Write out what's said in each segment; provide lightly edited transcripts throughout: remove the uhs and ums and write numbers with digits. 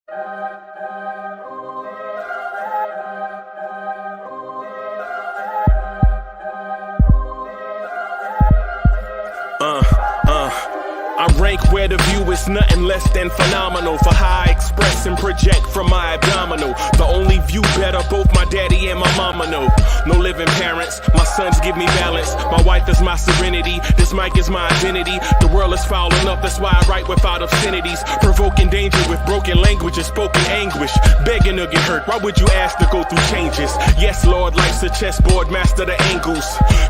I rank where the view is nothing less than phenomenal. For how I express and project from my abdominal. The only view better, both my daddy and my mama know. No living parents, my sons give me balance. My wife is my serenity, this mic is my identity. The world is foul enough, that's why I write without obscenities. Provoking danger with broken language and spoken anguish. Begging to get hurt, why would you ask to go through changes? Yes, Lord, life's a chessboard, master the angles.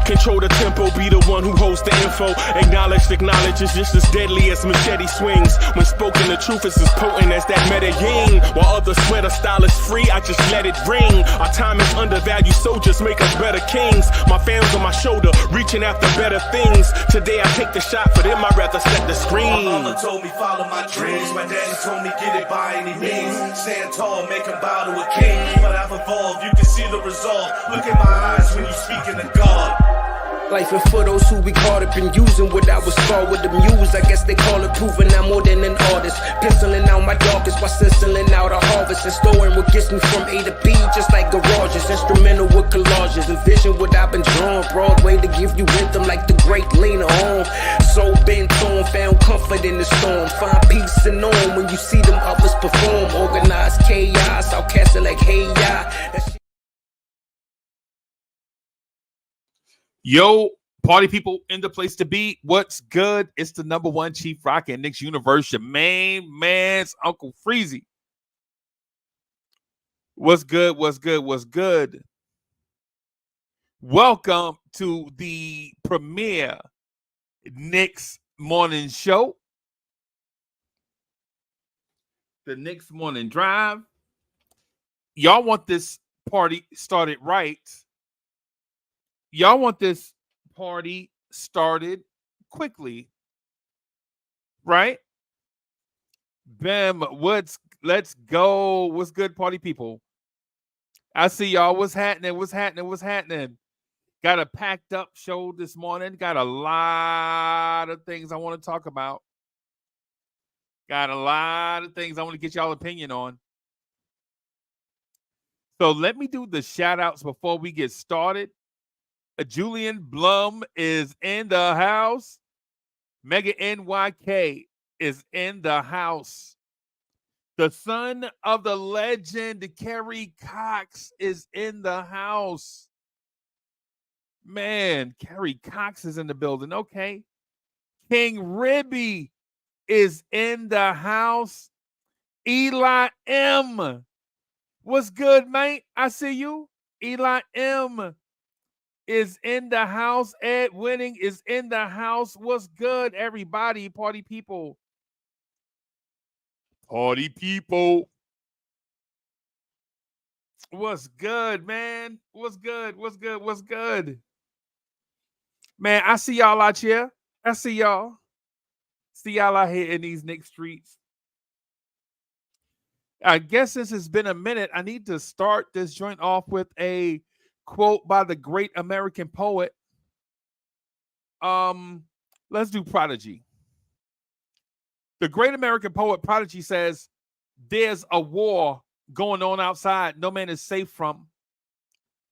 Control the tempo, be the one who holds the info. Acknowledge is just as deadly as machete swings. When spoken, the truth is as potent as that Medellin. While others swear the style is free, I just let it ring. Our time is undervalued, soldiers make us better kings. My fans on my shoulder, reaching after better things. Today I take the shot, for them I'd rather set the screen. My mama told me follow my dreams. My daddy told me get it by any means. Stand tall, make him bow to a king. But I've evolved, you can see the resolve. Look in my eyes when you speaking to God. Life and for those who we caught up in using what I was scarred with the muse. I guess they call it proving I'm more than an artist. Penciling out my darkest while stenciling out a harvest. And storing what gets me from A to B, just like garages. Instrumental with collages. Envision what I've been drawing. Broadway to give you rhythm like the great Lena Horne. So bent on, found comfort in the storm. Find peace and on when you see them others perform. Organized chaos, I'll cast it like hey ya. Yo, party people in the place to be. What's good? It's the number one Chief Rock and Knicks universe, your main man's Uncle Freezy. What's good? What's good? What's good? Welcome to the premiere Knicks morning show. The Knicks morning drive. Y'all want this party started right. Y'all want this party started quickly, right? Bam, let's go. What's good, party people? I see y'all. What's happening? What's happening? What's happening? Got a packed up show this morning. Got a lot of things I want to talk about. Got a lot of things I want to get y'all opinion on. So let me do the shout outs before we get started. Julian Blum is in the house. Mega NYK is in the house. The son of the legend, Kerry Cox, is in the house. Man, Kerry Cox is in the building. Okay. King Ribby is in the house. Eli M. What's good, mate? I see you. Eli M. is in the house. Ed Winning is in the house. What's good, everybody? Party people. Party people. What's good, man? What's good? What's good? What's good? Man, I see y'all out here. I see y'all. See y'all out here in these Knicks streets. I guess since it's been a minute, I need to start this joint off with a quote by the great American poet. Let's do Prodigy. The great American poet Prodigy says, "There's a war going on outside no man is safe from.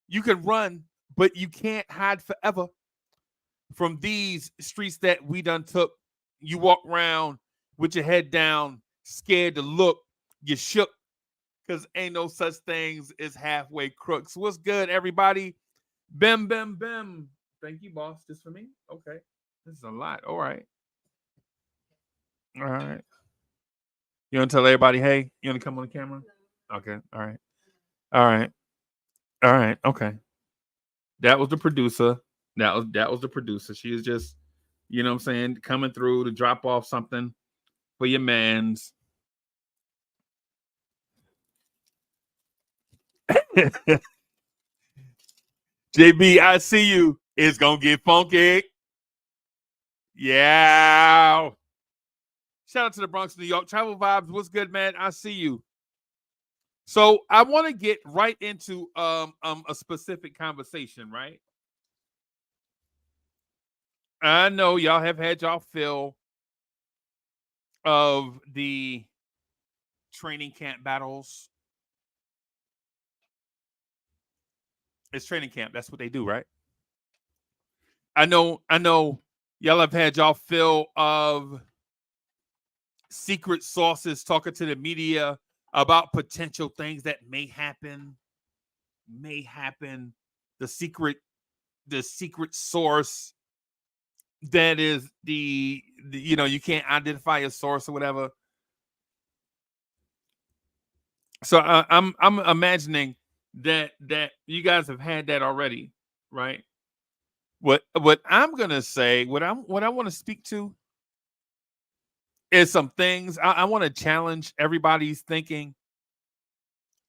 You can run, but you can't hide forever from these streets that we done took. You walk around with your head down, scared to look. You shook, because ain't no such things as halfway crooks." What's good, everybody? Bim, bim, bim. Thank you, boss. Just for me? Okay. This is a lot. All right. All right. You want to tell everybody, hey? You want to come on the camera? Okay. All right. All right. All right. Okay. That was the producer. That was the producer. She is just, you know what I'm saying, coming through to drop off something for your mans. JB, I see you. It's gonna get funky. Yeah. Shout out to the Bronx, New York. Travel Vibes. What's good, man? I see you. So I want to get right into a specific conversation, right? I know y'all have had y'all fill of the training camp battles. It's training camp. That's what they do, right? I know y'all have had y'all fill of secret sources talking to the media about potential things that may happen. The secret source that is the you can't identify a source or whatever. So I'm imagining that you guys have had that already, right? What I'm gonna say, what I want to speak to is some things I want to challenge everybody's thinking,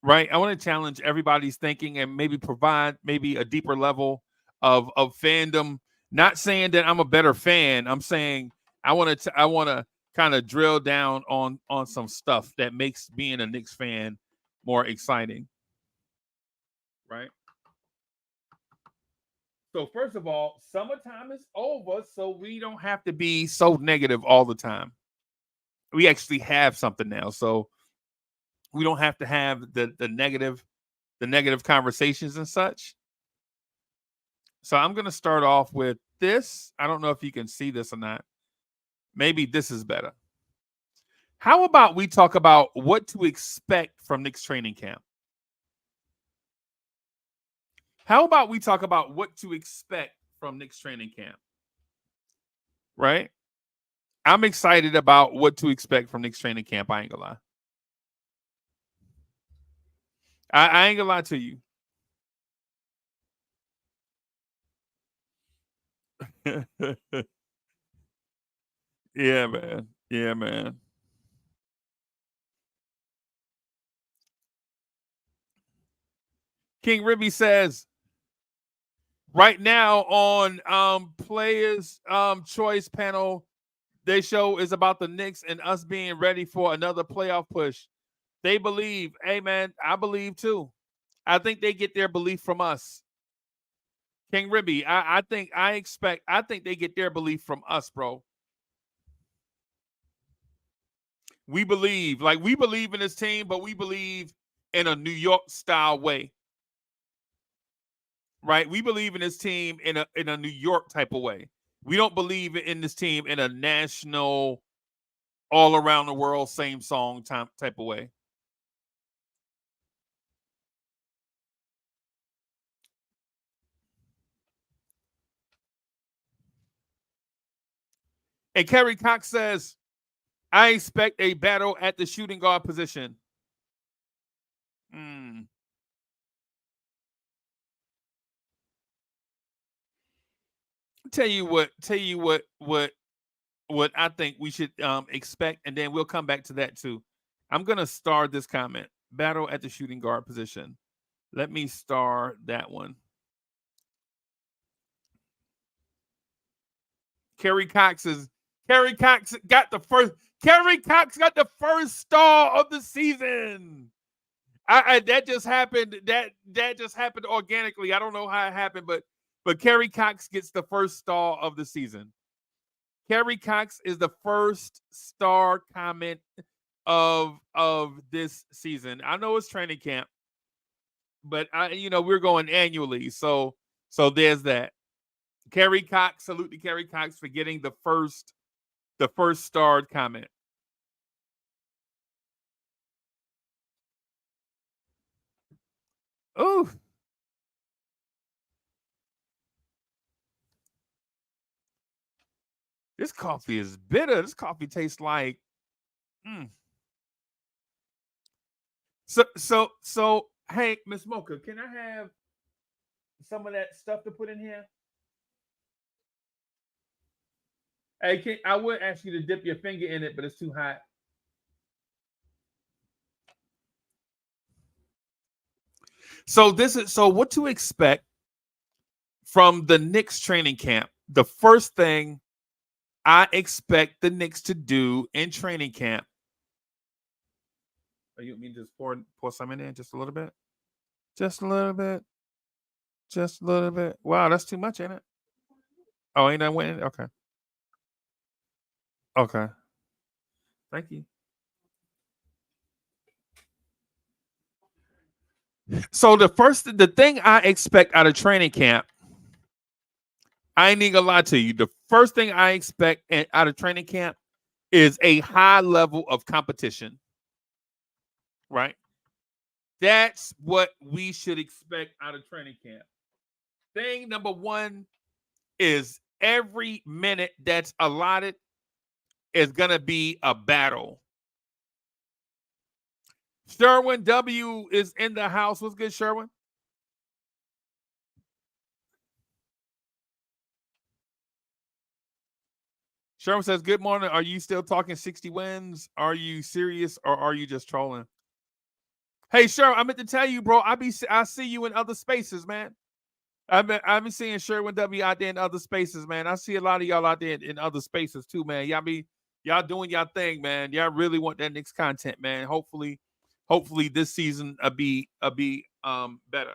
right? I want to challenge everybody's thinking and maybe provide maybe a deeper level of fandom. Not saying that I'm a better fan. I'm saying I want to kind of drill down on some stuff that makes being a Knicks fan more exciting, right? So first of all, summertime is over, so we don't have to be so negative all the time. We actually have something now, so we don't have to have the negative conversations and such. So I'm going to start off with this. I don't know if you can see this or not. Maybe this is better. How about we talk about what to expect from Knicks training camp? How about we talk about what to expect from Knicks training camp? Right? I'm excited about what to expect from Knicks training camp. I ain't gonna lie. I ain't gonna lie to you. Yeah, man. Yeah, man. King Ribby says, right now on players choice panel, they show is about the Knicks and us being ready for another playoff push. They believe, hey man, I believe too. I think they get their belief from us. King Ribby, I think they get their belief from us, bro. We believe in this team, but we believe in a New York style way. Right? We believe in this team in a New York type of way. We don't believe in this team in a national, all around the world, same song type of way. And Kerry Cox says, I expect a battle at the shooting guard position. Tell you what I think we should expect, and then we'll come back to that too. I'm gonna star this comment. Battle at the shooting guard position. Let me star that one. Kerry Cox got the first star of the season. That just happened. That just happened organically. I don't know how it happened, but Kerry Cox gets the first star of the season. Kerry Cox is the first star comment of this season. I know it's training camp, but we're going annually, so there's that. Kerry Cox, salute to Kerry Cox for getting the first starred comment. Ooh. This coffee is bitter. This coffee tastes like So hey, Miss Mocha, can I have some of that stuff to put in here? Hey, I would ask you to dip your finger in it, but it's too hot. So what to expect from the Knicks training camp. The first thing I expect the Knicks to do in training camp. Oh, you mean just pour some in there just a little bit? Just a little bit. Just a little bit. Wow, that's too much, ain't it? Oh, ain't that went in? Okay. Okay. Thank you. So the thing I expect out of training camp, I ain't even gonna lie to you. The first thing I expect out of training camp is a high level of competition. Right? That's what we should expect out of training camp. Thing number one is every minute that's allotted is gonna be a battle. Sherwin W is in the house. What's good, Sherwin? Sherwin says, good morning. Are you still talking 60 wins? Are you serious or are you just trolling? Hey, Sherwin, I meant to tell you, bro, I see you in other spaces, man. I've been seeing Sherwin W out there in other spaces, man. I see a lot of y'all out there in other spaces too, man. Y'all doing y'all thing, man. Y'all really want that Knicks content, man. Hopefully this season will be better.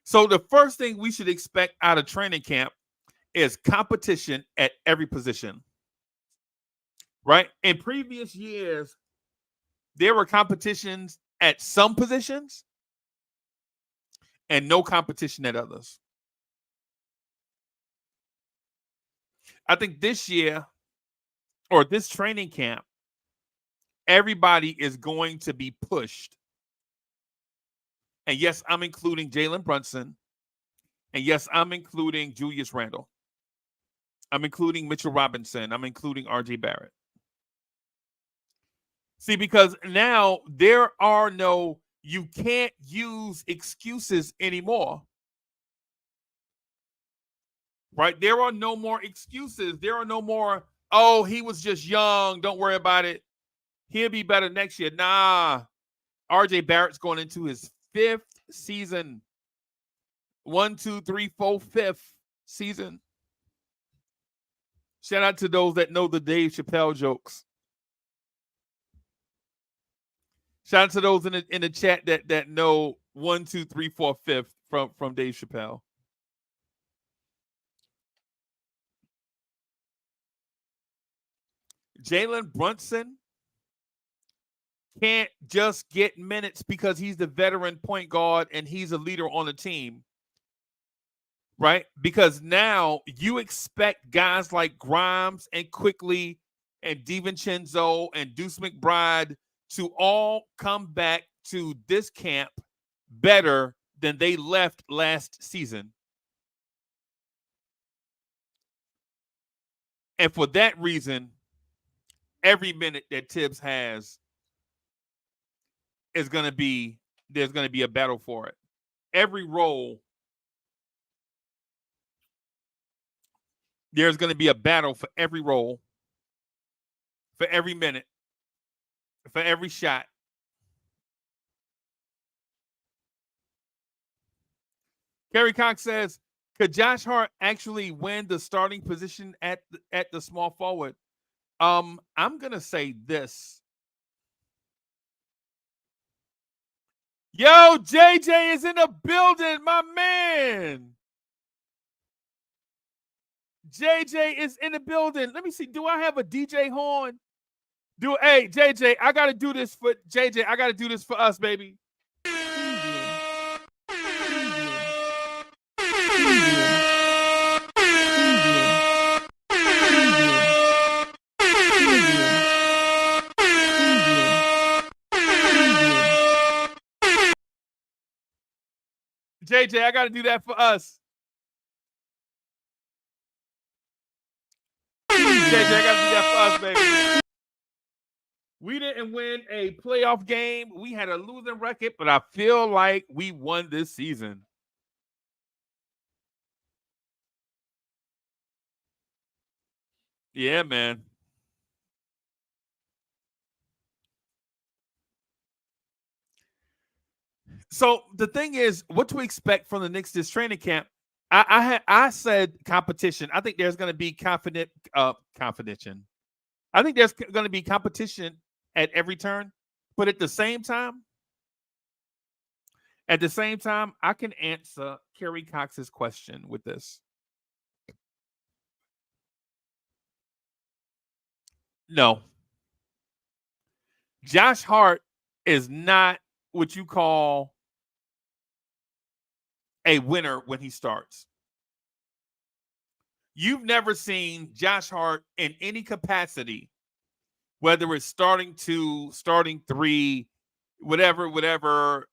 So the first thing we should expect out of training camp is competition at every position. Right? In previous years, there were competitions at some positions and no competition at others. I think this year or this training camp, everybody is going to be pushed. And yes, I'm including Jalen Brunson. And yes, I'm including Julius Randle. I'm including Mitchell Robinson. I'm including RJ Barrett. See, because now you can't use excuses anymore. Right? There are no more excuses. There are no more, oh, he was just young. Don't worry about it. He'll be better next year. Nah. RJ Barrett's going into his 5th season. 1, 2, 3, 4, 5th season. Shout out to those that know the Dave Chappelle jokes. Shout out to those in the chat that know 1, 2, 3, 4, 5th from Dave Chappelle. Jalen Brunson can't just get minutes because he's the veteran point guard and he's a leader on the team. Right? Because now you expect guys like Grimes and Quickly and DiVincenzo and Deuce McBride to all come back to this camp better than they left last season. And for that reason, every minute that Tibbs has there's going to be a battle for it. Every role, there's going to be a battle for every role, for every minute, for every shot. Kerry Cox says, could Josh Hart actually win the starting position at the small forward? I'm going to say this. Yo, JJ is in the building, my man. JJ is in the building. Let me see. Do I have a DJ horn? Hey, JJ, I got to do this for JJ. I got to do this for us, baby. JJ, I got to do that for us. JJ, I got to do that for us, baby. We didn't win a playoff game. We had a losing record, but I feel like we won this season. Yeah, man. So the thing is, what to expect from the Knicks this training camp? I said competition. I think there's going to be competition. I think there's going to be competition at every turn, but at the same time, At the same time, I can answer Kerry Cox's question with this. No. Josh Hart is not what you call a winner when he starts. You've never seen Josh Hart in any capacity, whether it's starting two, starting three, whatever,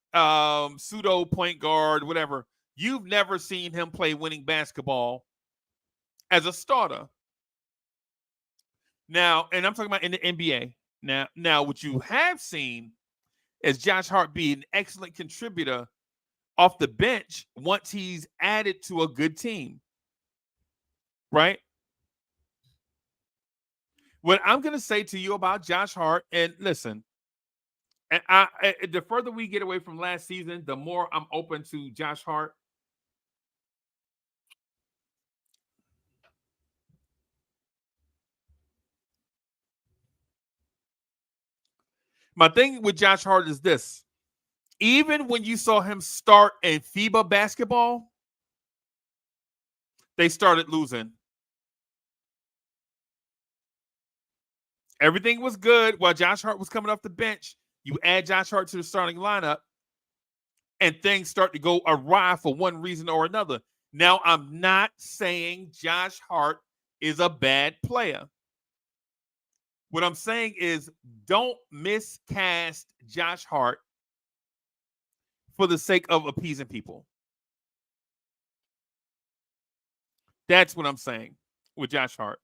pseudo point guard, whatever. You've never seen him play winning basketball as a starter. Now, and I'm talking about in the NBA. Now, what you have seen is Josh Hart be an excellent contributor off the bench once he's added to a good team. Right? What I'm going to say to you about Josh Hart, and listen, and the further we get away from last season, the more I'm open to Josh Hart. My thing with Josh Hart is this. Even when you saw him start in FIBA basketball, they started losing. Everything was good while Josh Hart was coming off the bench. You add Josh Hart to the starting lineup, and things start to go awry for one reason or another. Now, I'm not saying Josh Hart is a bad player. What I'm saying is don't miscast Josh Hart for the sake of appeasing people. That's what I'm saying with Josh Hart.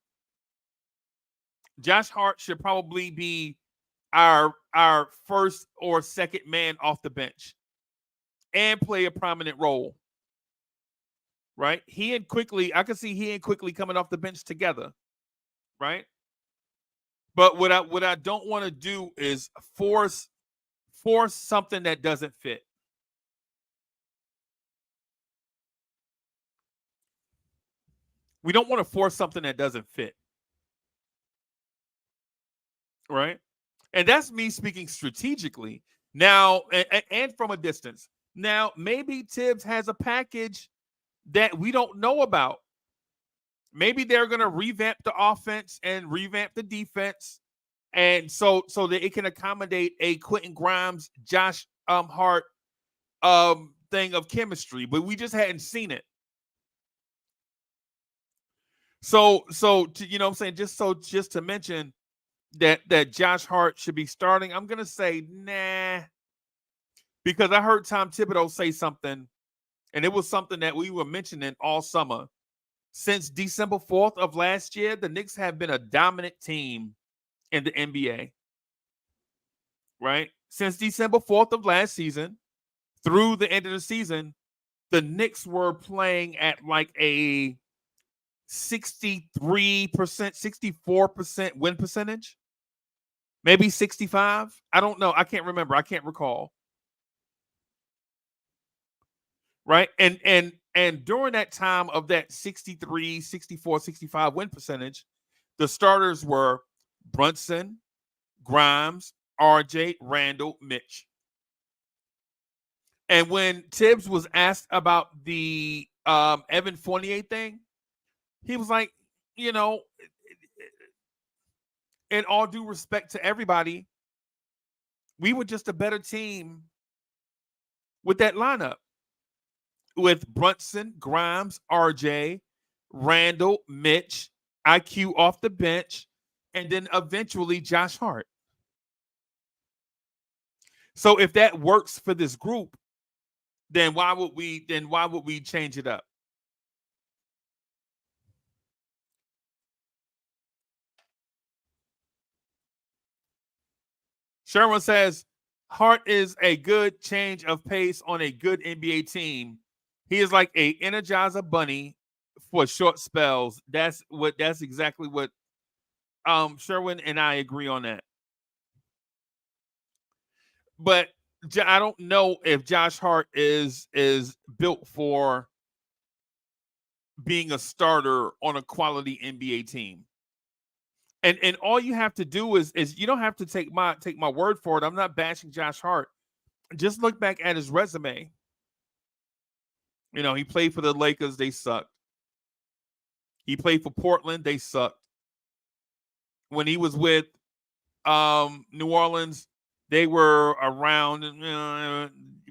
Josh Hart should probably be our first or second man off the bench and play a prominent role. Right? He and Quickly, I can see he and Quickly coming off the bench together. Right? But what I don't want to do is force something that doesn't fit. We don't want to force something that doesn't fit. Right? And that's me speaking strategically. Now, and from a distance. Now, maybe Tibbs has a package that we don't know about. Maybe they're going to revamp the offense and revamp the defense, and so that it can accommodate a Quentin Grimes, Josh Hart thing of chemistry, but we just hadn't seen it. So you know what I'm saying, just to mention that Josh Hart should be starting, I'm gonna say nah, because I heard Tom Thibodeau say something, and it was something that we were mentioning all summer. Since December 4th of last year, the Knicks have been a dominant team in the NBA. Right? Since December 4th of last season through the end of the season, the Knicks were playing at like a 63%, 64% win percentage. Maybe 65. I don't know. I can't remember. I can't recall. Right? And during that time of that 63, 64, 65 win percentage, the starters were Brunson, Grimes, RJ, Randall, Mitch. And when Tibbs was asked about the Evan Fournier thing, he was like, you know, in all due respect to everybody, we were just a better team with that lineup. With Brunson, Grimes, RJ, Randall, Mitch, IQ off the bench, and then eventually Josh Hart. So if that works for this group, then why would we change it up? Sherman says Hart is a good change of pace on a good NBA team. He is like a Energizer bunny for short spells. That's exactly what Sherwin and I agree on that. But I don't know if Josh Hart is built for being a starter on a quality NBA team. And all you have to do is you don't have to take my word for it. I'm not bashing Josh Hart. Just look back at his resume. He played for the Lakers. They sucked. He played for Portland. They sucked. When he was with New Orleans, they were around,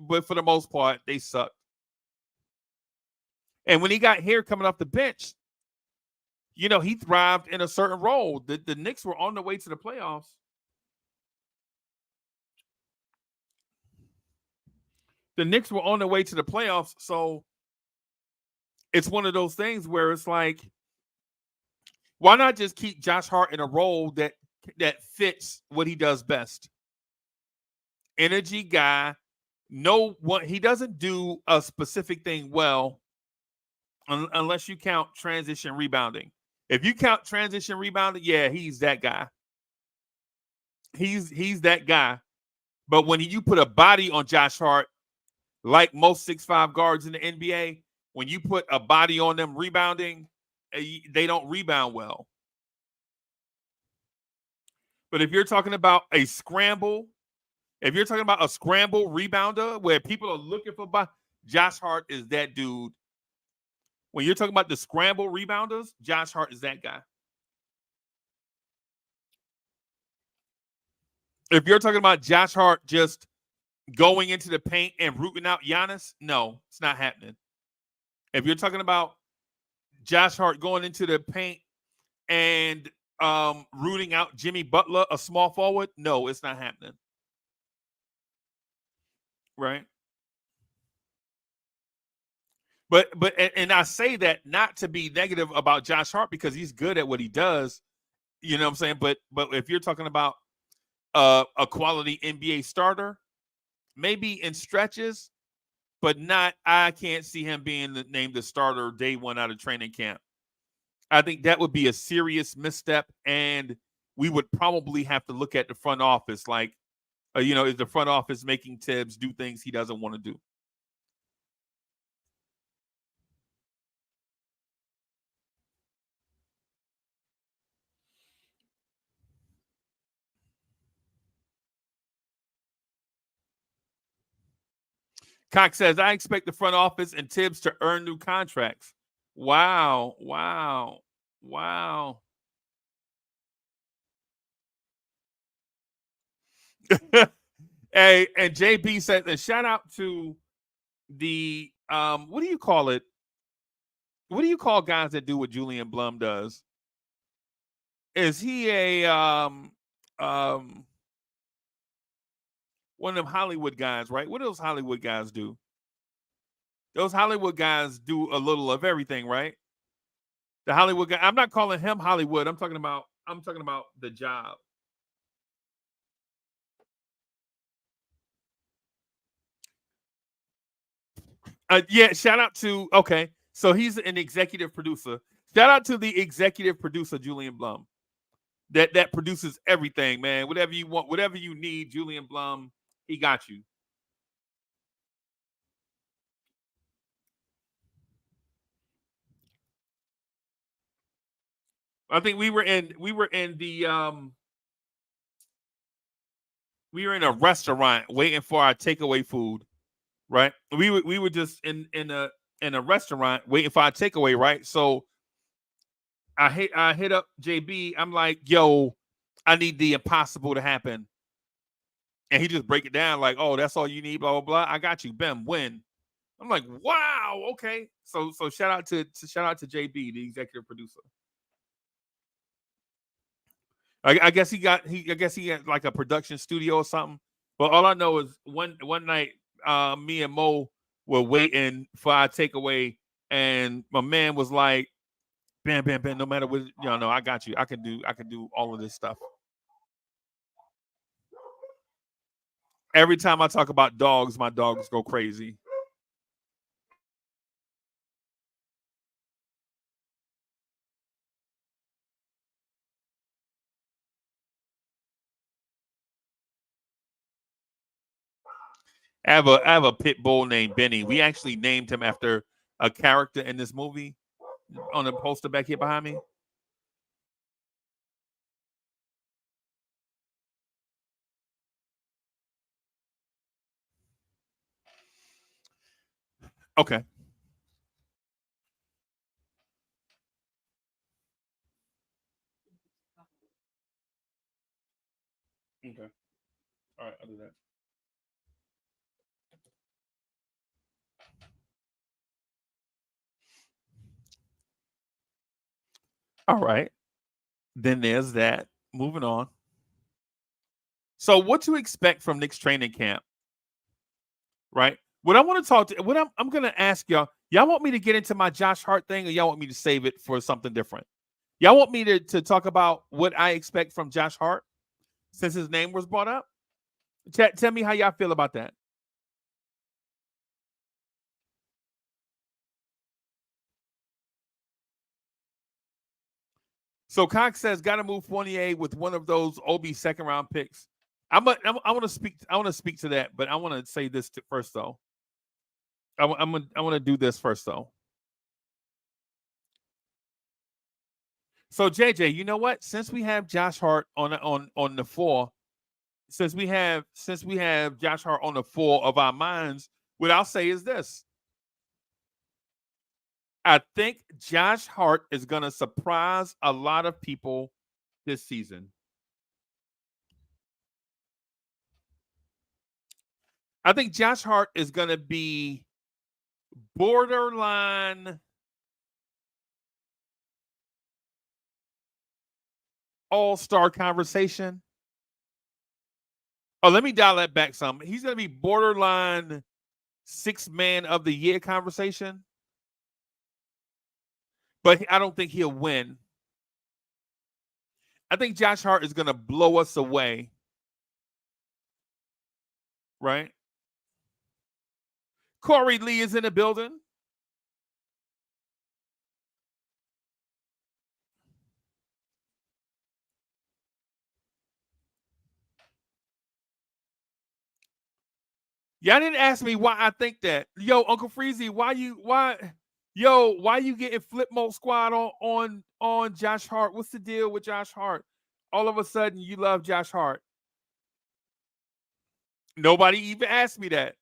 but for the most part, they sucked. And when he got here coming off the bench, he thrived in a certain role. The Knicks were on the way to the playoffs. The Knicks were on their way to the playoffs, so it's one of those things where it's like, why not just keep Josh Hart in a role that fits what he does best? Energy guy. He doesn't do a specific thing well unless you count transition rebounding. If you count transition rebounding, yeah, he's that guy. He's that guy. But when you put a body on Josh Hart, like most 6'5" guards in the NBA, when you put a body on them rebounding, they don't rebound well. But if you're talking about a scramble, rebounder where people are looking for Josh Hart is that dude. When you're talking about the scramble rebounders, Josh Hart is that guy. If you're talking about Josh Hart just going into the paint and rooting out Giannis, no, it's not happening. If you're talking about Josh Hart going into the paint and rooting out Jimmy Butler, a small forward, no, it's not happening. Right? But I say that not to be negative about Josh Hart because he's good at what he does. You know what I'm saying? But if you're talking about a quality NBA starter, maybe in stretches, but not. I can't see him being named the starter day one out of training camp. I think that would be a serious misstep, and we would probably have to look at the front office. Like, is the front office making Tibbs do things he doesn't want to do? Cox says, I expect the front office and Tibbs to earn new contracts. Wow. Hey, and JB said, and shout out to the what do you call it? What do you call guys that do what Julian Blum does? Is he a one of them Hollywood guys, right? What do those Hollywood guys do? Those Hollywood guys do a little of everything, right? The Hollywood guy. I'm not calling him Hollywood. I'm talking about the job. Yeah, shout out to so he's an executive producer. Shout out to the executive producer Julian Blum. That produces everything, man. Whatever you want, whatever you need, Julian Blum, he got you. I think we were in a restaurant waiting for our takeaway food, right? We were just in a restaurant waiting for our takeaway, right? So I hit up JB. I'm like, yo, I need the impossible to happen. And he just break it down like, oh, that's all you need, blah, blah, blah. I got you. Bam, win. I'm like, wow, okay. So shout out to JB, the executive producer. I guess he had like a production studio or something. But all I know is one night, me and Mo were waiting for our takeaway, and my man was like, "Bam, bam, bam! No matter what, no, I got you. I can do all of this stuff." Every time I talk about dogs, my dogs go crazy. I have a pit bull named Benny. We actually named him after a character in this movie on the poster back here behind me. Okay. All right, I'll do that. All right. Then there's that. Moving on. So, what to expect from Knicks training camp, right? What I want to talk to, what I'm going to ask y'all. Y'all want me to get into my Josh Hart thing, or y'all want me to save it for something different? Y'all want me to talk about what I expect from Josh Hart since his name was brought up? Chat, tell me how y'all feel about that. So Cox says, got to move Fournier with one of those OB second round picks. I want to speak. I want to speak to that, but I want to say this first though. I want to do this first though. So JJ, you know what? Since we have Josh Hart on the four, since we have Josh Hart on the four of our minds, what I'll say is this: I think Josh Hart is going to surprise a lot of people this season. I think Josh Hart is going to be borderline all-star conversation. Oh, let me dial that back some. He's going to be borderline six-man of the year conversation. But I don't think he'll win. I think Josh Hart is going to blow us away. Right? Corey Lee is in the building. Y'all didn't ask me why I think that. Yo, Uncle Freezy, why you getting flip mode squad on Josh Hart? What's the deal with Josh Hart? All of a sudden you love Josh Hart. Nobody even asked me that.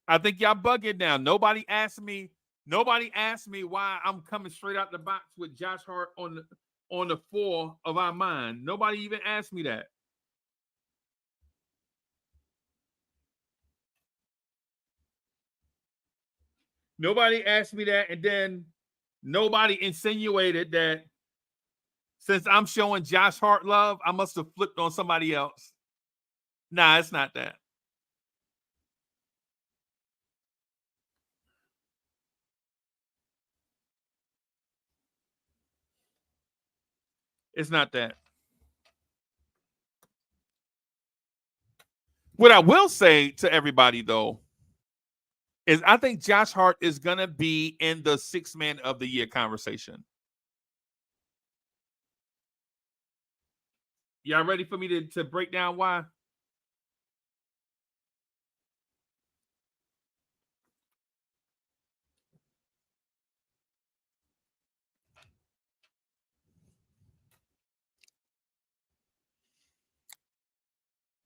I think y'all bugging now. Nobody asked me why I'm coming straight out the box with Josh Hart on the four of our mind. Nobody even asked me that. Nobody asked me that, and then nobody insinuated that since I'm showing Josh Hart love, I must have flipped on somebody else. Nah, it's not that. It's not that. What I will say to everybody, though, is I think Josh Hart is going to be in the six-man of the year conversation. Y'all ready for me to break down why?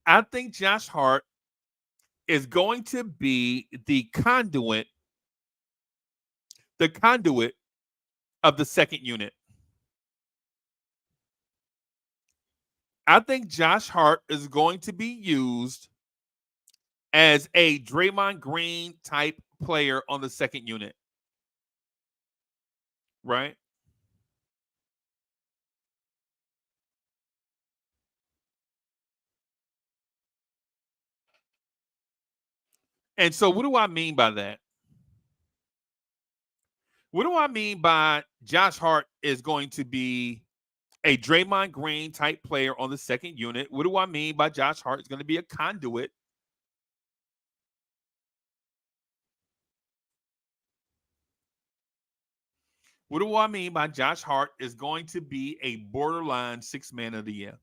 I think Josh Hart is going to be the conduit of the second unit. I think Josh Hart is going to be used as a Draymond Green type player on the second unit. Right? And so what do I mean by that? What do I mean by Josh Hart is going to be a Draymond Green type player on the second unit? What do I mean by Josh Hart is going to be a conduit? What do I mean by Josh Hart is going to be a borderline six-man of the year?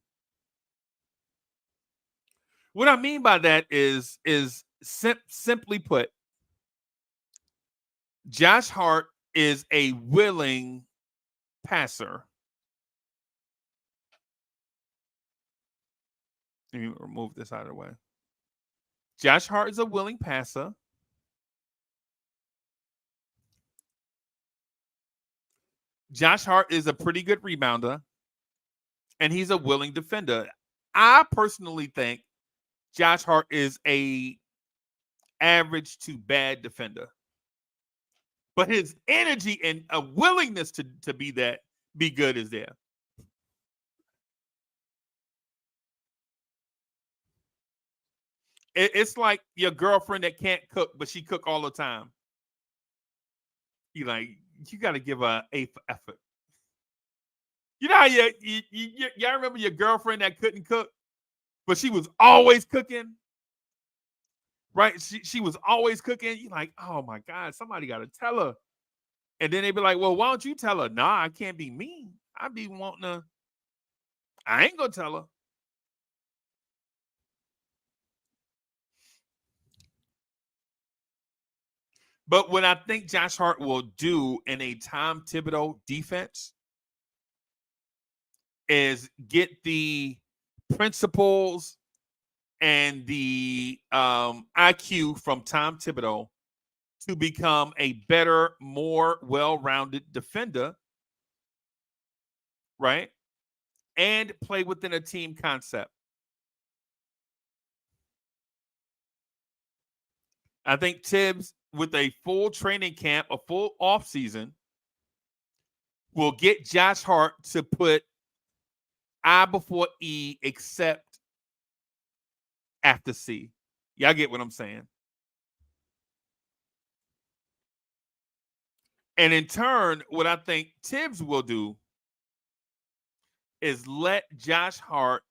What I mean by that is simply put, Josh Hart is a willing passer. Let me remove this out of the way. Josh Hart is a willing passer. Josh Hart is a pretty good rebounder, and he's a willing defender. I personally think Josh Hart is a average to bad defender, but his energy and a willingness to be good is there. It's like your girlfriend that can't cook, but she cook all the time. You got to give her A for effort. You know how y'all remember your girlfriend that couldn't cook, but she was always cooking, right? She was always cooking. You're like, oh my God, somebody got to tell her. And then they be like, well, why don't you tell her? Nah, I can't be mean. I be wanting to. I ain't gonna tell her. But what I think Josh Hart will do in a Tom Thibodeau defense is get the principles and the IQ from Tom Thibodeau to become a better, more well-rounded defender, right? And play within a team concept. I think Tibbs, with a full training camp, a full offseason, will get Josh Hart to put I before E except after C. Y'all get what I'm saying? And in turn, what I think Tibbs will do is let Josh Hart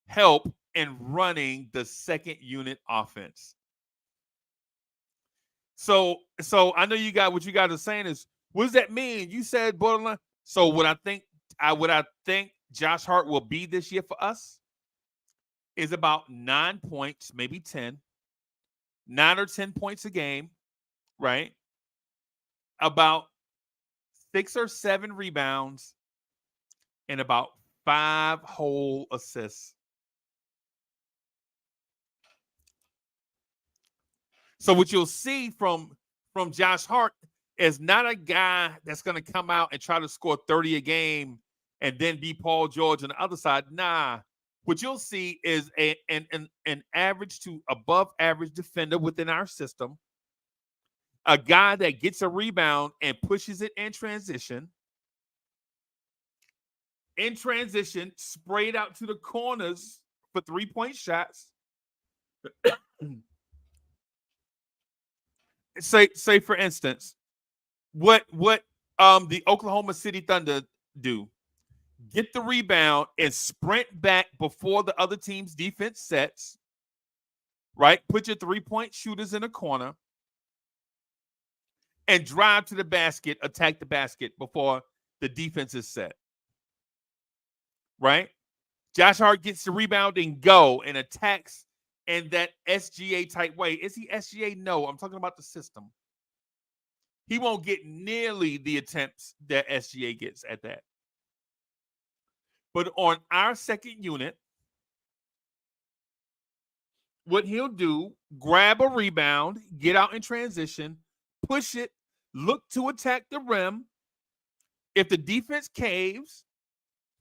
help in running the second unit offense. So I know you got what you guys are saying is, what does that mean? You said borderline. So what I think Josh Hart will be this year for us is about 9 points, maybe 10, 9 or 10 points a game, right? About 6 or 7 rebounds and about 5 whole assists. So what you'll see from Josh Hart is not a guy that's going to come out and try to score 30 a game and then be Paul George on the other side. Nah. What you'll see is an average to above average defender within our system, a guy that gets a rebound and pushes it in transition. In transition, sprayed out to the corners for 3-point shots. Say for instance, what the Oklahoma City Thunder do? Get the rebound and sprint back before the other team's defense sets, right? Put your 3-point shooters in a corner and drive to the basket, attack the basket before the defense is set, right? Josh Hart gets the rebound and go and attacks in that SGA type way. Is he SGA? No, I'm talking about the system. He won't get nearly the attempts that SGA gets at that. But on our second unit, what he'll do, grab a rebound, get out in transition, push it, look to attack the rim. If the defense caves,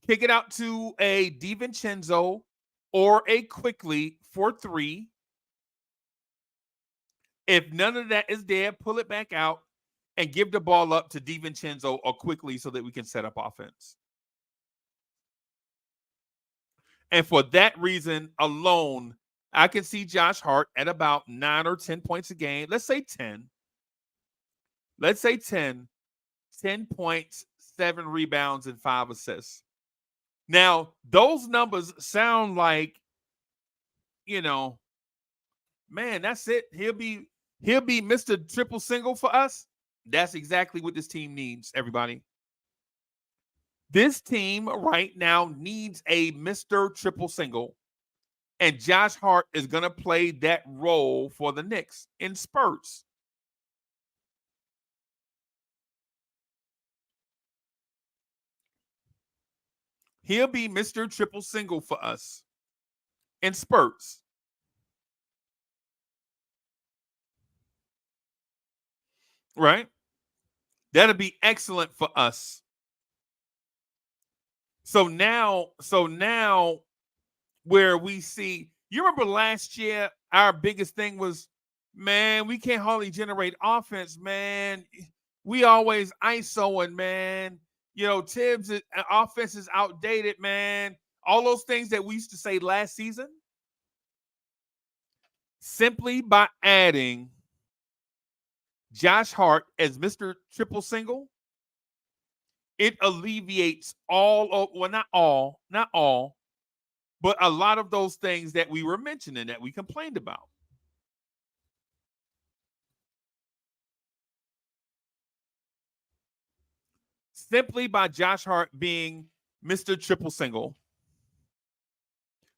kick it out to a DiVincenzo or a Quickly for 3. If none of that is there, pull it back out and give the ball up to DiVincenzo or Quickly so that we can set up offense. And for that reason alone, I can see Josh Hart at about 9 or 10 points a game. Let's say 10. Let's say 10. 10 points, 7 rebounds, and 5 assists. Now, those numbers sound like, man, that's it. He'll be Mr. Triple Single for us. That's exactly what this team needs, everybody. This team right now needs a Mr. Triple Single, and Josh Hart is going to play that role for the Knicks in spurts. He'll be Mr. Triple Single for us in spurts. Right? That'll be excellent for us. So now where we see, you remember last year, our biggest thing was, man, we can't hardly generate offense, man. We always ISOing, man. Tibbs' offense is outdated, man. All those things that we used to say last season, simply by adding Josh Hart as Mr. Triple Single, it alleviates not all, but a lot of those things that we were mentioning that we complained about. Simply by Josh Hart being Mr. Triple Single.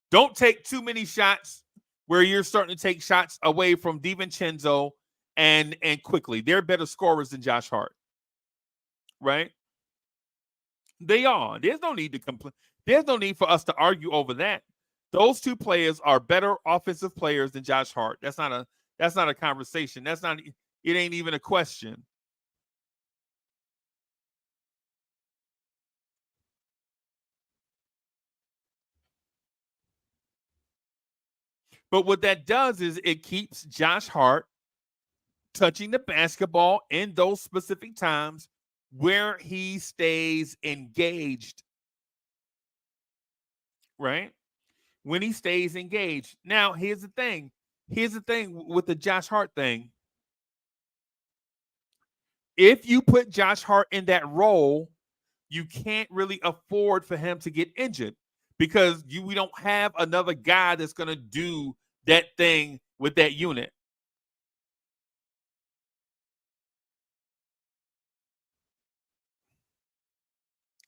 Don't take too many shots where you're starting to take shots away from DiVincenzo and quickly. They're better scorers than Josh Hart. Right? They are. There's no need to complain. There's no need for us to argue over that. Those two players are better offensive players than Josh Hart. That's not a conversation. It ain't even a question. But what that does is it keeps Josh Hart touching the basketball in those specific times where he stays engaged. Right? When he stays engaged. Now, here's the thing. Here's the thing with the Josh Hart thing. If you put Josh Hart in that role, you can't really afford for him to get injured because we don't have another guy that's going to do that thing with that unit.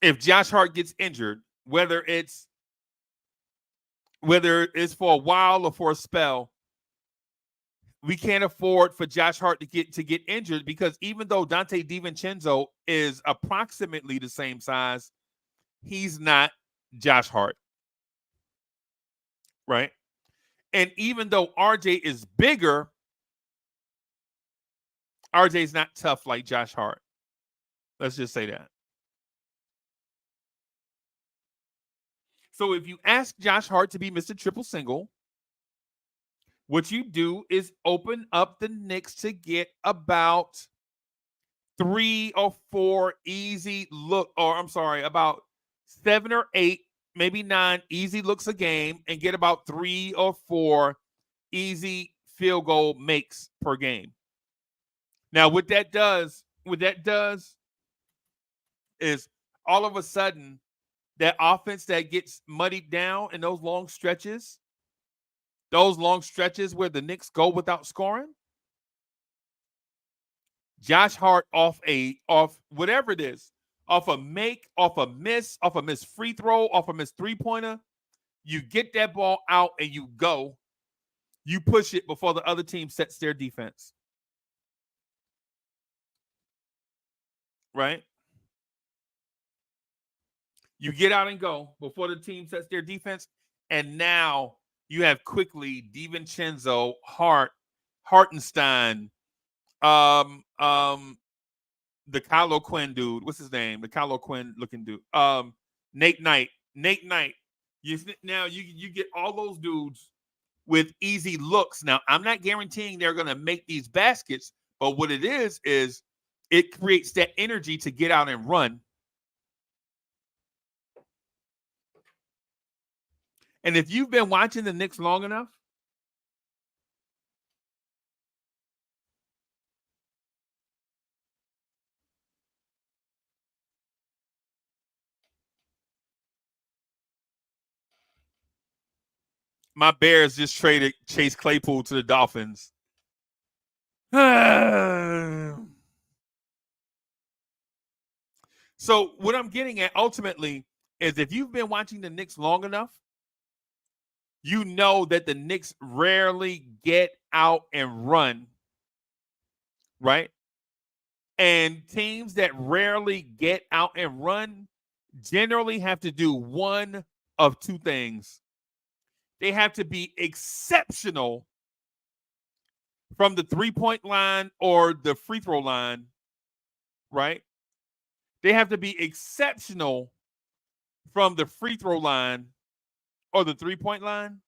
If Josh Hart gets injured, whether it's for a while or for a spell, we can't afford for Josh Hart to get injured because even though Dante DiVincenzo is approximately the same size, he's not Josh Hart. Right? And even though RJ is bigger, RJ's not tough like Josh Hart. Let's just say that. So if you ask Josh Hart to be Mr. Triple Single, what you do is open up the Knicks to get about 3 or 4 easy about 7 or 8, maybe 9 easy looks a game and get about 3 or 4 easy field goal makes per game. Now, what that does is all of a sudden that offense that gets muddied down in those long stretches where the Knicks go without scoring, Josh Hart off whatever it is, off a make, off a miss free throw, off a miss three-pointer, you get that ball out and you go. You push it before the other team sets their defense. Right? You get out and go before the team sets their defense, and now you have quickly DiVincenzo, Hartenstein, the Kylo Quinn dude. What's his name? The Kylo Quinn looking dude. Nate Knight. You get all those dudes with easy looks. Now, I'm not guaranteeing they're going to make these baskets, but what it is it creates that energy to get out and run. And if you've been watching the Knicks long enough, my Bears just traded Chase Claypool to the Dolphins. So what I'm getting at ultimately is if you've been watching the Knicks long enough, you know that the Knicks rarely get out and run, right? And teams that rarely get out and run generally have to do one of two things. They have to be exceptional from the three-point line or the free throw line, right? They have to be exceptional from the free throw line or the 3-point line,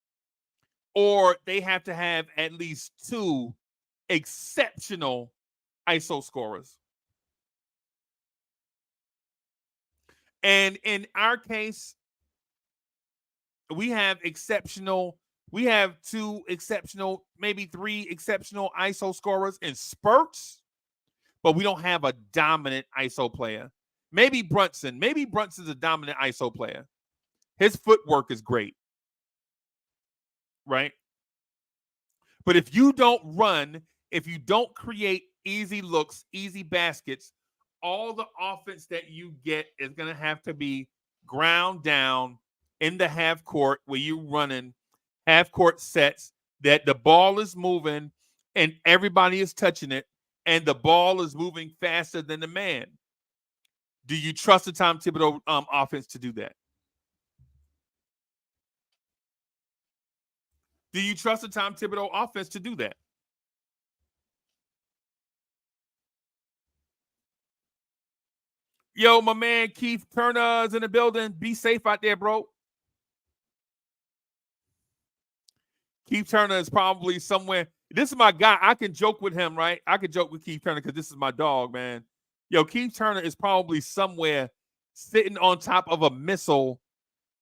or they have to have at least 2 exceptional ISO scorers. And in our case, we have 2 exceptional, maybe 3 exceptional ISO scorers in spurts, but we don't have a dominant ISO player. Maybe Brunson. Maybe Brunson's a dominant ISO player. His footwork is great, right? But if you don't run, if you don't create easy looks, easy baskets, all the offense that you get is going to have to be ground down in the half court where you're running half court sets that the ball is moving and everybody is touching it and the ball is moving faster than the man. Do you trust the Tom Thibodeau offense to do that? Do you trust the Tom Thibodeau offense to do that? Yo, my man Keith Turner is in the building. Be safe out there, bro. Keith Turner is probably somewhere. This is my guy. I can joke with him, right? I can joke with Keith Turner because this is my dog, man. Yo, Keith Turner is probably somewhere sitting on top of a missile,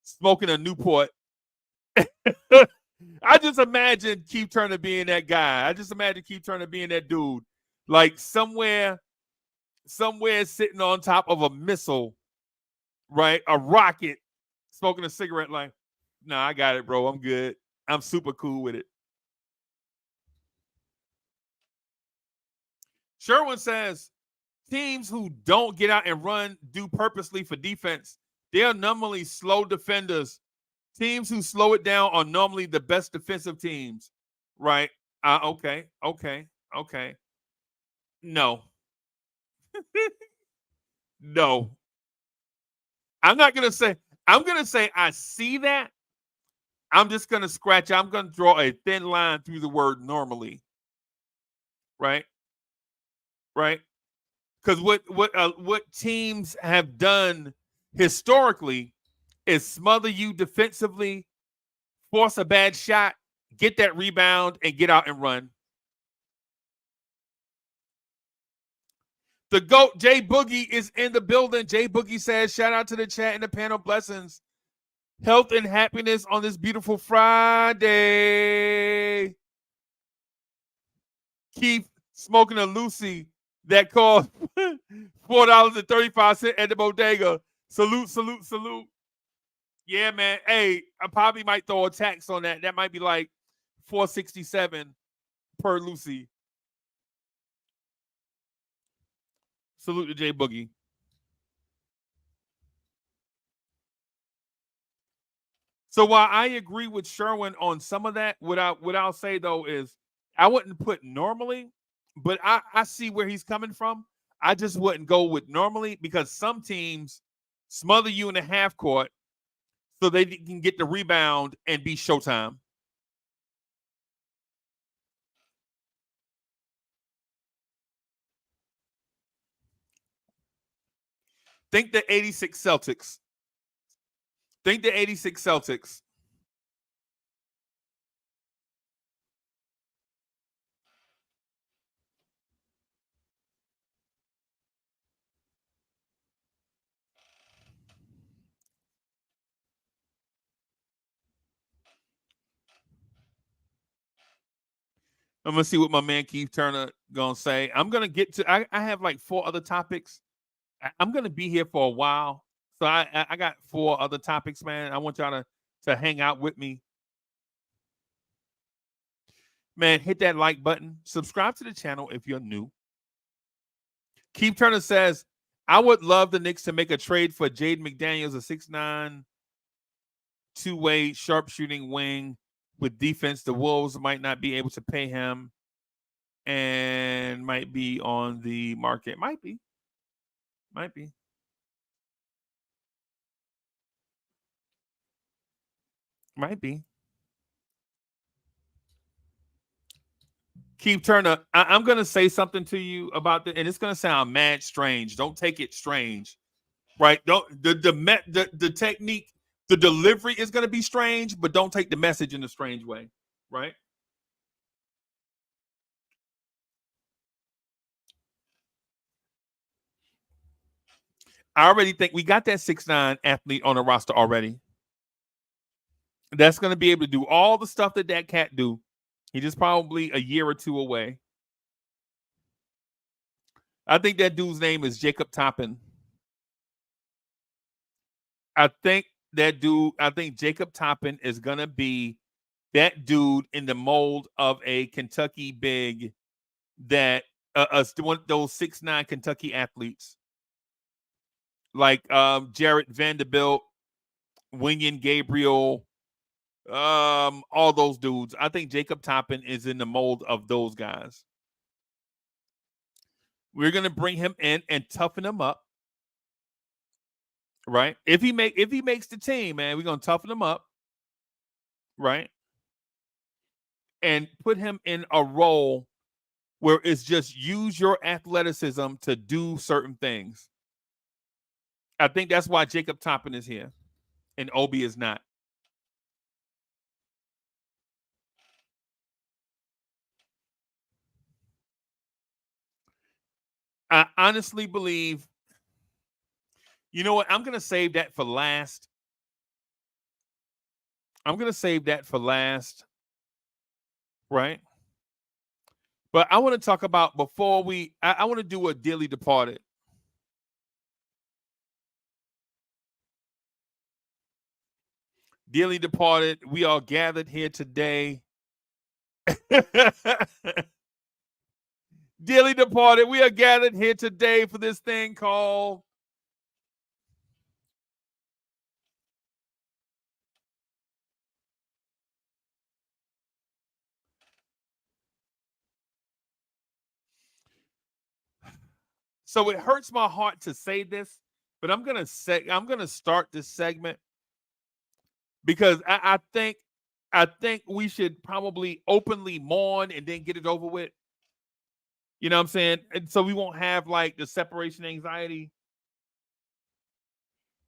smoking a Newport. I just imagine Keith Turner being that guy. I just imagine Keith Turner being that dude. Like somewhere sitting on top of a missile, right? A rocket, smoking a cigarette like, nah, I got it, bro. I'm good. I'm super cool with it. Sherwin says, teams who don't get out and run do purposely for defense. They are normally slow defenders. Teams who slow it down are normally the best defensive teams, right? Okay. No. No. I'm going to say I see that. I'm just going to scratch. I'm going to draw a thin line through the word normally. Right? Right? Because what teams have done historically is smother you defensively, force a bad shot, get that rebound, and get out and run. The GOAT, Jay Boogie, is in the building. Jay Boogie says, shout out to the chat and the panel. Blessings. Health and happiness on this beautiful Friday. Keith smoking a Lucy that cost $4.35 at the bodega. Salute. Yeah, man. Hey, I probably might throw a tax on that. That might be like $4.67 per Lucy. Salute to Jay Boogie. So while I agree with Sherwin on some of that, what I'll say though is I wouldn't put normally, but I see where he's coming from. I just wouldn't go with normally because some teams smother you in the half court so they can get the rebound and be showtime. Think the 86 Celtics. I'm gonna see what my man Keith Turner gonna say. I'm gonna get to. I have like 4 other topics. I'm gonna be here for a while, so I got 4 other topics, man. I want y'all to hang out with me. Man, hit that like button. Subscribe to the channel if you're new. Keith Turner says, I would love the Knicks to make a trade for Jaden McDaniels, a 6'9", 2-way sharpshooting wing with defense. The Wolves might not be able to pay him and might be on the market. Might be. Keith Turner, I'm gonna say something to you about and it's gonna sound mad strange. Don't take it strange, right? Don't the technique, the delivery is gonna be strange, but don't take the message in a strange way, right? I already think we got that 6'9" athlete on the roster already. That's gonna be able to do all the stuff that cat do. He just probably a year or two away. I think that dude's name is Jacob Toppin. I think Jacob Toppin is gonna be that dude in the mold of a Kentucky big that one of those 6'9" Kentucky athletes like Jared Vanderbilt, Winyan Gabriel, all those dudes. I think Jacob Toppin is in the mold of those guys. We're gonna bring him in and toughen him up, right? If he makes the team, man, we're gonna toughen him up, right? And put him in a role where it's just use your athleticism to do certain things. I think that's why Jacob Toppin is here and Obi is not. I honestly believe, you know what? I'm going to save that for last. Right? But I want to talk about before I want to do a Dearly Departed. Dearly Departed, we are gathered here today. Dearly Departed, we are gathered here today for this thing called So it hurts my heart to say this, but I'm gonna start this segment because I think we should probably openly mourn and then get it over with. You know what I'm saying? And so we won't have like the separation anxiety.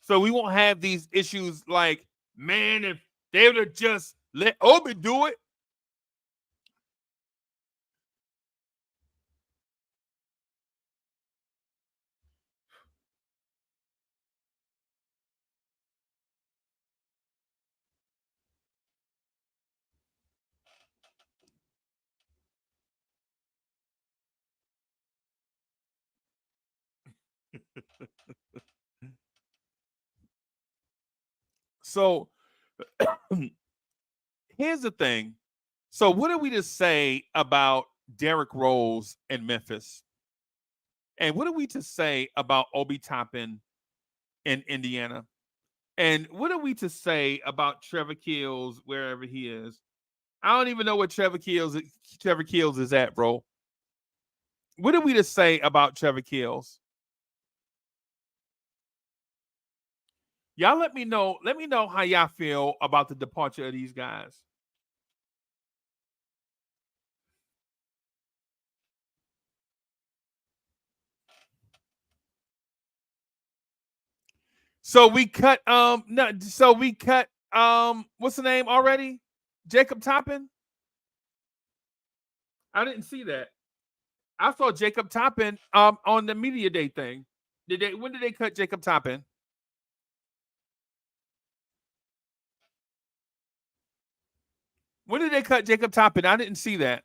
So we won't have these issues like, man, if they would have just let Obi do it. So here's the thing. So what are we to say about Derrick Rose in Memphis? And what are we to say about Obi Toppin in Indiana? And what are we to say about Trevor Keels wherever he is? I don't even know where Trevor Keels is at, bro. What are we to say about Trevor Keels? Y'all let me know. Let me know how y'all feel about the departure of these guys. So we cut no, so we cut what's the name already? Jacob Toppin? I didn't see that. I saw Jacob Toppin on the media day thing. When did they cut Jacob Toppin? When did they cut Jacob Toppin? I didn't see that.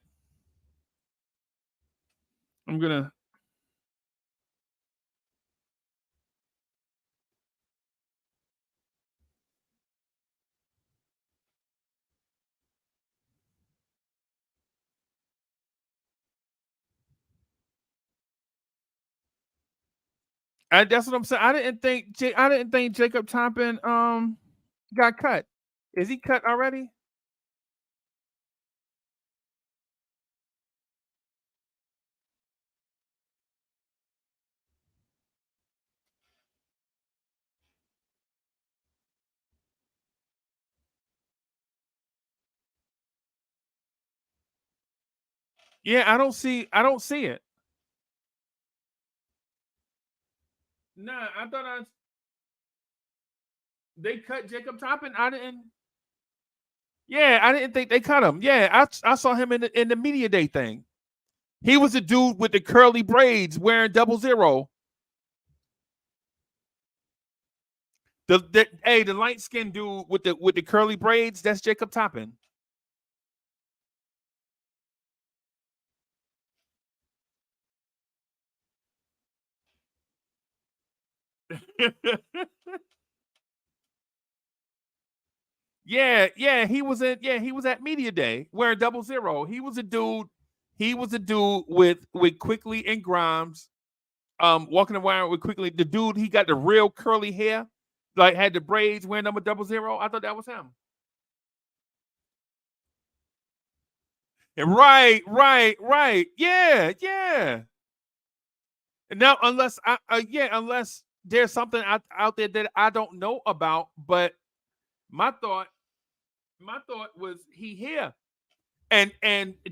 I'm gonna that's what I'm saying. I didn't think Jacob Toppin got cut. Is he cut already? Yeah, I don't see it. Nah, I thought they cut Jacob Toppin. I didn't. Yeah, I didn't think they cut him. Yeah, I saw him in the media day thing. He was a dude with the curly braids wearing 00. The light skinned dude with the curly braids, that's Jacob Toppin. yeah, he was at media day wearing 00. He was a dude with Quickly and Grimes, walking around with Quickly. The dude, he got the real curly hair, like had the braids, wearing number 00. I thought that was him. Right. Yeah. And now, unless there's something out there that I don't know about, but my thought was he here, and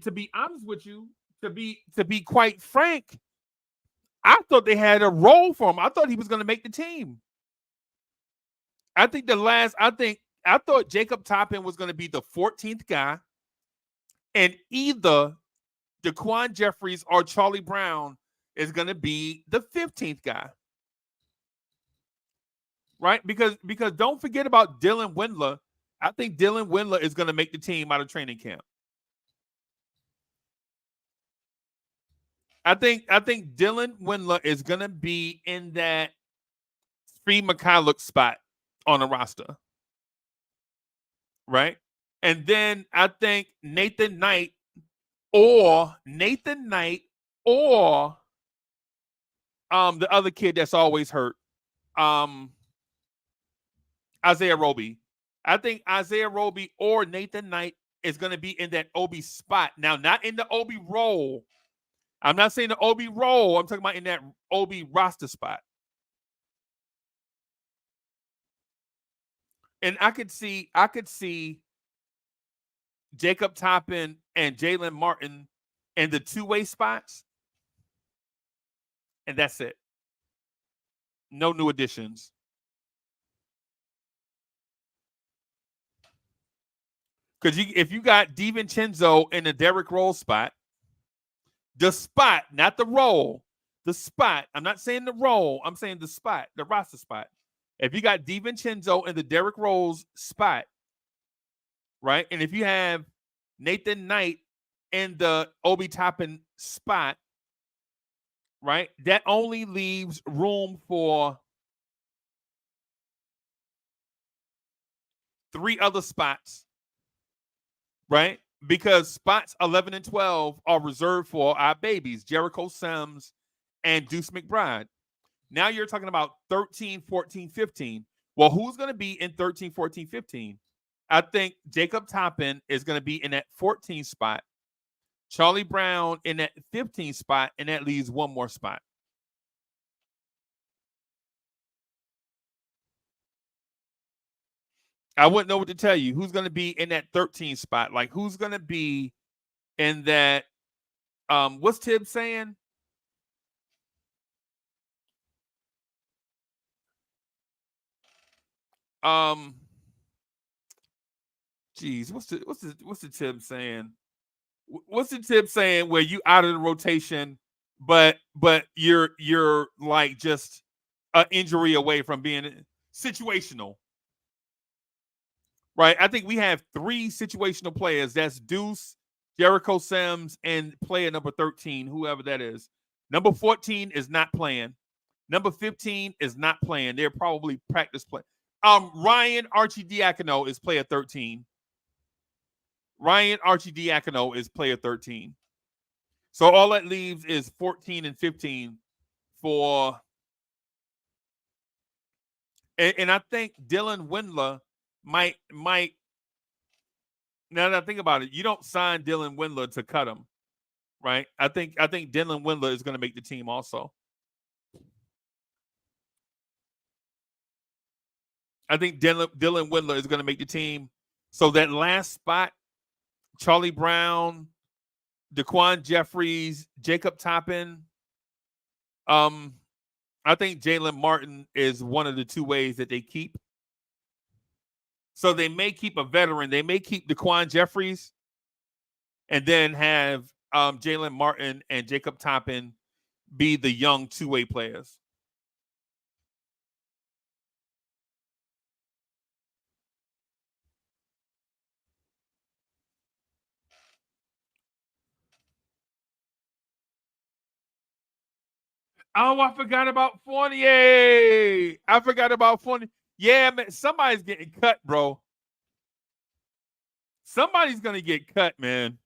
to be honest with you, to be quite frank, I thought they had a role for him. I thought he was going to make the team. I thought Jacob Toppin was going to be the 14th guy, and either Daquan Jeffries or Charlie Brown is going to be the 15th guy. Right? Because don't forget about Dylan Windler. I think Dylan Windler is going to make the team out of training camp. I think Dylan Windler is going to be in that Steve McCulloch spot on the roster. Right? And then I think Nathan Knight or the other kid that's always hurt, Isaiah Roby. I think Isaiah Roby or Nathan Knight is going to be in that Obi spot. Now, not in the Obi role. I'm not saying the Obi role. I'm talking about in that Obi roster spot. And I could see Jacob Toppin and Jalen Martin in the two-way spots. And that's it. No new additions. Because if you got DiVincenzo in the Derrick Rose spot, the spot, not the role, the spot. I'm not saying the role. I'm saying the spot, the roster spot. If you got DiVincenzo in the Derrick Rose spot, right? And if you have Nathan Knight in the Obi Toppin spot, right? That only leaves room for 3 other spots, right? Because spots 11 and 12 are reserved for our babies, Jericho Sims and Deuce McBride. Now you're talking about 13, 14, 15. Well, who's going to be in 13, 14, 15? I think Jacob Toppin is going to be in that 14 spot. Charlie Brown in that 15 spot, and that leaves one more spot. I wouldn't know what to tell you. Who's going to be in that 13 spot? Like, who's going to be in that? What's Tibbs saying? Geez, what's the Tibbs saying? What's the Tibbs saying where you out of the rotation, but you're like just an injury away from being situational? Right. I think we have 3 situational players. That's Deuce, Jericho Sims, and player number 13, whoever that is. Number 14 is not playing. Number 15 is not playing. They're probably practice play. Ryan Arcidiacono is player 13. Ryan Arcidiacono is player 13. So all that leaves is 14 and 15 for. And I think Dylan Windler might now that I think about it, you don't sign Dylan Windler to cut him, right? I think Dylan Windler is going to make the team also. I think Dylan Windler is going to make the team. So that last spot, Charlie Brown, Daquan Jeffries, Jacob Toppin. I think Jalen Martin is one of the two ways that they keep. So they may keep a veteran. They may keep Daquan Jeffries and then have Jalen Martin and Jacob Toppin be the young two-way players. Oh, I forgot about Fournier. I forgot about Fournier. Yeah, man, somebody's getting cut, bro. Somebody's gonna get cut, man.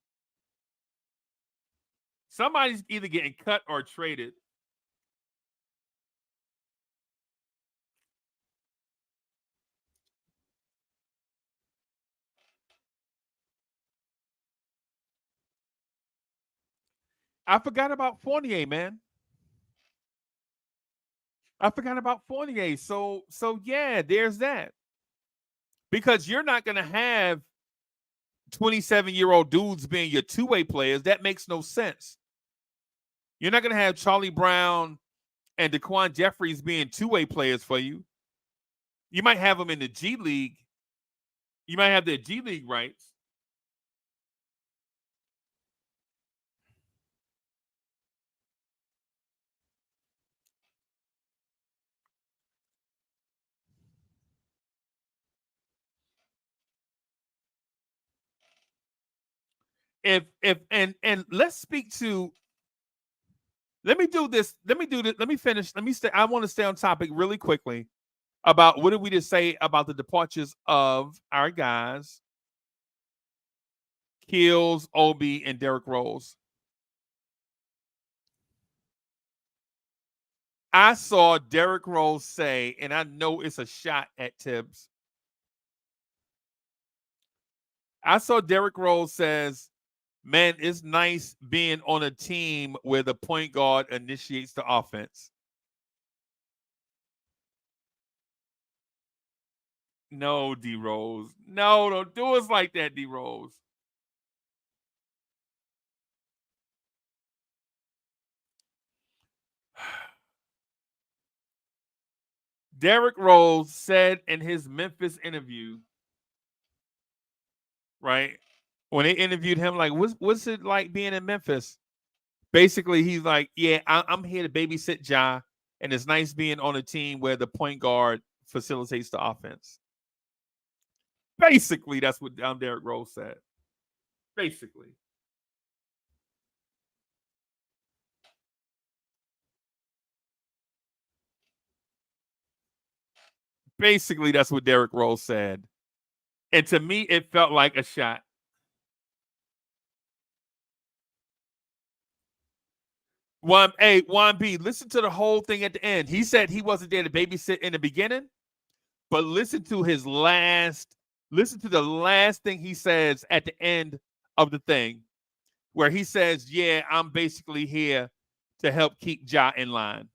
Somebody's either getting cut or traded. I forgot about Fournier, man. I forgot about Fournier. So yeah, there's that. Because you're not gonna have 27-year-old dudes being your two-way players. That makes no sense. You're not gonna have Charlie Brown and Daquan Jeffries being two-way players for you. You might have them in the G League. You might have their G League rights. If and let's speak to. Let me do this. Let me finish. Let me stay. I want to stay on topic really quickly about what did we just say about the departures of our guys, Kills, Obi, and Derrick Rose. I saw Derrick Rose say, and I know it's a shot at Tibbs. I saw Derrick Rose says, man, it's nice being on a team where the point guard initiates the offense. No, D Rose. No, don't do us like that, D Rose. Derrick Rose said in his Memphis interview, right? When they interviewed him, like, what's it like being in Memphis? Basically, he's like, yeah, I'm here to babysit Ja, and it's nice being on a team where the point guard facilitates the offense. Basically, that's what Derrick Rose said. Basically. Basically, that's what Derrick Rose said. And to me, it felt like a shot. Juan B, listen to the whole thing at the end. He said he wasn't there to babysit in the beginning, but listen to the last thing he says at the end of the thing, where he says, yeah, I'm basically here to help keep Ja in line.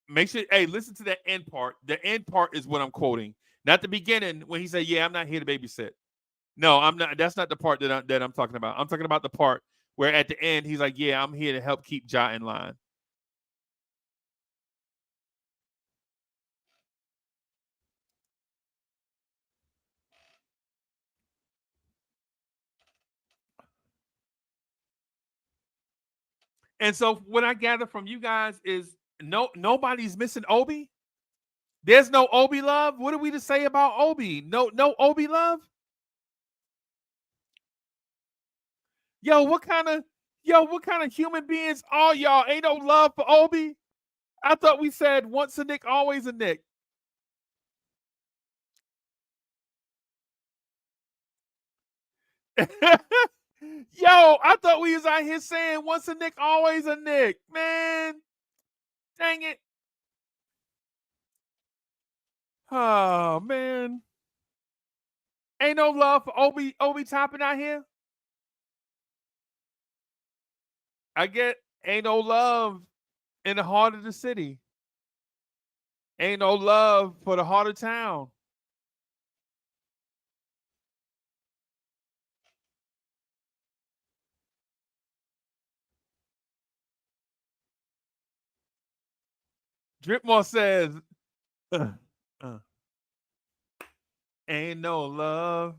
Make sure, listen to that end part. The end part is what I'm quoting, not the beginning when he said, yeah, I'm not here to babysit. No, I'm not. That's not the part that I'm talking about. I'm talking about the part where at the end he's like, yeah, I'm here to help keep Ja in line. And so what I gather from you guys is nobody's missing Obi. There's no Obi love. What are we to say about Obi? No Obi love. What kind of human beings are y'all? Ain't no love for Obi. I thought we said once a Nick, always a Nick. I thought we was out here saying once a Nick, always a Nick. Man, dang it. Oh man. Ain't no love for Obi Toppin out here. I get ain't no love in the heart of the city. Ain't no love for the heart of town. Dripmore says, uh, ain't no love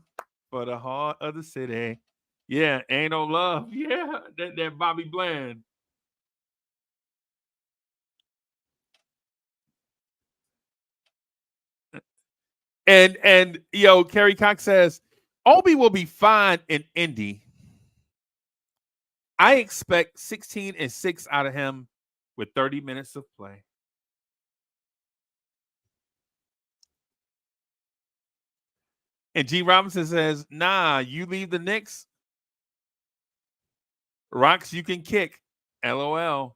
for the heart of the city. Yeah, ain't no love. Yeah, that Bobby Bland. And yo, Kerry Cox says, Obi will be fine in Indy. I expect 16 and 6 out of him with 30 minutes of play. And G. Robinson says, nah, you leave the Knicks. Rocks you can kick. LOL.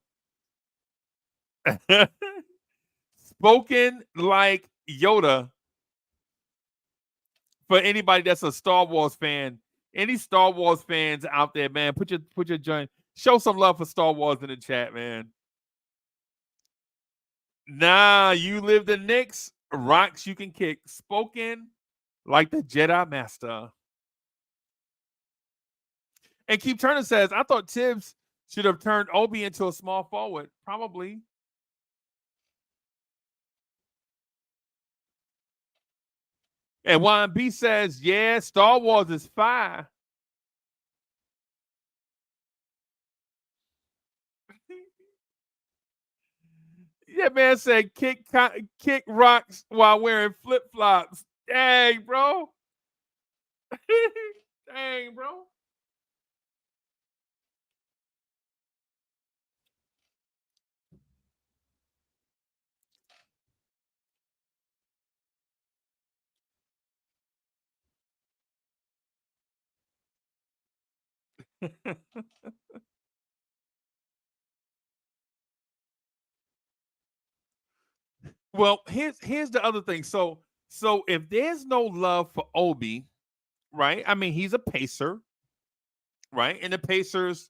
Spoken like Yoda. For anybody that's a Star Wars fan, any Star Wars fans out there, man, put your joint, show some love for Star Wars in the chat, man. Nah, you live the Knicks. Rocks you can kick. Spoken like the Jedi Master. And Keith Turner says, I thought Tibbs should have turned Obi into a small forward. Probably. And Juan B says, yeah, Star Wars is fire. Yeah, man said kick rocks while wearing flip-flops. Dang, bro. Dang, bro. Well, here's the other thing. So if there's no love for Obi, right? I mean, he's a Pacer, right? And the Pacers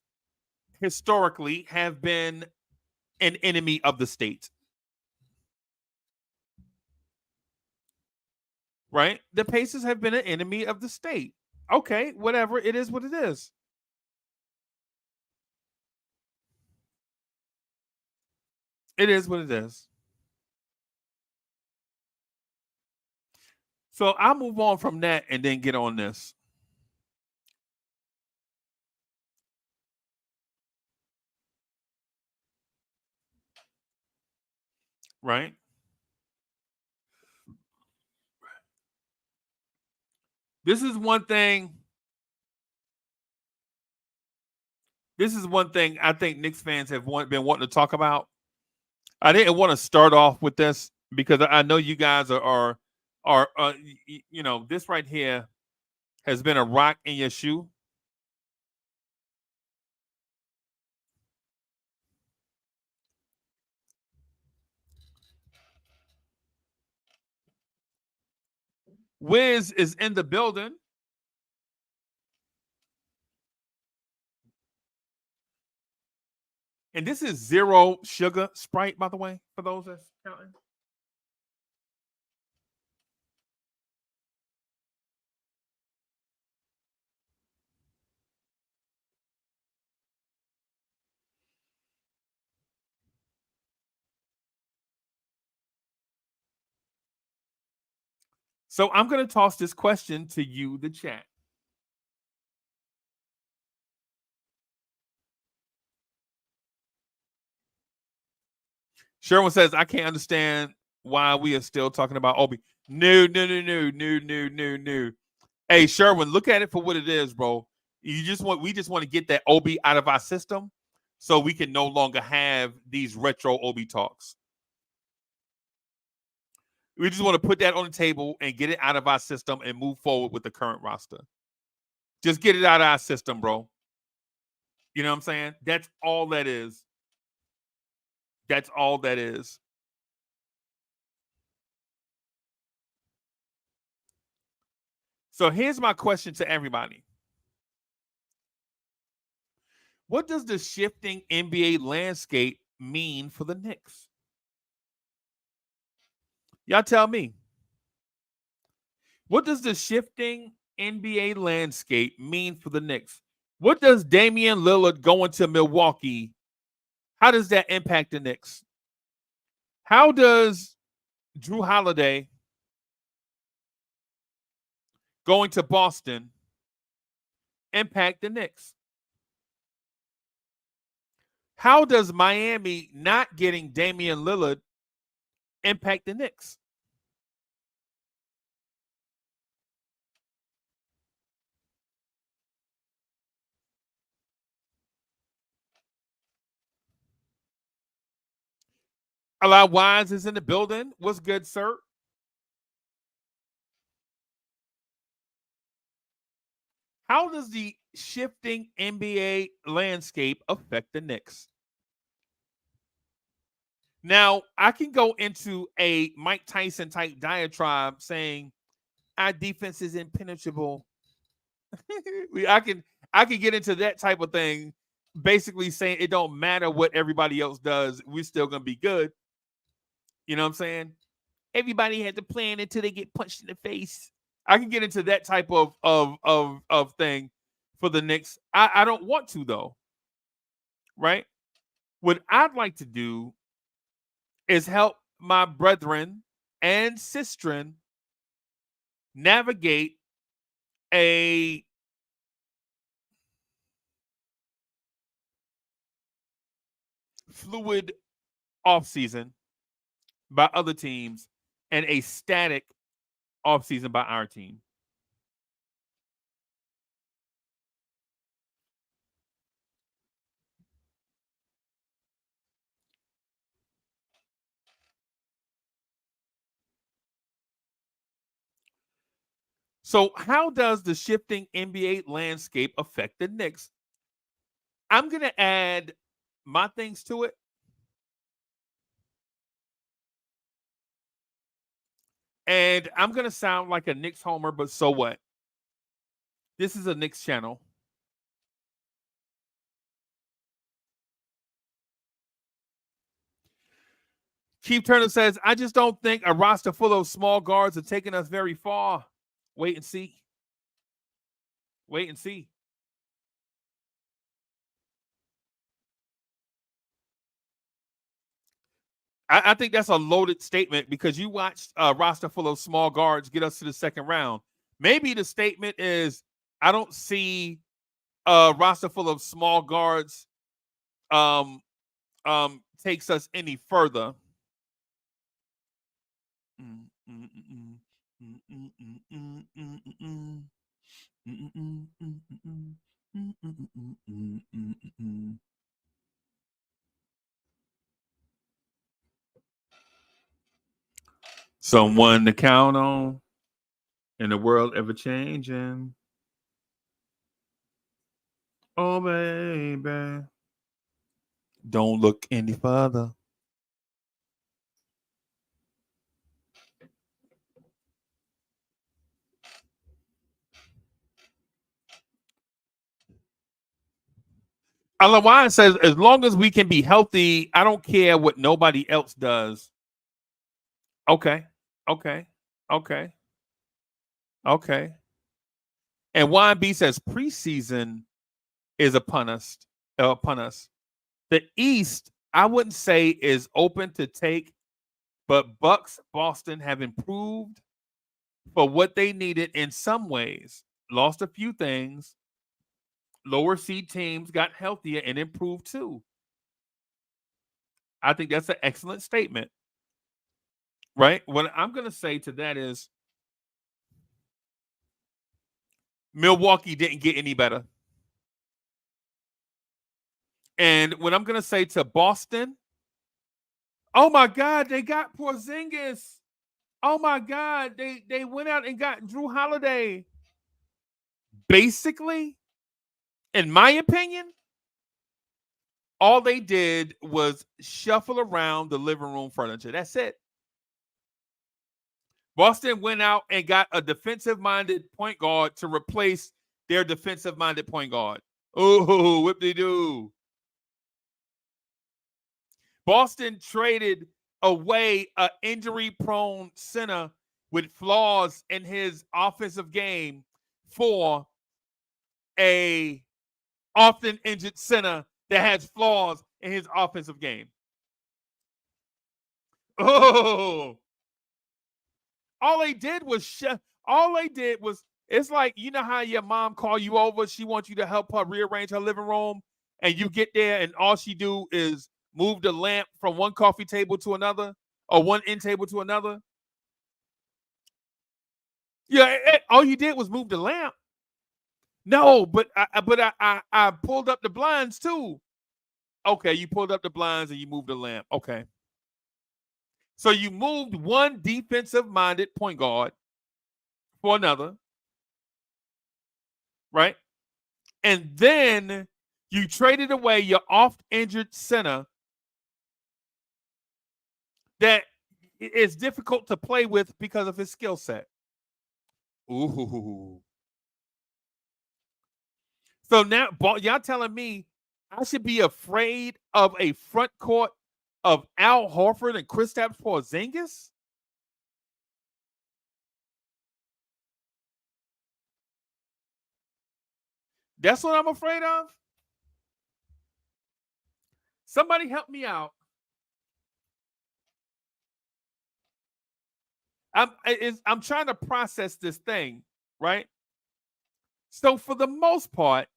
historically have been an enemy of the state. Right? The Pacers have been an enemy of the state. Okay, whatever. It is what it is. It is what it is. So I'll move on from that and then get on this. Right? This is one thing. This is one thing I think Knicks fans have been wanting to talk about. I didn't want to start off with this because I know you guys are you know, this right here has been a rock in your shoe. Wiz is in the building. And this is zero sugar Sprite, by the way, for those that's counting. So I'm going to toss this question to you, the chat. Sherwin says, I can't understand why we are still talking about Obi. No. Hey, Sherwin, look at it for what it is, bro. We just want to get that Obi out of our system so we can no longer have these retro Obi talks. We just want to put that on the table and get it out of our system and move forward with the current roster. Just get it out of our system, bro. You know what I'm saying? That's all that is. That's all that is. So here's my question to everybody. What does the shifting NBA landscape mean for the Knicks? Y'all tell me. What does the shifting NBA landscape mean for the Knicks? What does Damian Lillard going to Milwaukee? How does that impact the Knicks? How does Drew Holiday going to Boston impact the Knicks? How does Miami not getting Damian Lillard impact the Knicks? A lot Wise is in the building. What's good, sir? How does the shifting NBA landscape affect the Knicks? Now, I can go into a Mike Tyson type diatribe saying our defense is impenetrable. I can get into that type of thing, basically saying it don't matter what everybody else does, we're still gonna be good. You know what I'm saying? Everybody had to plan until they get punched in the face. I can get into that type of thing for the Knicks. I don't want to though, right? What I'd like to do is help my brethren and sistren navigate a fluid offseason by other teams and a static offseason by our team. So, how does the shifting NBA landscape affect the Knicks? I'm going to add my things to it. And I'm going to sound like a Knicks homer, but so what? This is a Knicks channel. Chief Turner says, I just don't think a roster full of small guards are taking us very far. Wait and see. Wait and see. I think that's a loaded statement because you watched a roster full of small guards get us to the second round. Maybe the statement is, I don't see a roster full of small guards takes us any further. Someone to count on in the world ever changing. Oh, baby. Don't look any further. Alawan says, as long as we can be healthy, I don't care what nobody else does. Okay. Okay. Okay. Okay. And YB says preseason is upon us. The East, I wouldn't say is open to take, but Bucks, Boston have improved for what they needed in some ways. Lost a few things. Lower seed teams got healthier and improved too. I think that's an excellent statement. Right? What I'm going to say to that is Milwaukee didn't get any better. And what I'm going to say to Boston, oh my God, they got Porzingis. Oh my God, they went out and got Drew Holiday. Basically, in my opinion, all they did was shuffle around the living room furniture. That's it. Boston went out and got a defensive-minded point guard to replace their defensive-minded point guard. Oh, whip-de-doo. Boston traded away an injury-prone center with flaws in his offensive game for a often injured center that has flaws in his offensive game. Oh, all they did was it's like, you know how your mom call you over, she wants you to help her rearrange her living room, and you get there and all she do is move the lamp from one coffee table to another or one end table to another. Yeah, all you did was move the lamp. No, but I pulled up the blinds too. Okay, you pulled up the blinds and you moved the lamp. Okay. So you moved one defensive-minded point guard for another, right? And then you traded away your oft-injured center that is difficult to play with because of his skill set. Ooh. So now y'all telling me I should be afraid of a front court of Al Horford and Kristaps Porzingis? That's what I'm afraid of? Somebody help me out. I'm trying to process this thing, right? So for the most part,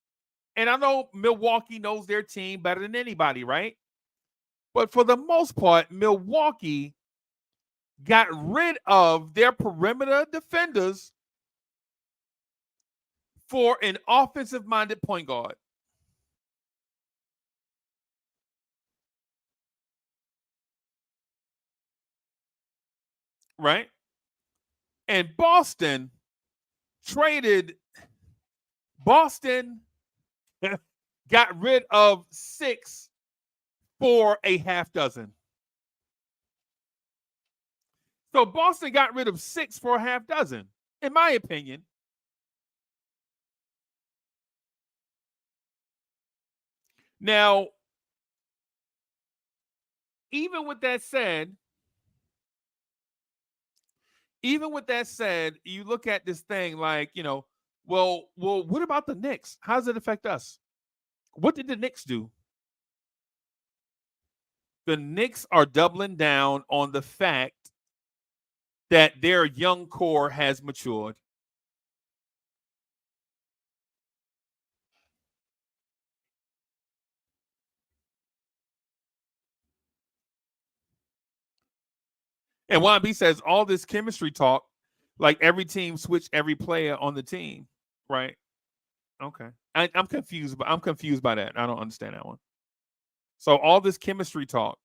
and I know Milwaukee knows their team better than anybody, right? But for the most part, Milwaukee got rid of their perimeter defenders for an offensive-minded point guard. Right? And Boston got rid of 6 for a half dozen. So Boston got rid of 6 for a half dozen, in my opinion. Now, even with that said, you look at this thing like, well, what about the Knicks? How does it affect us? What did the Knicks do? The Knicks are doubling down on the fact that their young core has matured. And YB says all this chemistry talk, like every team switch every player on the team, right? Okay, I'm confused, but I'm confused by that. I don't understand that one. So all this chemistry talk,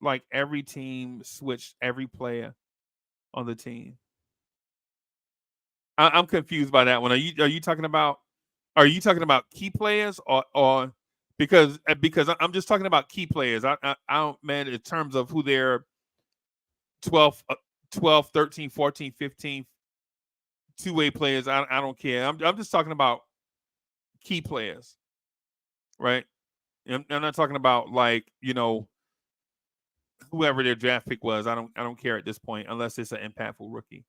like every team switched every player on the team. I'm confused by that one. Are you talking about key players or because I'm just talking about key players. I don't, man, in terms of who they're 12, 12, 13, 14, 15 two-way players. I don't care. I'm just talking about key players, right? I'm not talking about like, whoever their draft pick was. I don't care at this point unless it's an impactful rookie.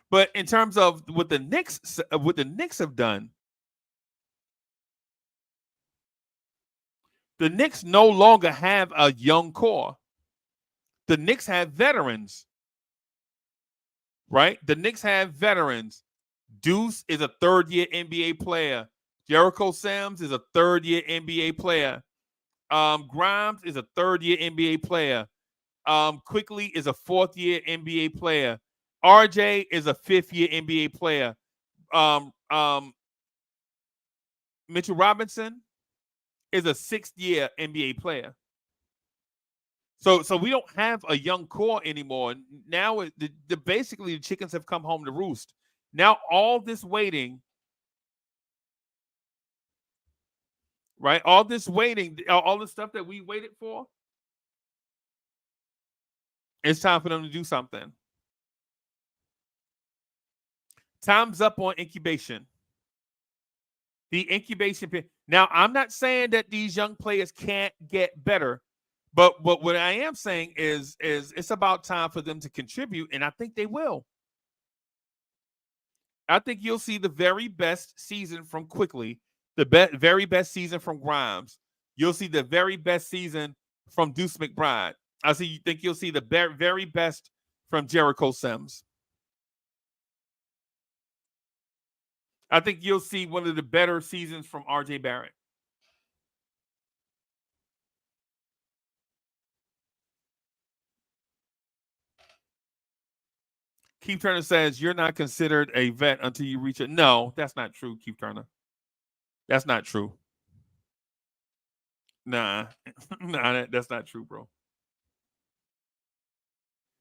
But in terms of what the Knicks have done, the Knicks no longer have a young core. The Knicks have veterans, right? The Knicks have veterans. Deuce is a third-year NBA player. Jericho Sims is a third-year NBA player. Grimes is a third-year NBA player. Quickly is a fourth-year NBA player. RJ is a fifth-year NBA player. Mitchell Robinson is a sixth-year NBA player. So we don't have a young core anymore. Now basically the chickens have come home to roost. Now all this waiting, right? All this waiting, all the stuff that we waited for, it's time for them to do something. Time's up on incubation. The incubation period. Now, I'm not saying that these young players can't get better, but what I am saying is it's about time for them to contribute, and I think they will. I think you'll see the very best season from Quickly, the very best season from Grimes. You'll see the very best season from Deuce McBride. I see you think you'll see the very best from Jericho Sims. I think you'll see one of the better seasons from RJ Barrett. Keith Turner says you're not considered a vet until you reach it. No, that's not true, Keith Turner. That's not true. Nah, that's not true, bro.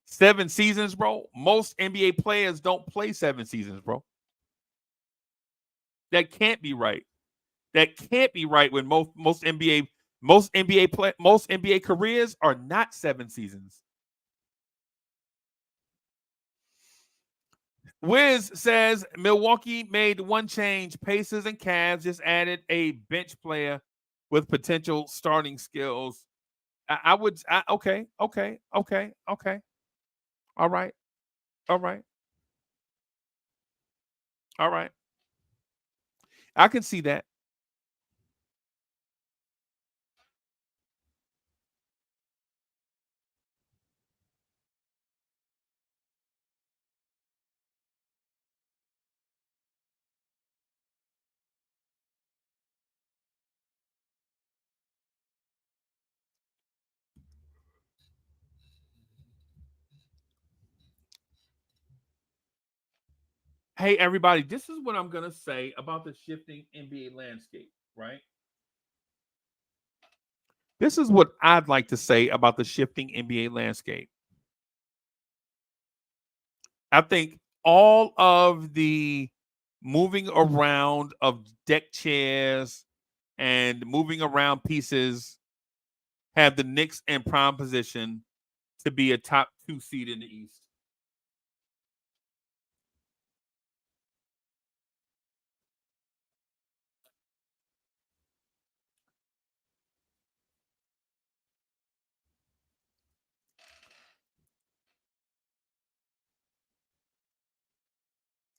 7 seasons, bro. Most NBA players don't play 7 seasons, bro. That can't be right. That can't be right when most NBA careers are not 7 seasons. Wiz says Milwaukee made one change. Pacers and Cavs just added a bench player with potential starting skills. Okay. All right. I can see that. Hey, everybody, this is what I'm going to say about the shifting NBA landscape, right? This is what I'd like to say about the shifting NBA landscape. I think all of the moving around of deck chairs and moving around pieces have the Knicks in prime position to be a top 2 seed in the East.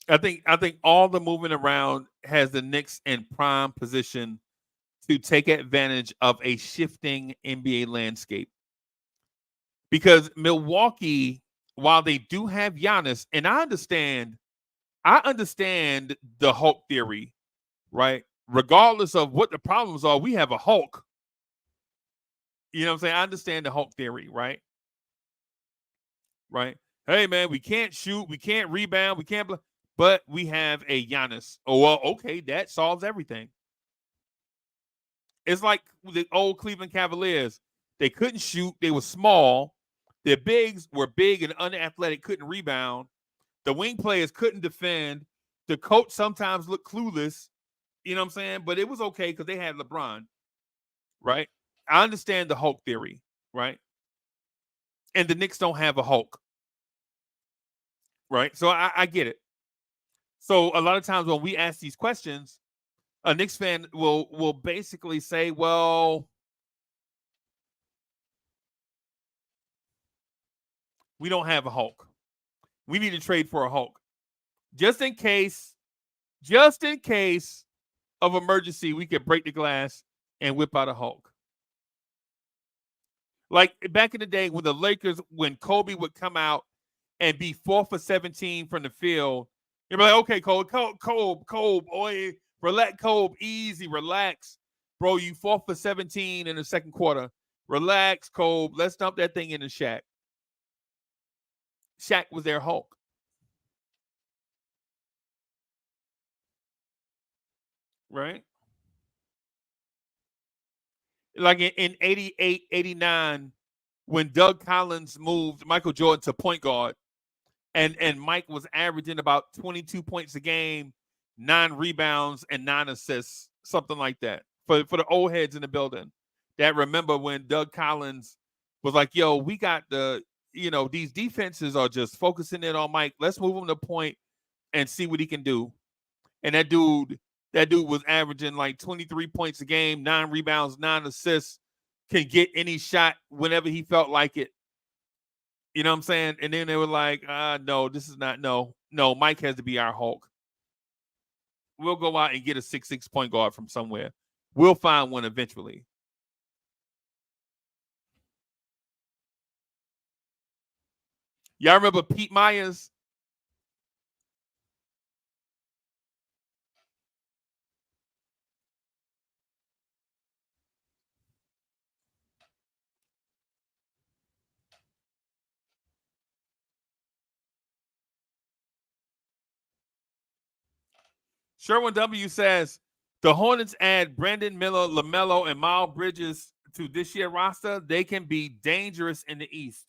I think all the moving around has the Knicks in prime position to take advantage of a shifting NBA landscape. Because Milwaukee, while they do have Giannis, and I understand the Hulk theory, right? Regardless of what the problems are, we have a Hulk. You know what I'm saying? I understand the Hulk theory, right? Right? Hey, man, we can't shoot, we can't rebound, we can't, but we have a Giannis. Oh, well, okay, that solves everything. It's like the old Cleveland Cavaliers. They couldn't shoot, they were small. Their bigs were big and unathletic, couldn't rebound. The wing players couldn't defend. The coach sometimes looked clueless. You know what I'm saying? But it was okay because they had LeBron, right? I understand the Hulk theory, right? And the Knicks don't have a Hulk, right? So I get it. So a lot of times when we ask these questions, a Knicks fan will basically say, well, we don't have a Hulk. We need to trade for a Hulk. Just in case of emergency, we could break the glass and whip out a Hulk. Like back in the day when the Lakers, when Kobe would come out and be 4 for 17 from the field, you'd be like, okay, Kobe, boy, relax, Kobe, easy, relax. Bro, you 4 for 17 in the second quarter. Relax, Kobe. Let's dump that thing into Shaq. Shaq was their Hulk. Right? Like in 88, 89, when Doug Collins moved Michael Jordan to point guard, and Mike was averaging about 22 points a game, 9 rebounds, and 9 assists, something like that. For the old heads in the building that remember when Doug Collins was like, yo, we got these defenses are just focusing in on Mike. Let's move him to point and see what he can do. And that dude was averaging like 23 points a game, 9 rebounds, 9 assists, can get any shot whenever he felt like it. You know what I'm saying? And then they were like, no, this is not, no, Mike has to be our Hulk. We'll go out and get a 6'6" point guard from somewhere. We'll find one eventually. Y'all remember Pete Myers? Sherwin W says the Hornets add Brandon Miller, LaMelo, and Miles Bridges to this year roster. They can be dangerous in the East.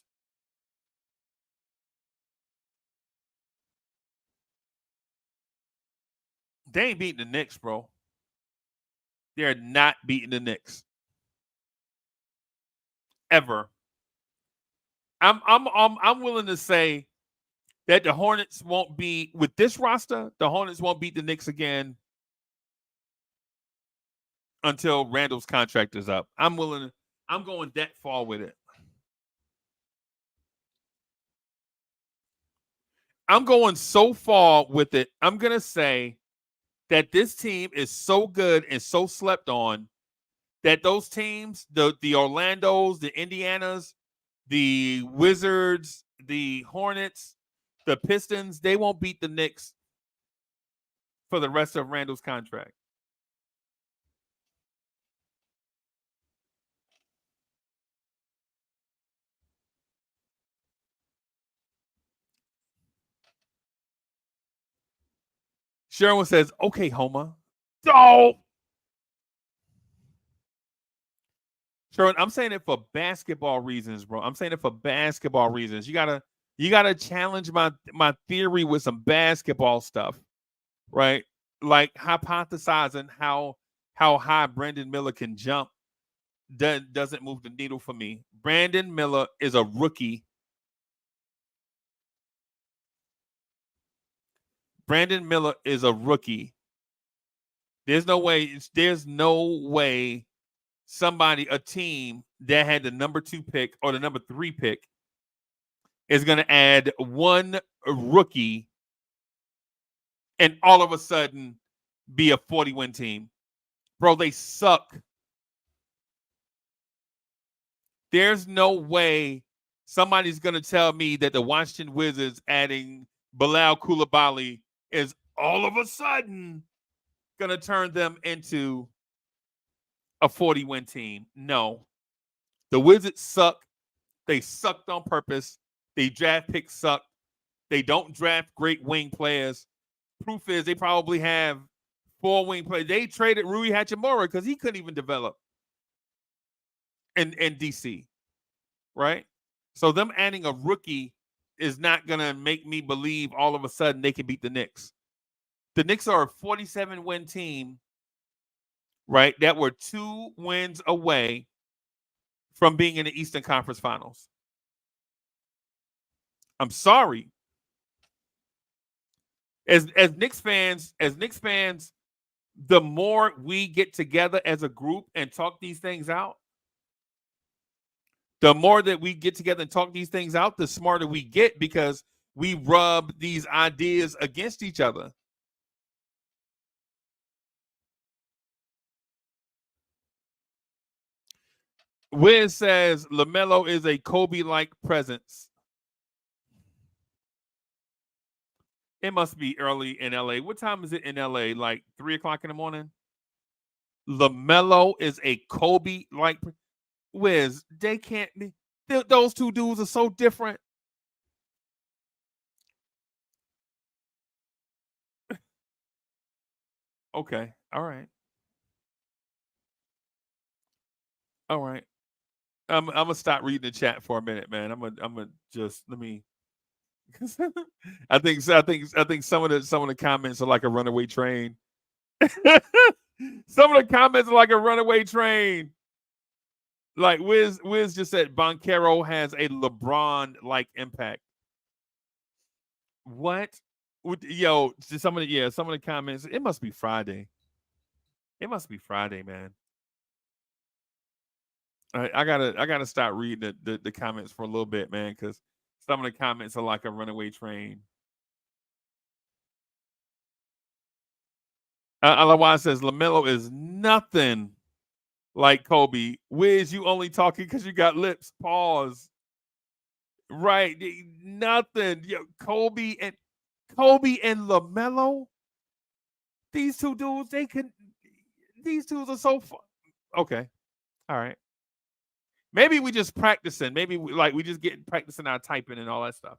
They ain't beating the Knicks, bro. They're not beating the Knicks. Ever. I'm willing to say that the Hornets won't be with this roster. The Hornets won't beat the Knicks again until Randall's contract is up. I'm going that far with it. I'm going so far with it. I'm going to say that this team is so good and so slept on that those teams, the Orlandos, the Indianas, the Wizards, the Hornets, the Pistons, they won't beat the Knicks for the rest of Randall's contract. Sherwin says, okay, Homer. Oh! Sherwin, I'm saying it for basketball reasons, bro. I'm saying it for basketball reasons. You gotta challenge my theory with some basketball stuff, right? Like hypothesizing how high Brandon Miller can jump doesn't move the needle for me. Brandon Miller is a rookie. Brandon Miller is a rookie. There's no way a team that had the number 2 pick or the number 3 pick is going to add one rookie and all of a sudden be a 40-win team. Bro, they suck. There's no way somebody's going to tell me that the Washington Wizards adding Bilal Coulibaly is all of a sudden going to turn them into a 40-win team. No. The Wizards suck. They sucked on purpose. They draft picks suck. They don't draft great wing players. Proof is they probably have 4 wing players. They traded Rui Hachimura because he couldn't even develop in DC, right? So them adding a rookie is not going to make me believe all of a sudden they can beat the Knicks. The Knicks are a 47-win team, right? That were 2 wins away from being in the Eastern Conference Finals. I'm sorry. As Knicks fans, the more we get together as a group and talk these things out, the more that we get together and talk these things out, the smarter we get because we rub these ideas against each other. Wiz says LaMelo is a Kobe-like presence. It must be early in LA. What time is it in LA? Like 3 o'clock in the morning? LaMelo is a Kobe-like. Wiz, they can't be. Those two dudes are so different. Okay. All right. All right. I'm gonna stop reading the chat for a minute, man. I'm gonna just let me. I think some of the comments are like a runaway train. Some of the comments are like a runaway train. Like Wiz just said, Banchero has a LeBron-like impact. What? Yo, some of the comments. It must be Friday. It must be Friday, man. I gotta stop reading the comments for a little bit, man, because some of the comments are like a runaway train. Otherwise says LaMelo is nothing like Kobe. Wiz, you only talking because you got lips. Pause. Right. Nothing. Kobe and LaMelo. These two dudes, these dudes are so fun. Okay. All right. Maybe we just practicing. Maybe we just getting practicing our typing and all that stuff.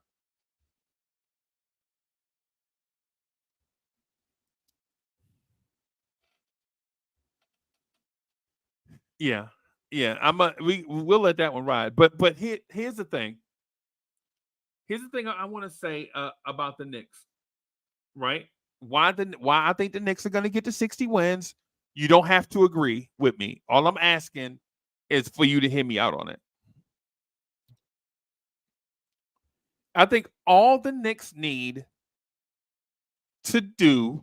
Yeah. Yeah. We'll let that one ride. But here's the thing. Here's the thing I want to say about the Knicks, right? Why I think the Knicks are going to get to 60 wins. You don't have to agree with me. All I'm asking is for you to hear me out on it. I think all the Knicks need to do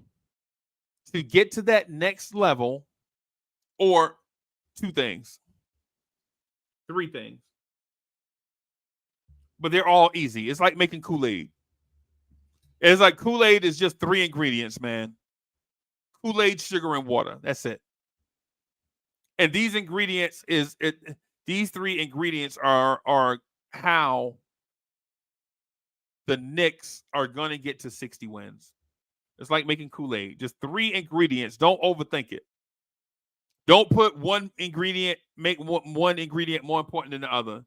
to get to that next level, or two things, three things, but they're all easy. It's like making Kool-Aid. It's like Kool-Aid is just three ingredients, man. Kool-Aid, sugar, and water. That's it. And these ingredients these three ingredients are how the Knicks are going to get to 60 wins. It's like making Kool-Aid. Just three ingredients. Don't overthink it. Don't put make one ingredient more important than the other.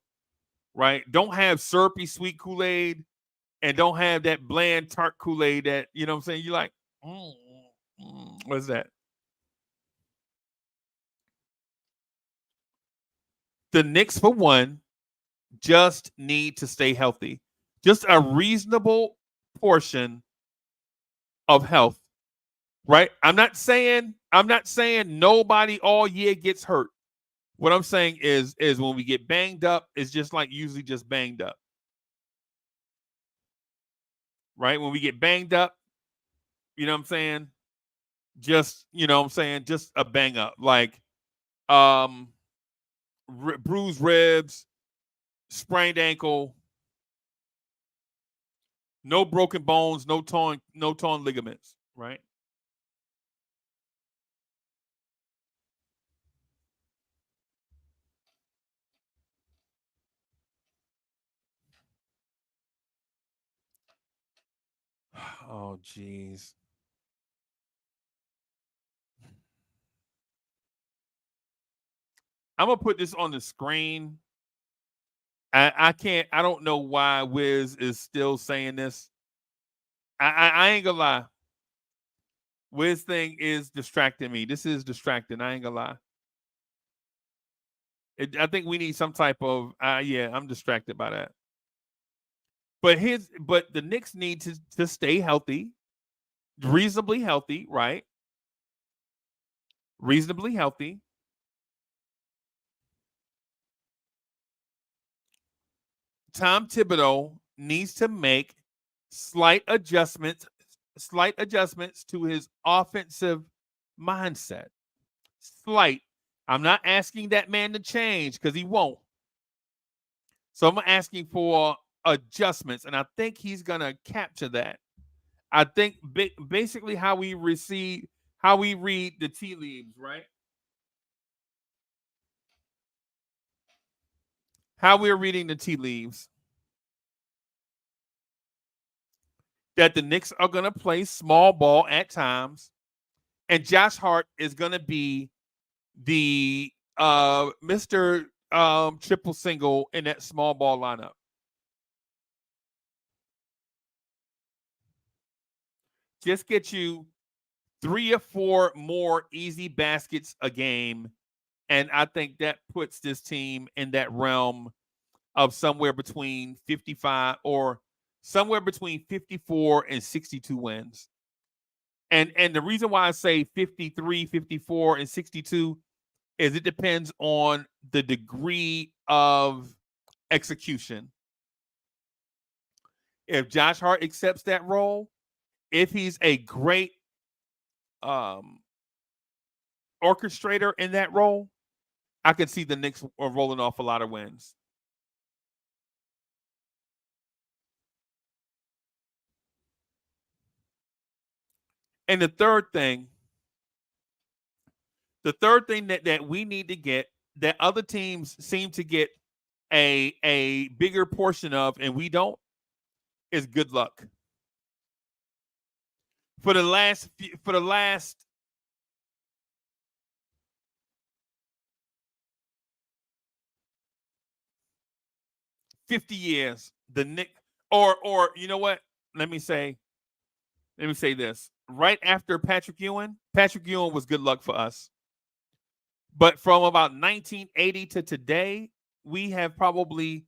Right? Don't have syrupy sweet Kool-Aid and don't have that bland tart Kool-Aid that, you know what I'm saying? You're like, what's that? The Knicks, for one, just need to stay healthy. Just a reasonable portion of health, right? I'm not saying nobody all year gets hurt. What I'm saying is when we get banged up, it's just like usually just banged up. Right? When we get banged up, you know what I'm saying? Just, you know what I'm saying? Just a bang up. Like bruised ribs, sprained ankle, no broken bones, no torn ligaments, right? Oh, jeez. I'm gonna put this on the screen. I can't. I don't know why Wiz is still saying this. I ain't gonna lie. Wiz thing is distracting me. This is distracting. I ain't gonna lie. I think we need some type of. Yeah, I'm distracted by that. But the Knicks need to stay healthy, reasonably healthy, right? Reasonably healthy. Tom Thibodeau needs to make slight adjustments to his offensive mindset. Slight. I'm not asking that man to change because he won't. So I'm asking for adjustments, and I think he's gonna capture that. I think basically how we read the tea leaves, right? How we're reading the tea leaves. That the Knicks are going to play small ball at times, and Josh Hart is going to be the Mr. Triple single in that small ball lineup. Just get you 3 or 4 more easy baskets a game, and I think that puts this team in that realm of somewhere between 55 or somewhere between 54 and 62 wins. And the reason why I say 53, 54, and 62 is it depends on the degree of execution. If Josh Hart accepts that role, if he's a great orchestrator in that role, I can see the Knicks rolling off a lot of wins. And the third thing that we need to get that other teams seem to get a bigger portion of, and we don't, is good luck. For the last 50 years, the Knicks, or you know what? Let me say this. Right after Patrick Ewing was good luck for us. But from about 1980 to today, we have probably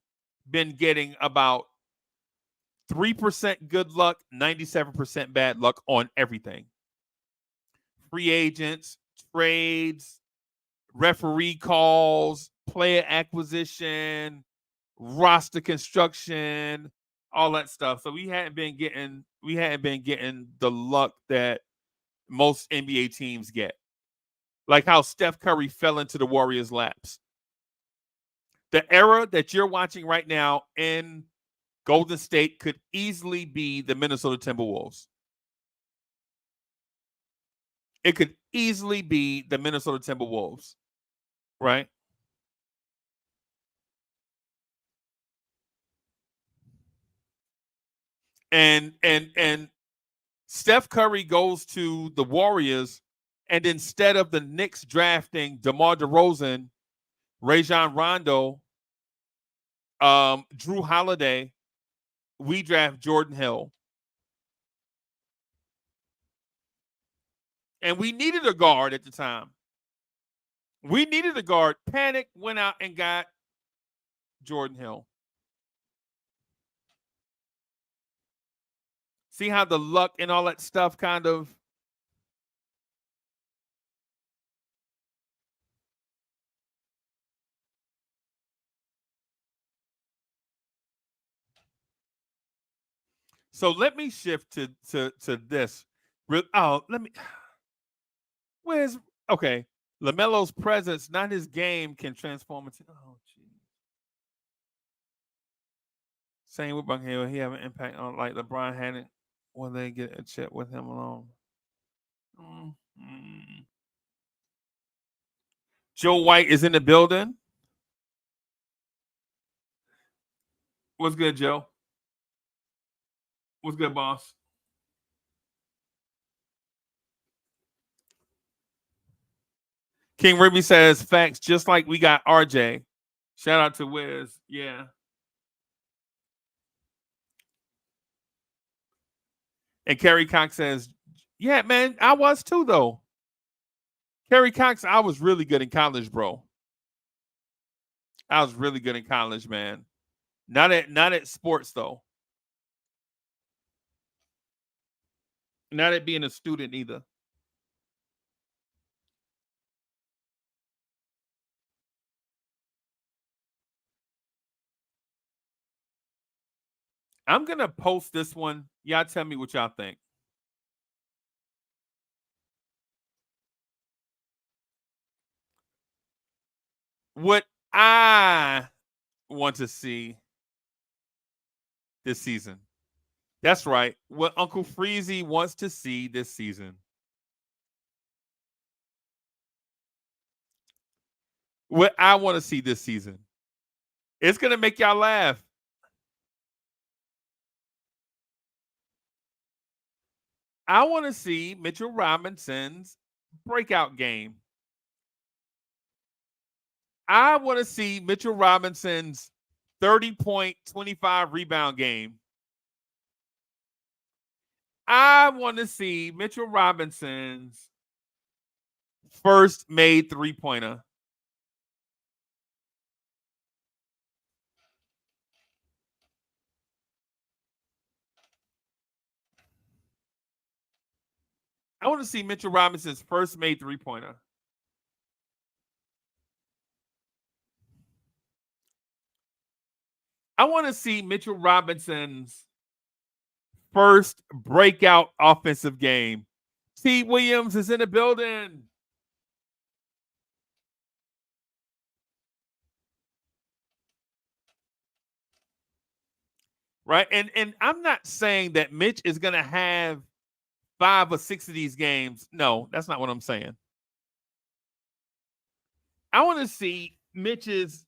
been getting about 3% good luck, 97% bad luck on everything. Free agents, trades, referee calls, player acquisition, roster construction, all that stuff. So we hadn't been getting the luck that most NBA teams get. Like how Steph Curry fell into the Warriors' laps. The era that you're watching right now in Golden State could easily be the Minnesota Timberwolves. It could easily be the Minnesota Timberwolves, right? And Steph Curry goes to the Warriors, and instead of the Knicks drafting DeMar DeRozan, Rajon Rondo, Drew Holiday, we draft Jordan Hill. And we needed a guard at the time. We needed a guard. Panic went out and got Jordan Hill. See how the luck and all that stuff kind of. So let me shift to this. Oh, let me. Where's okay? LaMelo's presence, not his game, can transform into. Oh, geez. Same with Buckhill. He have an impact on like LeBron had it when they get a chip with him alone. Mm-hmm. Joe White is in the building. What's good, Joe? What's good, boss? King Ruby says facts, just like we got RJ. Shout out to Wiz. Yeah. And Kerry Cox says, yeah, man, I was too, though. Kerry Cox, I was really good in college, bro. I was really good in college, man. Not at sports, though. Not at being a student either. I'm going to post this one. Y'all tell me what y'all think. What I want to see this season. That's right. What Uncle Freezy wants to see this season. What I want to see this season. It's going to make y'all laugh. I want to see Mitchell Robinson's breakout game. I want to see Mitchell Robinson's 30-point, 25 rebound game. I want to see Mitchell Robinson's first made three-pointer. I want to see Mitchell Robinson's first made three-pointer. I want to see Mitchell Robinson's first breakout offensive game. T. Williams is in the building. Right? And I'm not saying that Mitch is going to have 5 or 6 of these games. No, that's not what I'm saying. I want to see Mitch's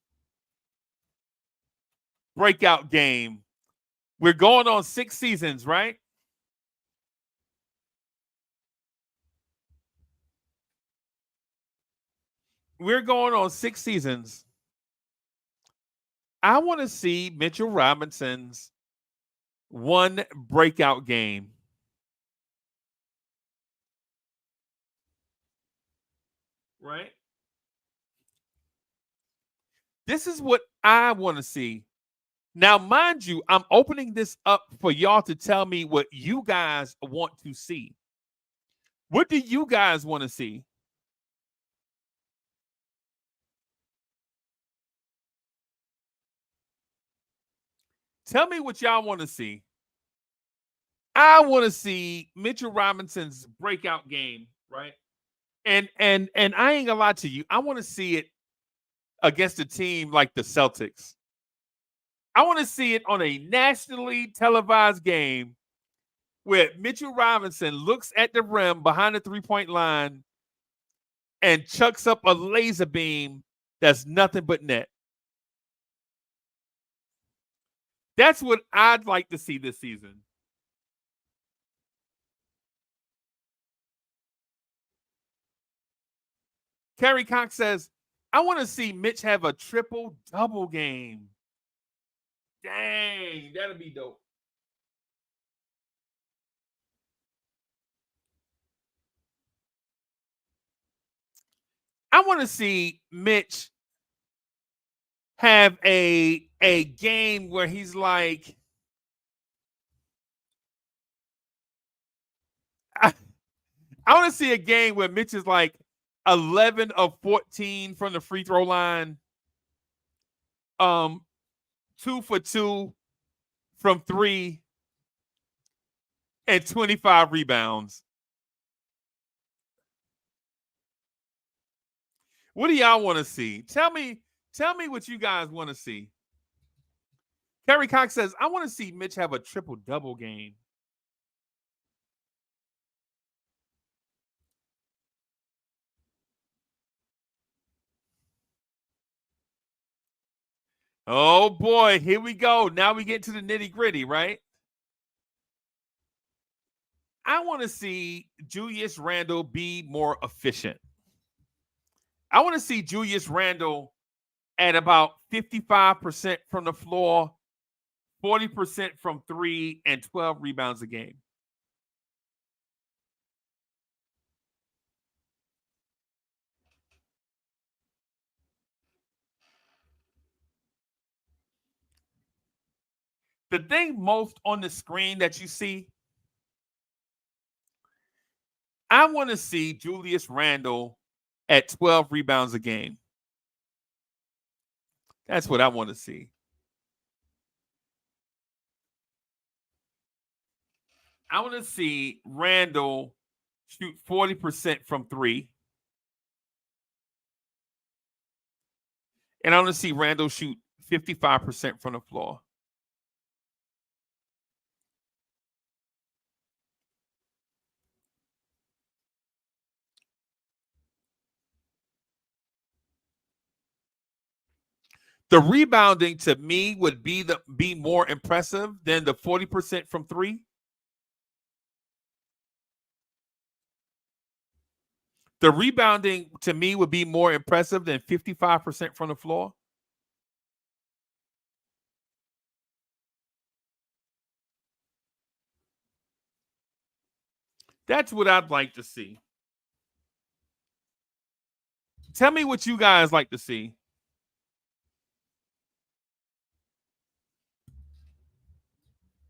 breakout game. We're going on 6 seasons, right? We're going on 6 seasons. I want to see Mitchell Robinson's one breakout game. Right? This is what I want to see. Now, mind you, I'm opening this up for y'all to tell me what you guys want to see. What do you guys want to see? Tell me what y'all want to see. I want to see Mitchell Robinson's breakout game, right? And I ain't gonna lie to you. I want to see it against a team like the Celtics. I want to see it on a nationally televised game where Mitchell Robinson looks at the rim behind the three-point line and chucks up a laser beam that's nothing but net. That's what I'd like to see this season. Kerry Cox says, I want to see Mitch have a triple-double game. Dang, that'd be dope. I want to see Mitch have a game where he's like, I want to see a game where Mitch is like 11 of 14 from the free throw line, 2 for 2 from 3, and 25 rebounds. What do y'all want to see? Tell me what you guys want to see. Kerry Cox says, I want to see Mitch have a triple-double game. Oh, boy. Here we go. Now we get to the nitty-gritty, right? I want to see Julius Randle be more efficient. I want to see Julius Randle at about 55% from the floor, 40% from 3, and 12 rebounds a game. The thing most on the screen that you see, I want to see Julius Randle at 12 rebounds a game. That's what I want to see. I want to see Randle shoot 40% from 3. And I want to see Randle shoot 55% from the floor. The rebounding to me would be more impressive than the 40% from 3. The rebounding to me would be more impressive than 55% from the floor. That's what I'd like to see. Tell me what you guys like to see.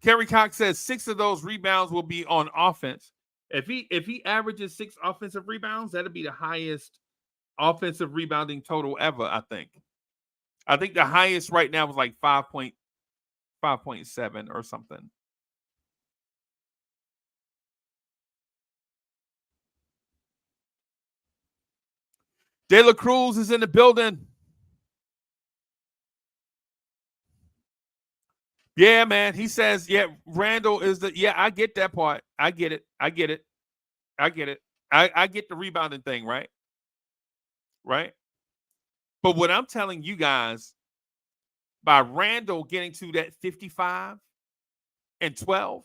Kerry Cox says 6 of those rebounds will be on offense. If he averages 6 offensive rebounds, that'll be the highest offensive rebounding total ever, I think. I think the highest right now was like 5.7 or something. De La Cruz is in the building. Yeah, man. He says, yeah, Randle is I get that part. I get it. I get the rebounding thing, right? Right? But what I'm telling you guys by Randall getting to that 55 and 12,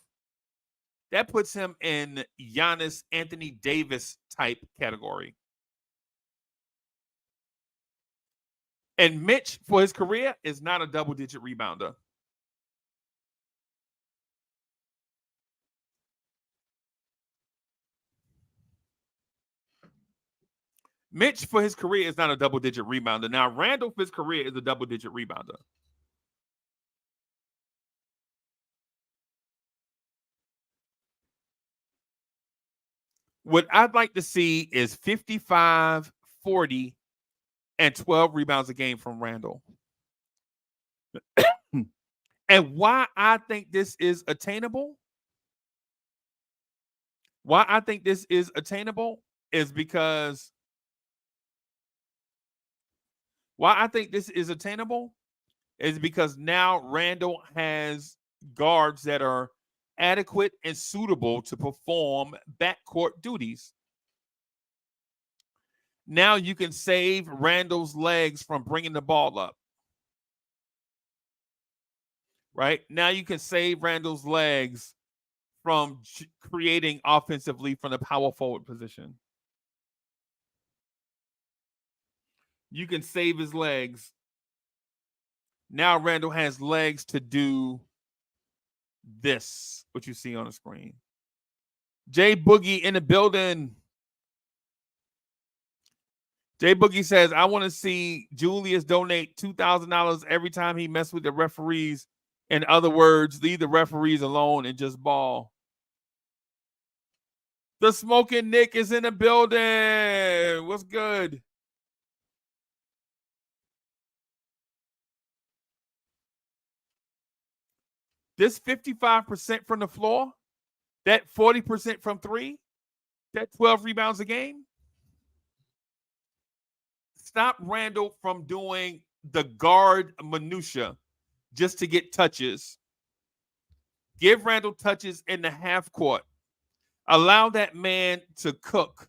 that puts him in Giannis Anthony Davis type category. And Mitch, for his career, is not a double-digit rebounder. Mitch, for his career, is not a double-digit rebounder. Now, Randall, for his career, is a double-digit rebounder. What I'd like to see is 55, 40, and 12 rebounds a game from Randall. And why I think this is attainable? Why I think this is attainable is because now Randall has guards that are adequate and suitable to perform backcourt duties. Now you can save Randall's legs from bringing the ball up. Right? Now you can save Randall's legs from creating offensively from the power forward position. You can save his legs. Now Randall has legs to do this, what you see on the screen. Jay Boogie in the building. Jay Boogie says, I want to see Julius donate $2,000 every time he messes with the referees. In other words, leave the referees alone and just ball. The Smoking Nick is in the building. What's good? This 55% from the floor, that 40% from three, that 12 rebounds a game. Stop Randall from doing the guard minutia just to get touches. Give Randall touches in the half court. Allow that man to cook.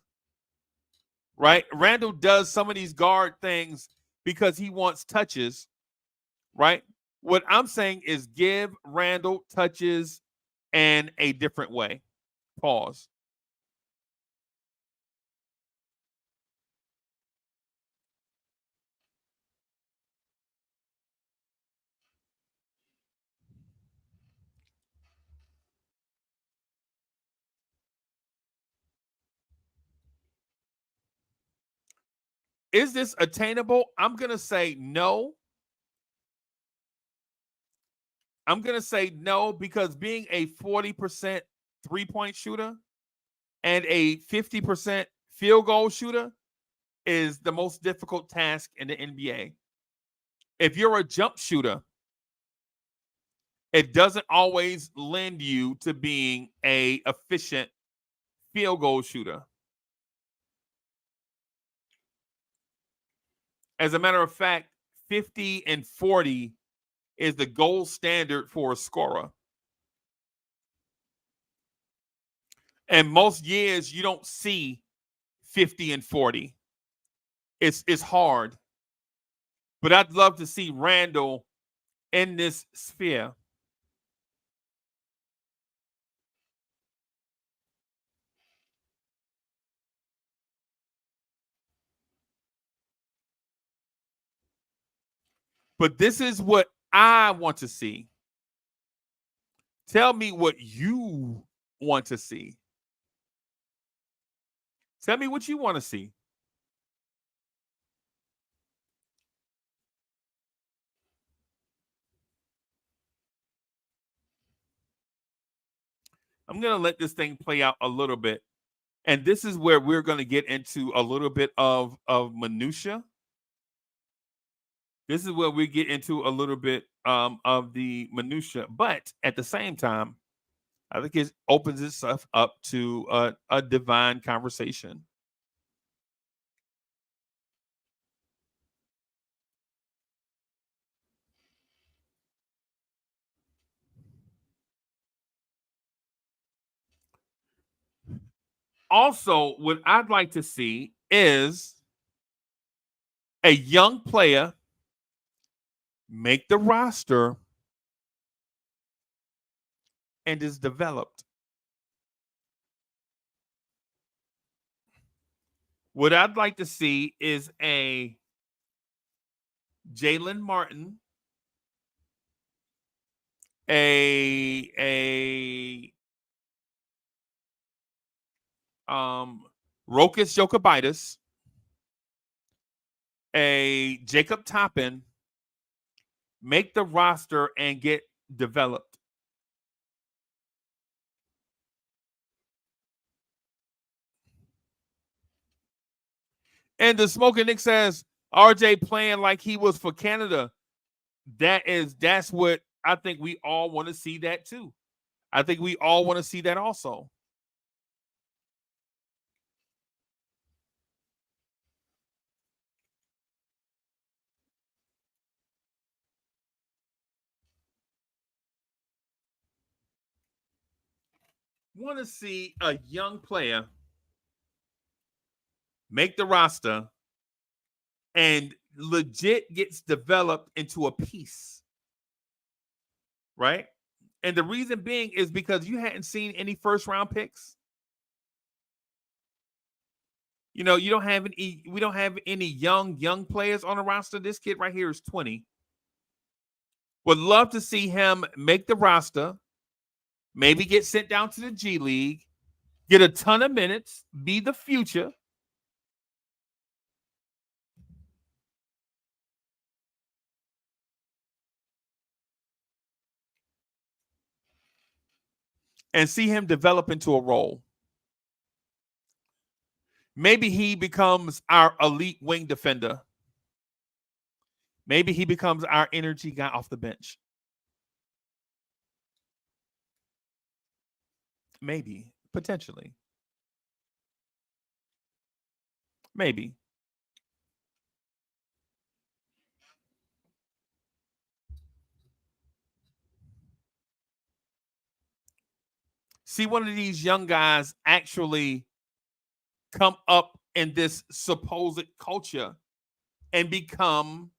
Right? Randall does some of these guard things because he wants touches. Right? What I'm saying is give Randall touches in a different way. Pause. Is this attainable? I'm going to say no. I'm going to say no because being a 40% three-point shooter and a 50% field goal shooter is the most difficult task in the NBA. If you're a jump shooter, it doesn't always lend you to being an efficient field goal shooter. As a matter of fact, 50 and 40 is the gold standard for a scorer. And most years you don't see 50 and 40. It's hard. But I'd love to see Randall in this sphere. But this is what I want to see. Tell me what you want to see. Tell me what you want to see. I'm going to let this thing play out a little bit. And this is where we're going to get into a little bit of minutia. This is where we get into a little bit of the minutia. But at the same time, I think it opens itself up to a divine conversation. Also, what I'd like to see is a young player make the roster, and is developed. What I'd like to see is a Jalen Martin, a Rokas Jokovitis, a Jacob Toppin, make the roster and get developed. And the Smoking Nick says RJ playing like he was for Canada. That's what I think we all want to see that too. I think we all want to see that also. Want to see a young player make the roster and legit gets developed into a piece, right? And the reason being is because you hadn't seen any first round picks. You know, we don't have any young players on the roster. This kid right here is 20. Would love to see him make the roster, maybe get sent down to the G League, get a ton of minutes, be the future. And see him develop into a role. Maybe he becomes our elite wing defender. Maybe he becomes our energy guy off the bench. Maybe, potentially. Maybe. See one of these young guys actually come up in this supposed culture and become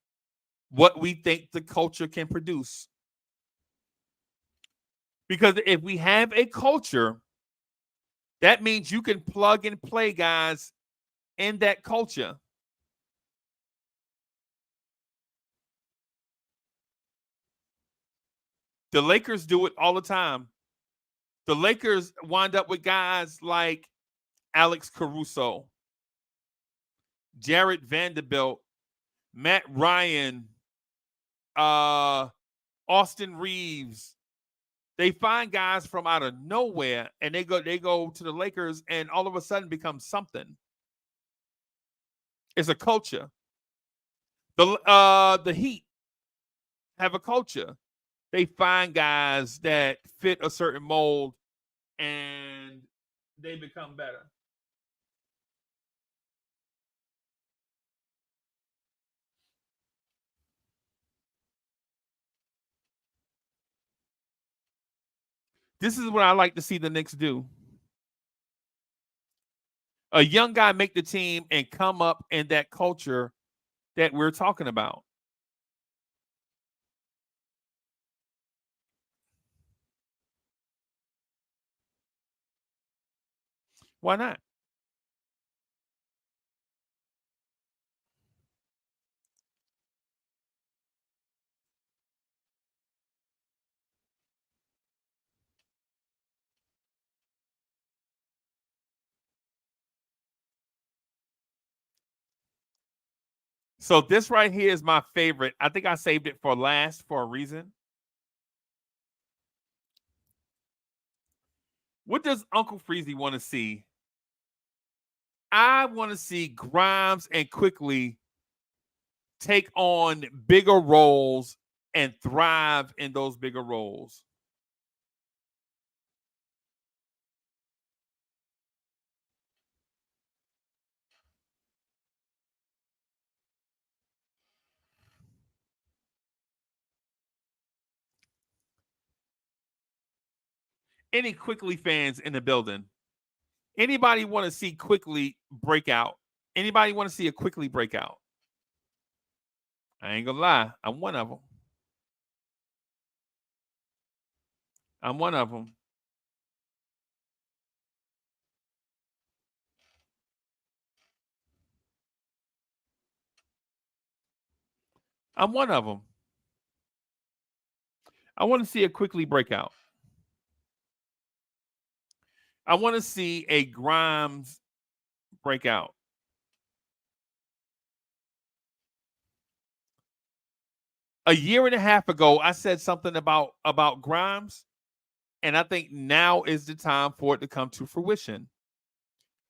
what we think the culture can produce. Because if we have a culture, that means you can plug and play guys in that culture. The Lakers do it all the time. The Lakers wind up with guys like Alex Caruso, Jared Vanderbilt, Matt Ryan, Austin Reeves. They find guys from out of nowhere and they go to the Lakers and all of a sudden become something. It's a culture. The Heat have a culture. They find guys that fit a certain mold and they become better. This is what I like to see the Knicks do. A young guy make the team and come up in that culture that we're talking about. Why not? So this right here is my favorite. I think I saved it for last for a reason. What does Uncle Freezy want to see? I want to see Grimes and Quickly take on bigger roles and thrive in those bigger roles. Any Quickly fans in the building? Anybody want to see Quickly breakout? Anybody want to see a Quickly breakout? I ain't gonna lie, I'm one of them. I'm one of them. I'm one of them. I want to see a quickly breakout. I want to see a Grimes breakout. A year and a half ago, I said something about Grimes, and I think now is the time for it to come to fruition.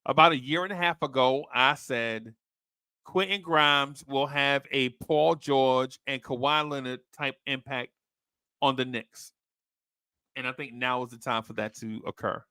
About a year and a half ago, I said Quentin Grimes will have a Paul George and Kawhi Leonard type impact on the Knicks. And I think now is the time for that to occur.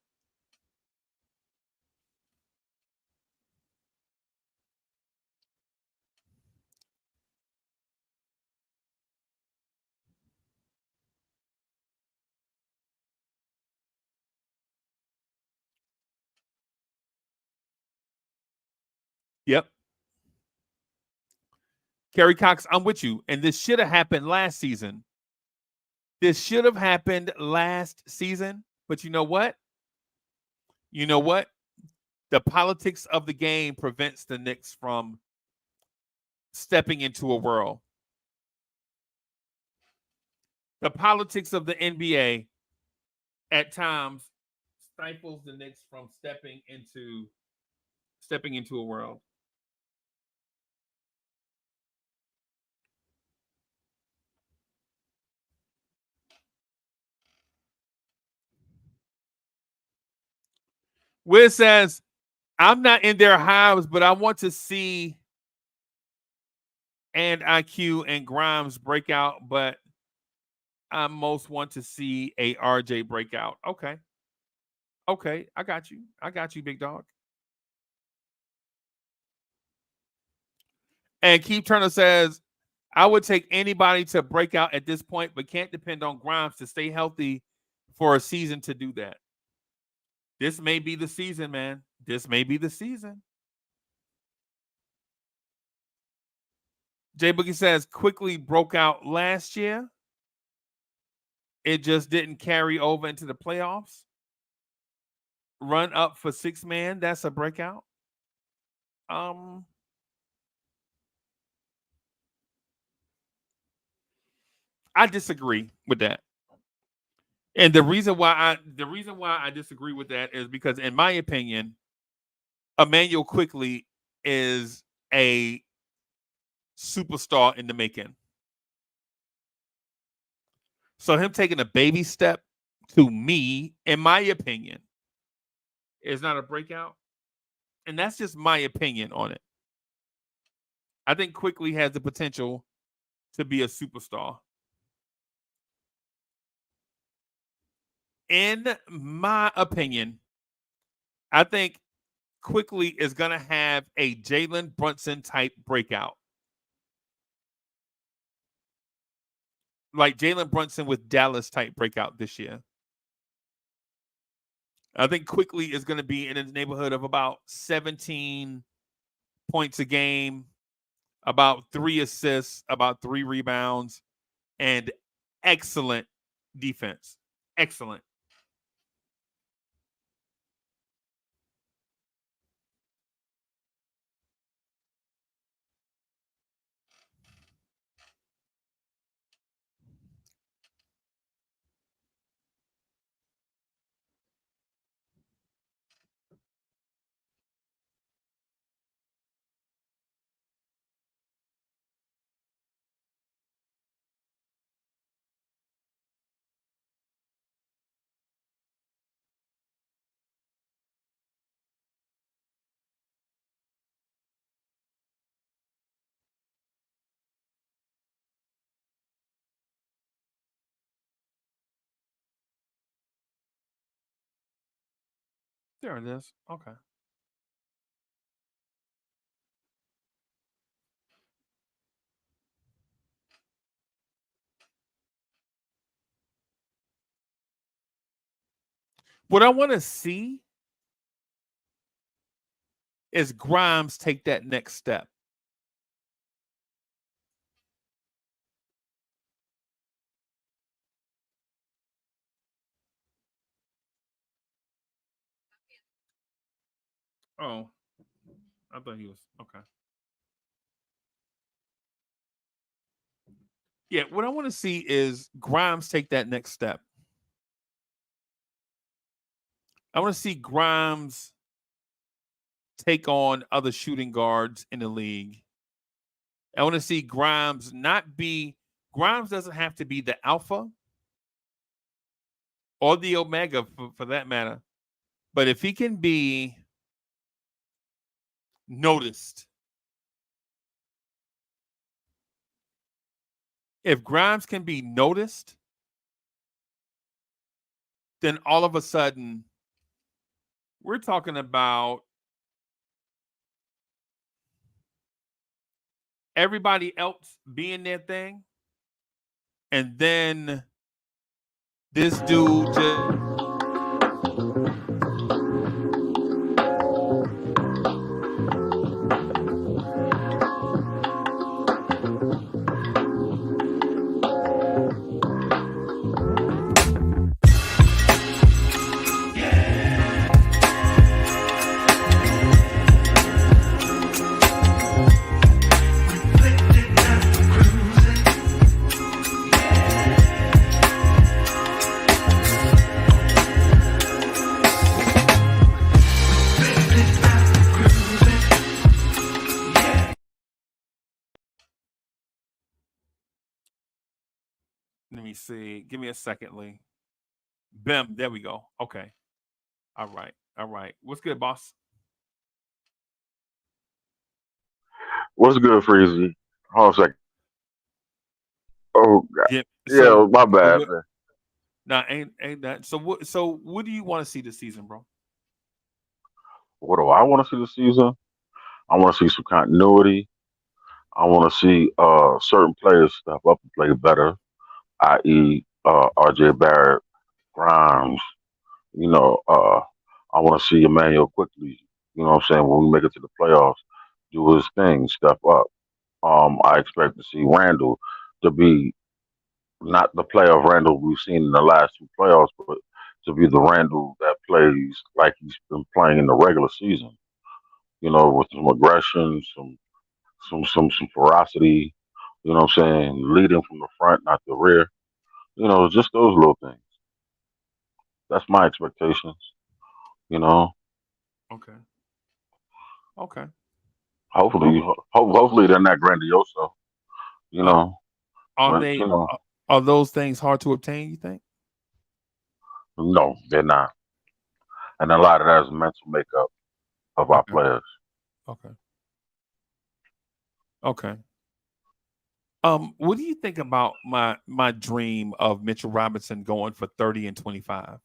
Yep. Kerry Cox, I'm with you. And this should have happened last season. This should have happened last season. But you know what? You know what? The politics of the game prevents the Knicks from stepping into a world. The politics of the NBA at times stifles the Knicks from stepping into a world. Wiz says, I'm not in their hives, but I want to see and IQ and Grimes break out, but I most want to see a RJ breakout. Okay. Okay. I got you. I got you, big dog. And Keith Turner says, I would take anybody to break out at this point, but can't depend on Grimes to stay healthy for a season to do that. This may be the season, man. This may be the season. Jay Boogie says, quickly broke out last year. It just didn't carry over into the playoffs. Run up for 6-man. That's a breakout. I disagree with that. And the reason why I disagree with that is because, in my opinion, Emmanuel Quickly is a superstar in the making. So him taking a baby step, to me, in my opinion, is not a breakout. And that's just my opinion on it. I think Quickly has the potential to be a superstar. In my opinion, I think Quickly is going to have a Jalen Brunson type breakout. Like Jalen Brunson with Dallas type breakout this year. I think Quickly is going to be in the neighborhood of about 17 points a game, about 3 assists, about 3 rebounds, and excellent defense. Excellent. There it is. Okay. What I want to see is Grimes take that next step. Oh, I thought he was okay. Yeah, what I want to see is Grimes take that next step. I want to see Grimes take on other shooting guards in the league. I want to see Grimes not be. Grimes doesn't have to be the alpha or the omega for that matter. But if he can be noticed, if Grimes can be noticed, then all of a sudden we're talking about everybody else being their thing. And then this dude just let me see. Give me a second, Lee. Bim, there we go. Okay. All right. All right. What's good, boss? What's good, Freezy? Hold on a second. Oh, God. Yeah. Yeah, So my so bad, what man. now ain't that so what do you want to see this season, bro? What do I want to see this season? I want to see some continuity. I want to see certain players step up and play better, i.e., RJ Barrett, Grimes. You know, I want to see Emmanuel quickly. You know what I'm saying? When we make it to the playoffs, do his thing, step up. I expect to see Randall to be not the playoff Randall we've seen in the last two playoffs, but to be the Randall that plays like he's been playing in the regular season. You know, with some aggression, some ferocity. You know what I'm saying? Leading from the front, not the rear. You know, just those little things. That's my expectations. You know, Okay. Okay. hopefully, hopefully they're not grandiose. You Uh, know, are when, they you know, are those things hard to obtain, you think? no, they're not. And a lot of that is mental makeup of our Okay. players. Okay. Okay. What do you think about my dream of Mitchell Robinson going for 30 and 25?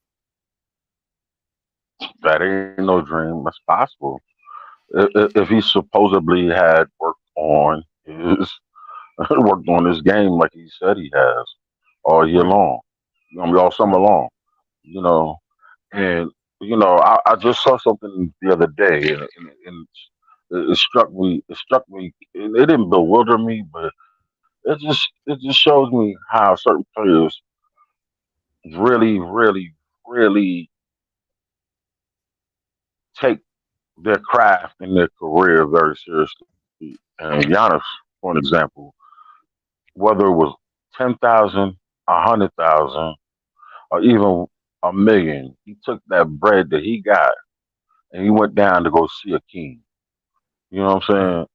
That ain't no dream. That's possible. If he supposedly had his worked on his game like he said he has all year Right. long, I mean, all summer Right. long, you know. And I just saw something the other day, and it struck me. It struck me. It didn't bewilder me, but it just shows me how certain players really, really, really take their craft and their career very seriously. And Giannis, for an example, whether it was 10,000, 100,000, or even a million, he took that bread that he got and he went down to go see a king. You know what I'm Right. saying?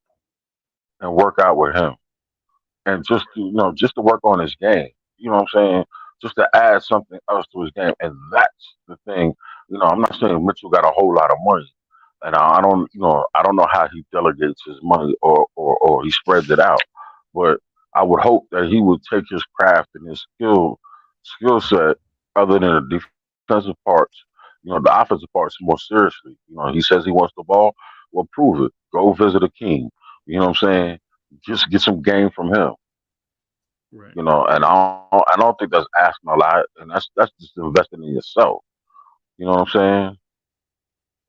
And work out with him, and just to work on his game. You know what I'm saying? Just to add something else to his game, and that's the thing. I'm not saying Mitchell got a whole lot of money, and I don't know how he delegates his money or he spreads it out, but I would hope that he would take his craft and his skill set, other than the defensive parts, the offensive parts more seriously. He says he wants the ball. Well, prove it. Go visit a king. You know what I'm saying? Just get some game from him. Right. And I don't think that's asking a lot, and that's just investing in yourself. You know what I'm saying?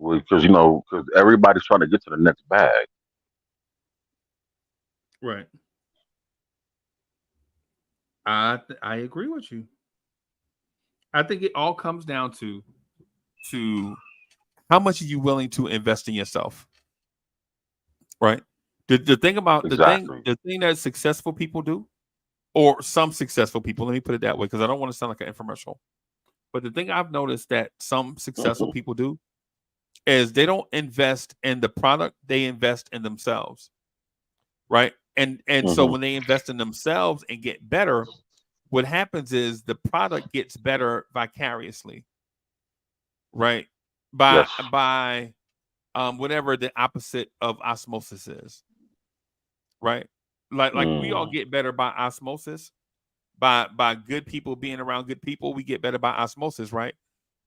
Because everybody's trying to get to the next bag. Right. I agree with you. I think it all comes down to How much are you willing to invest in yourself? Right. The thing about Exactly. the thing that successful people do, or some successful people, let me put it that way, because I don't want to sound like an infomercial. But the thing I've noticed that some successful people do is they don't invest in the product, they invest in themselves. Right. And so Hmm. when they invest in themselves and get better, what happens is the product gets better vicariously, right? Yes. By whatever the opposite of osmosis is, right? Like we all Mm. get better by osmosis, by good people being around good people, we get better by osmosis, right?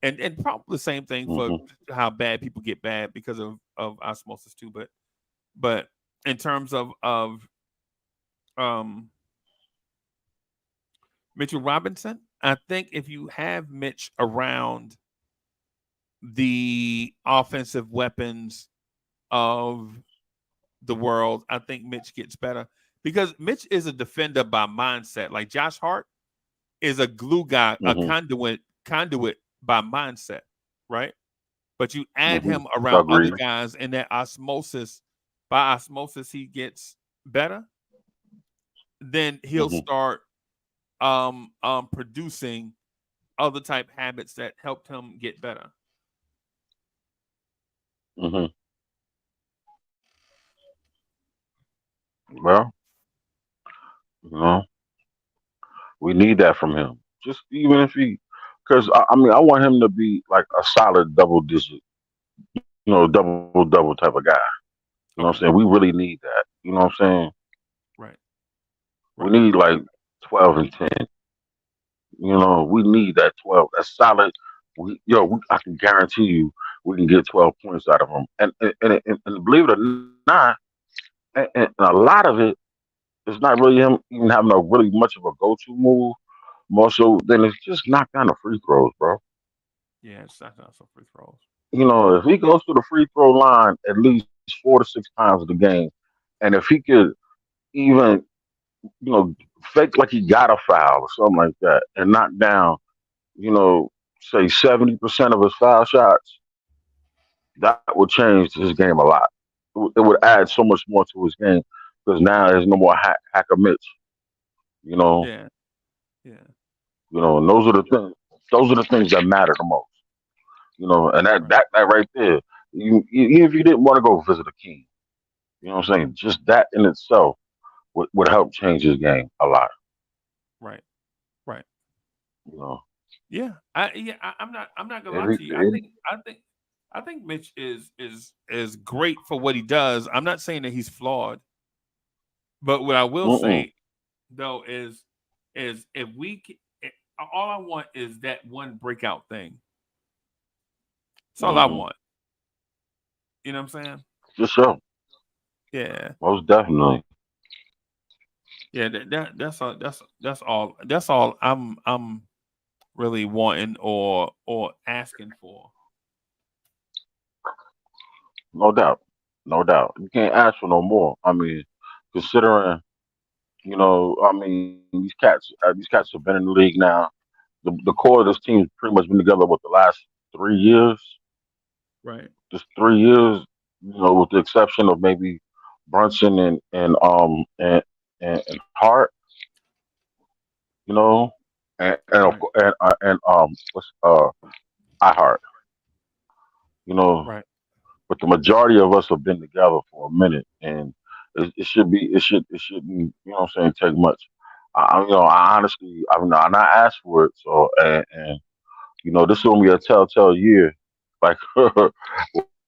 And probably the same thing for Hmm. how bad people get bad because of osmosis too. But in terms of um Mitchell Robinson, I think if you have Mitch around the offensive weapons of the world, I think Mitch gets better because Mitch is a defender by mindset. Like Josh Hart is a glue guy, a Hmm. conduit by mindset, right? But you add Hmm. him around other Agreed. guys, and that osmosis, by osmosis, he gets better. Then he'll Hmm. start producing other type habits that helped him get better. Hmm. Well, you know, we need that from him. Just even if he, because I mean, I want him to be like a solid double digit, double double type of guy. You know what I'm saying? Okay, We really need that. You know what I'm saying? right, We right, need like 12 and 10. We need that 12. That's solid. I can guarantee you, we can get 12 points out of him. And believe it or not, and a lot of it is not really him even having a really much of a go-to move. More so than it's just knock down the free throws, bro. yeah, it's not also free throws. If he goes to the free throw line at least 4 to 6 times a game, and if he could even, you know, fake like he got a foul or something like that and knock down, you know, say 70% of his foul shots, that would change his game a lot. It would add so much more to his game because now there's no more hacker Mitch. You know, Yeah, yeah, and those are the things. Those are the things that matter the most. And that right, that that right there. Even if you didn't want to go visit a king, you know what I'm saying? Just that in itself would help change his game a lot. right, right. You know, I'm not gonna if lie he, to you. if, I think Mitch is great for what he does. I'm not saying that he's flawed, but what I will mm-mm, say though is if all I want is that one breakout thing. That's all I mm-hmm. want. You know what I'm saying? Just so, Yeah, most definitely. yeah. That's all. That's all. I'm really wanting or asking for. No doubt. No doubt. You can't ask for no more. I mean, considering, I mean, these cats have been in the league now. The core of this team's pretty much been together with the last 3 years. Right, Just 3 years, with the exception of maybe Brunson and Hart, you know, right, what's I Heart, you know. right, But the majority of us have been together for a minute, and it should be it shouldn't what I'm saying take much. I honestly I not asked for it, so and this is gonna be a telltale year. Like what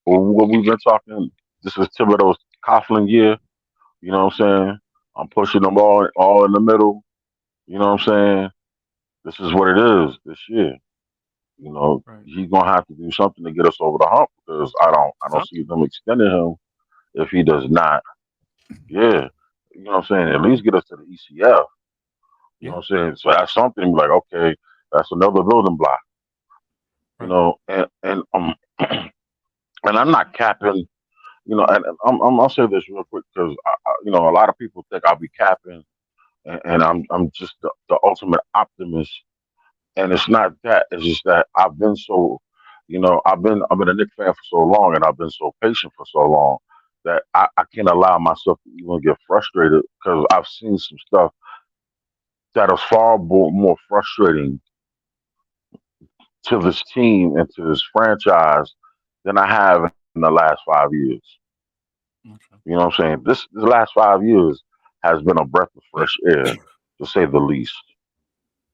we've been talking, this is Thibodeau's Coughlin year. You know what I'm saying? I'm pushing them all in the middle. You know what I'm saying? This is what it is this year. right. He's gonna have to do something to get us over the hump because I don't see Something. them extending him if he does not. Yeah. You know what I'm saying? At Yeah, least get us to the ECF. You know yeah. what I'm saying? So that's something like, okay, that's another building block. Right. And and I'm not capping, and I'll say this real quick because a lot of people think I'll be capping, and I'm just the ultimate optimist. And it's not that. It's just that I've been so. You know, I've been a Knicks fan for so long, and I've been so patient for so long that I can't allow myself to even get frustrated because I've seen some stuff that is far more frustrating to this team and to this franchise than I have in the last 5 years. Okay. You know what I'm saying? This last 5 years has been a breath of Let- fresh air, to say the least.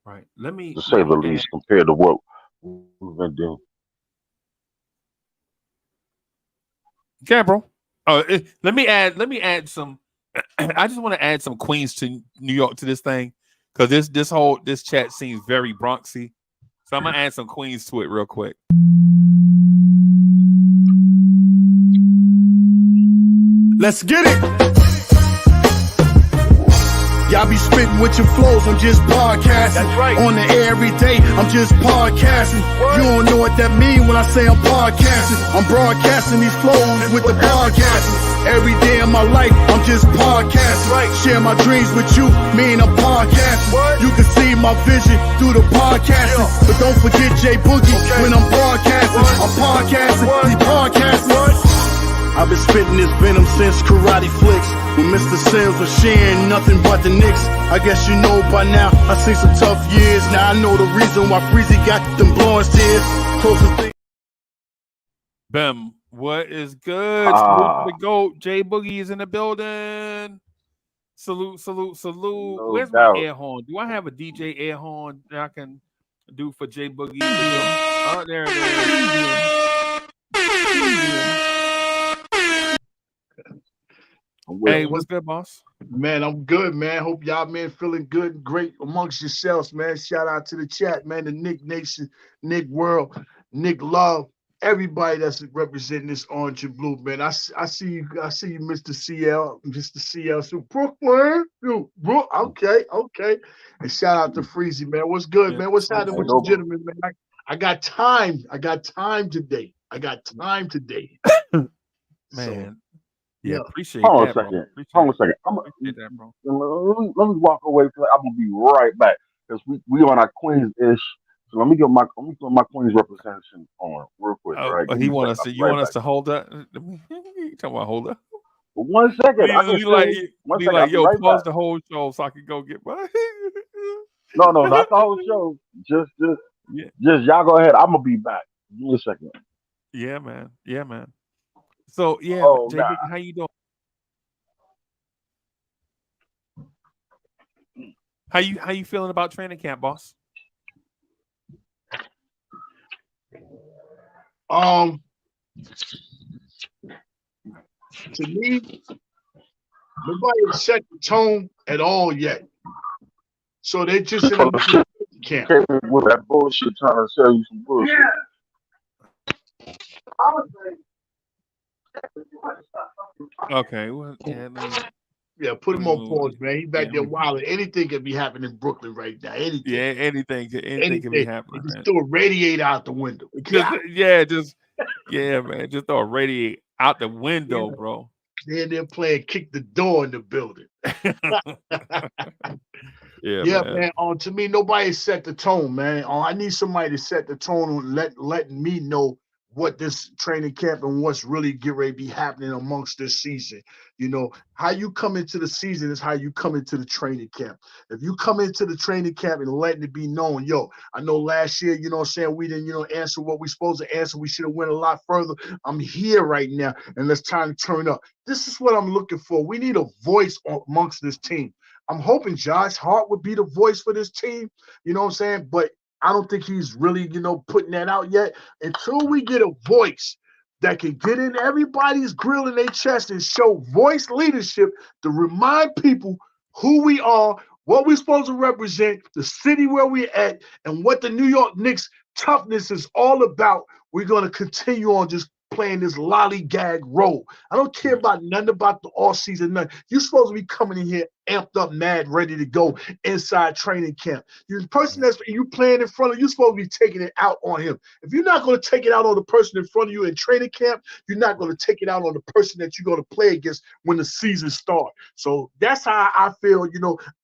right. Let To me say let the me add. least, compared to what we've been doing. Yeah, bro. Let me add. Let me add some. I just want to add some Queens to New York to this thing because this chat seems very Bronxy. So I'm gonna add some Queens to it real quick. Let's get it. Y'all be spitting with your flows, I'm just podcasting. That's right. On the air every day, I'm just podcasting. You don't know what that mean when I say I'm podcasting. I'm broadcasting these flows with the podcasting. Every day of my life, I'm just podcasting. Right. Share my dreams with you, mean I'm podcasting. What? You can see my vision through the podcasting. Yeah. But don't forget J Boogie Okay. when I'm broadcasting. What? I'm podcasting, What? he's podcasting. What? I've been spitting this venom since Karate Flicks. When Mr. Sims was sharing nothing but the Knicks. I guess you know by now, I seen some tough years. Now I know the reason why Freezy got them blowing tears. Closest thing. Bem, what is good? Salute Ah, to the GOAT. Jay Boogie is in the building. Salute, salute, salute. no Where's my doubt. air horn? Do I have a DJ air horn that I can do for Jay Boogie? Oh, there it is. I'm with Hey, you. what's good, boss? Man, I'm good, man. Hope y'all, man, feeling good and great amongst yourselves, man. Shout out to the chat, man, the Nick Nation, Nick World, Nick Love, everybody that's representing this orange and blue, man. I see you, Mr. CL, so Brooklyn, you, okay. And shout out to Freezy, man. What's good, Yeah, man? What's salute, happening Hey, with you, salute. no, gentlemen, man? I got time. I got time today. So, Man, yeah, yeah. appreciate hold on a that, bro. second. Appreciate Hold on a it. second. Appreciate that, bro. Let me walk away. I'm gonna be right back because we on our Queens ish. So let me put my Queens representation on real quick. All Oh, right, give he me a want second. us I'll to. be You right want us back. to hold that? You talking about hold up? But 1 second, I can We like, still. One we second, like, I'll be yo, right pause back. the whole show so I can go get my. No, no, not the whole show. Just, just, Yeah, just y'all go ahead. I'm gonna be back. Give me a second. yeah, man, yeah, man. So yeah, Oh, Jay nah. Boogie, how you doing? How you feeling about training camp, boss? Um, to me, nobody has set the tone at all yet. So they just in Full the of shit. camp. Came with that bullshit, trying to sell you some bullshit. Okay, well, yeah, Yeah, put let him me on move. pause, man. He Yeah, back there wilding. Anything can be happening in Brooklyn right now. yeah, Anything. anything can be Anything. They happening, just man. throw a radiator out the window. Just Yeah. yeah, man. Just throw a radiate out the Yeah. window, bro. They're playing kick the door in the building. Yeah, Yeah, man. man. To me, nobody set the tone, man. I need somebody to set the tone on letting me know what this training camp and what's really get ready to be happening amongst this season. You know, how you come into the season is how you come into the training camp. If you come into the training camp and letting it be known, yo, I know last year, you know what I'm saying, we didn't, answer what we supposed to answer. We should have went a lot further. I'm here right now, and it's time to turn up. This is what I'm looking for. We need a voice amongst this team. I'm hoping Josh Hart would be the voice for this team. You know what I'm saying? But I don't think he's really, putting that out yet. Until we get a voice that can get in everybody's grill in their chest and show voice leadership to remind people who we are, what we're supposed to represent, the city where we're at, and what the New York Knicks toughness is all about, we're going to continue on just playing this lollygag role. I don't care about nothing about the offseason, nothing. You're supposed to be coming in here amped up, mad, ready to go inside training camp. The person that's you playing in front of, you're supposed to be taking it out on him. If you're not going to take it out on the person in front of you in training camp, you're not going to take it out on the person that you're going to play against when the season starts. So that's how I feel.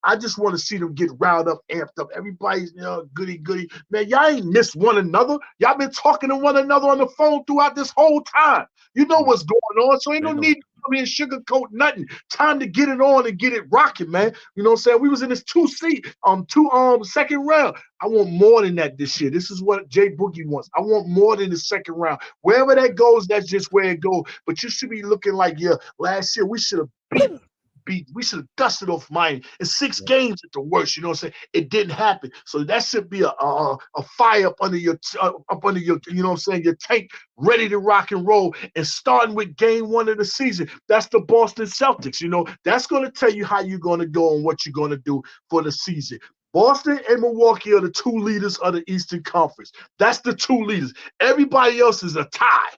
I just want to see them get riled up, amped up. Everybody's, goody. Man, y'all ain't missed one another. Y'all been talking to one another on the phone throughout this whole time. You know what's going on, so ain't no need to come here and sugarcoat nothing. Time to get it on and get it rocking, man. You know what I'm saying? We was in this second round. I want more than that this year. This is what Jay Boogie wants. I want more than the second round. Wherever that goes, that's just where it goes. But you should be looking like, last year we should have we should have dusted off Miami in 6 games at the worst. You know what I'm saying? It didn't happen. So that should be a fire up under your you know what I'm saying, your tank, ready to rock and roll. And starting with game 1 of the season, that's the Boston Celtics. That's going to tell you how you're going to go and what you're going to do for the season. Boston and Milwaukee are the 2 leaders of the Eastern Conference. That's the 2 leaders. Everybody else is a tie.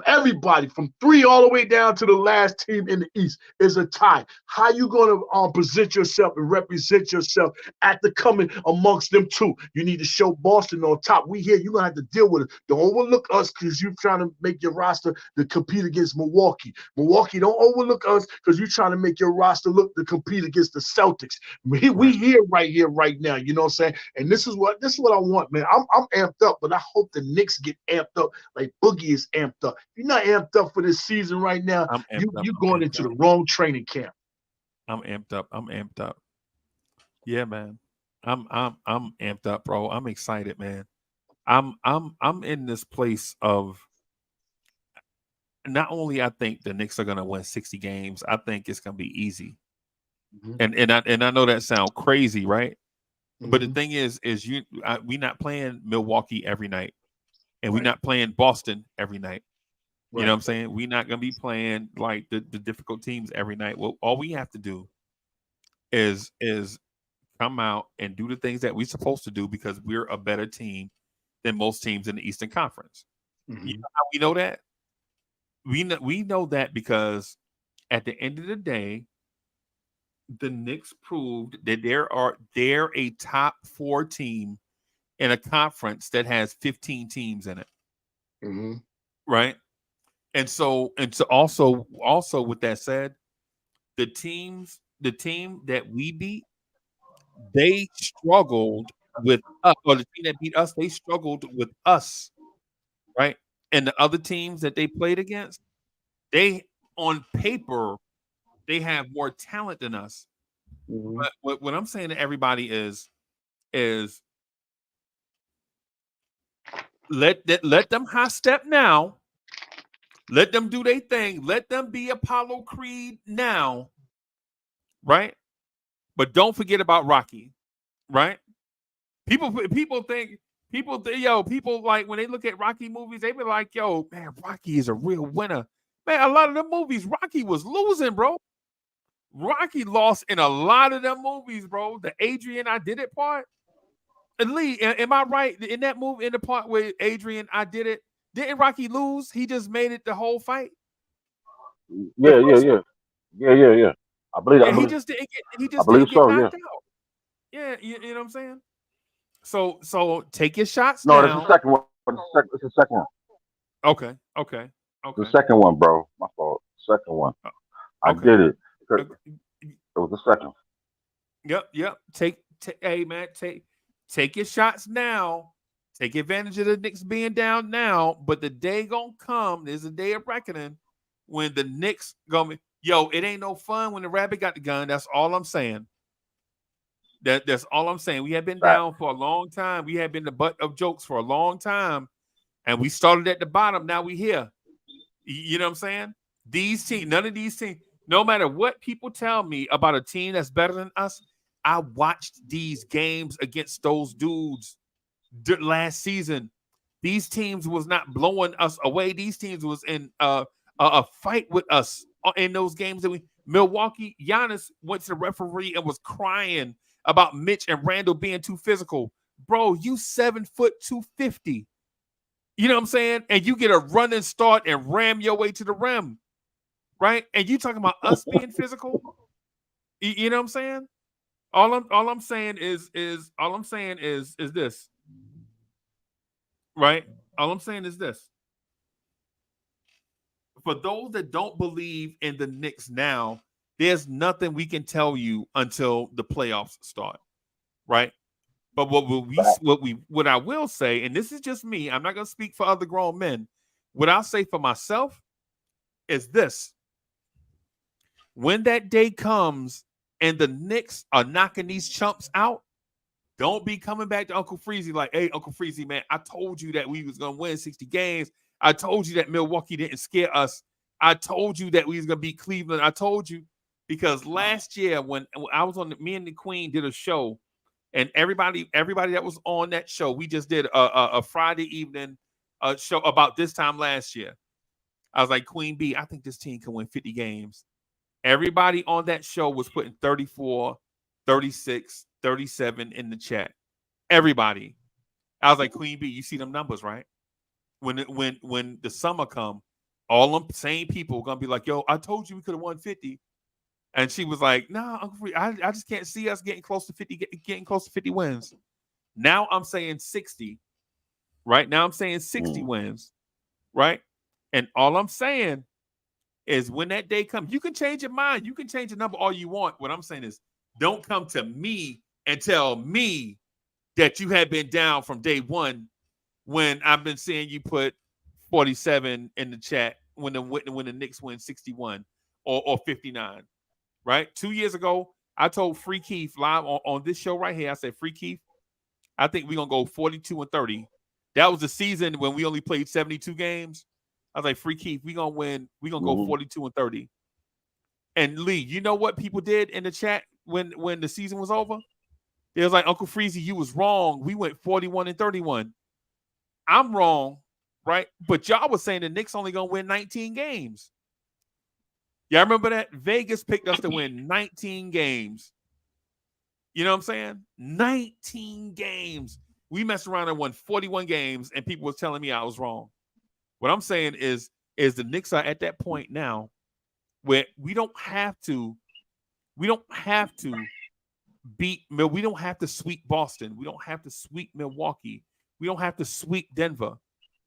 Everybody from 3 all the way down to the last team in the East is a tie. How you going to present yourself and represent yourself at the coming amongst them 2? You need to show Boston on top. We here. You're going to have to deal with it. Don't overlook us because you're trying to make your roster to compete against Milwaukee. Milwaukee, don't overlook us because you're trying to make your roster look to compete against the Celtics. We here right now, you know what I'm saying? And this is what I want, man. I'm amped up, but I hope the Knicks get amped up like Boogie is amped up. If you're not amped up for this season right now, you're going into the wrong training camp. I'm amped up. Yeah, man. I'm amped up, bro. I'm excited, man. I'm in this place of not only I think the Knicks are gonna win 60 games, I think it's gonna be easy. Mm-hmm. And I know that sounds crazy, right? Mm-hmm. But the thing is we're not playing Milwaukee every night, and we're not playing Boston every night. Right. You know what I'm saying? We're not gonna be playing like the difficult teams every night. Well, all we have to do is come out and do the things that we're supposed to do because we're a better team than most teams in the Eastern Conference. Mm-hmm. You know how we know that? We know that because at the end of the day, the Knicks proved that they're a top 4 team in a conference that has 15 teams in it. Mm-hmm. Right? And so also with that said, the team that we beat, they struggled with us, or the team that beat us, they struggled with us. Right? And the other teams that they played against, they on paper they have more talent than us. Mm-hmm. But what I'm saying to everybody is let them high step now. Let them do their thing. Let them be Apollo Creed now. Right? But don't forget about Rocky. Right? People think people like when they look at Rocky movies, they be like, yo, man, Rocky is a real winner. Man, a lot of the movies, Rocky was losing, bro. Rocky lost in a lot of them movies, bro. The Adrian I Did It part. And Lee, am I right? In that movie, in the part where Adrian I Did It, didn't Rocky lose? He just made it the whole fight. Yeah. I believe he just didn't get knocked out. Yeah, you know what I'm saying? So take your shots now. No, that's the second one. It's the second one. Okay. The second one, bro. My fault. Second one. I did it. It was the second. Yep. Hey man, take your shots now. Take advantage of the Knicks being down now. But the day gonna come. There's a day of reckoning when the Knicks gonna be, it ain't no fun when the rabbit got the gun. That's all I'm saying. That's all I'm saying. We have been down for a long time. We have been the butt of jokes for a long time. And we started at the bottom. Now we here. You know what I'm saying? These teams, none of these teams, no matter what people tell me about a team that's better than us, I watched these games against those dudes last season. These teams was not blowing us away. These teams was in a fight with us in those games that Milwaukee, Giannis went to the referee and was crying about Mitch and Randall being too physical. Bro, you 7 foot 250. You know what I'm saying? And you get a running start and ram your way to the rim. Right? And you talking about us being physical? You know what I'm saying? All I'm saying is this, right? All I'm saying is this. For those that don't believe in the Knicks now, there's nothing we can tell you until the playoffs start, right? But what I will say, and this is just me, I'm not going to speak for other grown men. What I'll say for myself is this: when that day comes and the Knicks are knocking these chumps out, don't be coming back to Uncle Freezy like, "Hey, Uncle Freezy, man, I told you that we was going to win 60 games. I told you that Milwaukee didn't scare us. I told you that we was going to beat Cleveland. I told you." Because last year when I was on, me and the Queen did a show, and everybody that was on that show, we just did a Friday evening show about this time last year. I was like, Queen B, I think this team can win 50 games. Everybody on that show was putting 34, 36, 37 in the chat. Everybody. I was like, Queen B, you see them numbers, right? When the summer come, all them same people are gonna be like, yo, I told you we could have won 50. And she was like, "Nah, Uncle Free, I just can't see us getting close to 50 wins." Now I'm saying 60, right? Now I'm saying 60 wins, right? And all I'm saying is when that day comes, you can change your mind. You can change the number all you want. What I'm saying is don't come to me and tell me that you had been down from day one when I've been seeing you put 47 in the chat when the Knicks win 61 or 59. Right? 2 years ago, I told Free Keith live on this show right here. I said, Free Keith, I think we're going to go 42-30. That was the season when we only played 72 games. I was like, Free Keith, we're going to win. We're going to go 42-30. And Lee, you know what people did in the chat when the season was over? They was like, Uncle Freezy, you was wrong. We went 41-31. I'm wrong, right? But y'all was saying the Knicks only going to win 19 games. Y'all remember that? Vegas picked us to win 19 games. You know what I'm saying? 19 games. We messed around and won 41 games, and people was telling me I was wrong. What I'm saying is the Knicks are at that point now where we don't have to sweep Boston. We don't have to sweep Milwaukee. We don't have to sweep Denver.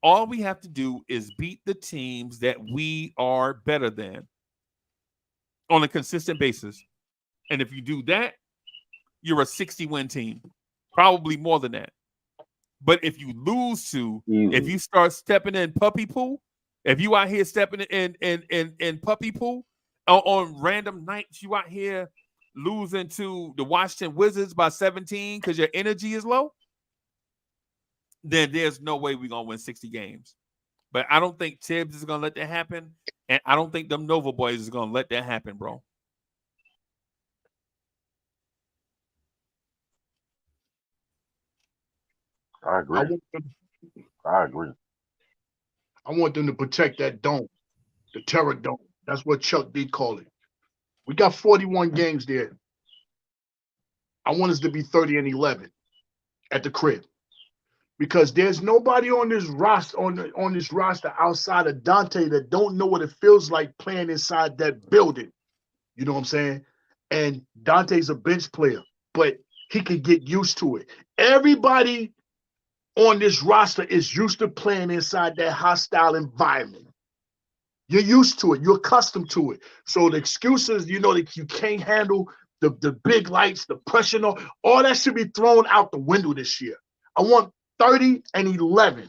All we have to do is beat the teams that we are better than on a consistent basis. And if you do that, you're a 60-win team. Probably more than that. But if you lose to, if you start stepping in puppy pool, if you out here stepping in puppy pool on random nights, you out here losing to the Washington Wizards by 17 because your energy is low, then there's no way we're going to win 60 games. But I don't think Tibbs is going to let that happen. And I don't think them Nova boys is going to let that happen, bro. I agree. I agree. I want them to protect that dome, the terror dome. That's what Chuck D called it. We got 41 games there. I want us to be 30-11 at the crib. Because there's nobody on this roster on this roster outside of Dante that don't know what it feels like playing inside that building. You know what I'm saying? And Dante's a bench player, but he could get used to it. Everybody on this roster is used to playing inside that hostile environment. You're used to it. You're accustomed to it. So the excuses, that you can't handle the big lights, the pressure, all that should be thrown out the window this year. I want 30-11.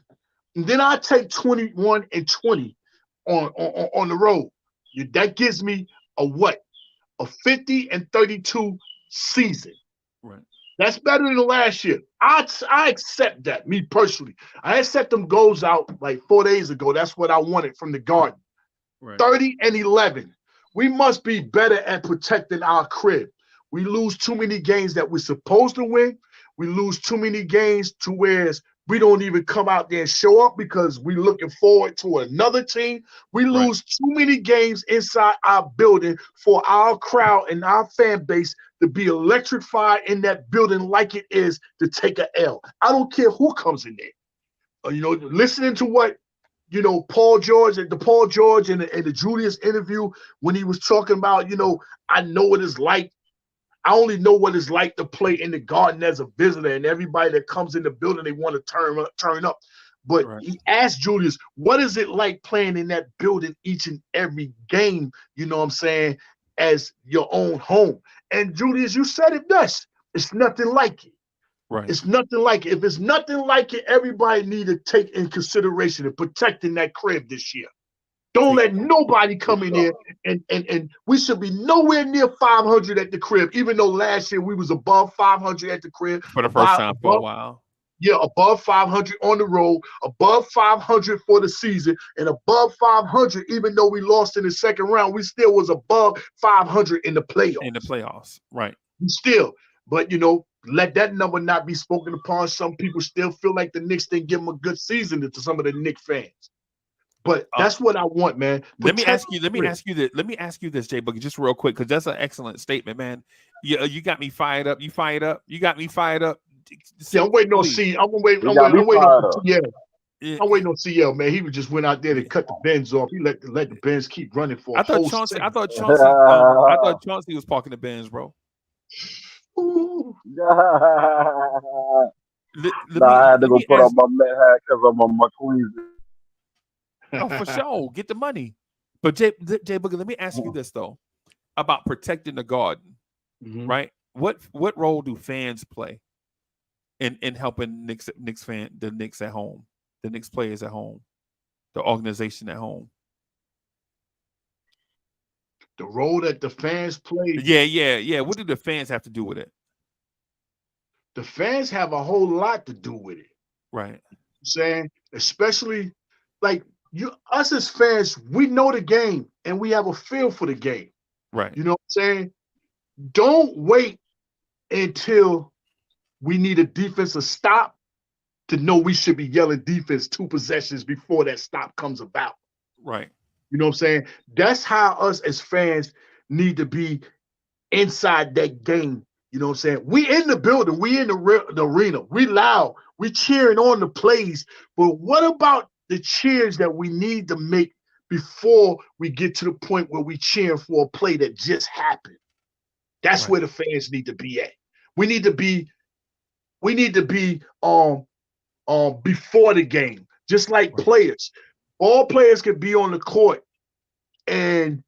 And then I take 21-20 on the road. That gives me a 50-32 season. Right. That's better than the last year. I accept that, me personally. I set them goals out like 4 days ago. That's what I wanted from the Garden. Right. 30-11. We must be better at protecting our crib. We lose too many games that we're supposed to win. We lose too many games to where we don't even come out there and show up because we're looking forward to another team. We lose too many games inside our building for our crowd and our fan base to be electrified in that building like it is to take an L. I don't care who comes in there. Listening to what, Paul George and the Julius interview when he was talking about, I know what it's like I only know what it's like to play in the Garden as a visitor, and everybody that comes in the building, they want to turn up. But he asked Julius, what is it like playing in that building each and every game, you know what I'm saying, as your own home? And Julius, you said it best. It's nothing like it. Right. It's nothing like it. If it's nothing like it, everybody need to take in consideration of protecting that crib this year. Don't let nobody come in here and we should be nowhere near 500 at the crib, even though last year we was above 500 at the crib. For the first time for a while. Yeah, above 500 on the road, above 500 for the season, and above 500, even though we lost in the second round, we still was above 500 in the playoffs. In the playoffs, right. Still, but, let that number not be spoken upon. Some people still feel like the Knicks didn't give them a good season to some of the Knicks fans. But that's what I want, man. Let me ask you this, Jay Boogie, just real quick, because that's an excellent statement, man. You got me fired up. You fired up. You got me fired up. Yeah, I'm waiting on C. I'm waiting on CL. I'm waiting on CL, man. He just went out there to cut the bends off. He let the bends keep running for a whole second. I thought Chauncey was parking the bends, bro. I had to go put on my Met hat because I'm on my Queens. Oh, for sure. Get the money. But Jay Boogie, let me ask you this though about protecting the Garden, right? What role do fans play in helping the Knicks at home, the Knicks players at home, the organization at home? The role that the fans play. Yeah. What do the fans have to do with it? The fans have a whole lot to do with it. Right. Saying, especially like us as fans, we know the game and we have a feel for the game. Right. You know what I'm saying? Don't wait until we need a defensive stop to know we should be yelling defense 2 possessions before that stop comes about. Right. You know what I'm saying? That's how us as fans need to be inside that game. You know what I'm saying? We in the building. We in the arena. We loud. We cheering on the plays. But what about the cheers that we need to make before we get to the point where we cheering for a play that just happened? That's where the fans need to be at. We need to be before the game, just like players. All players can be on the court and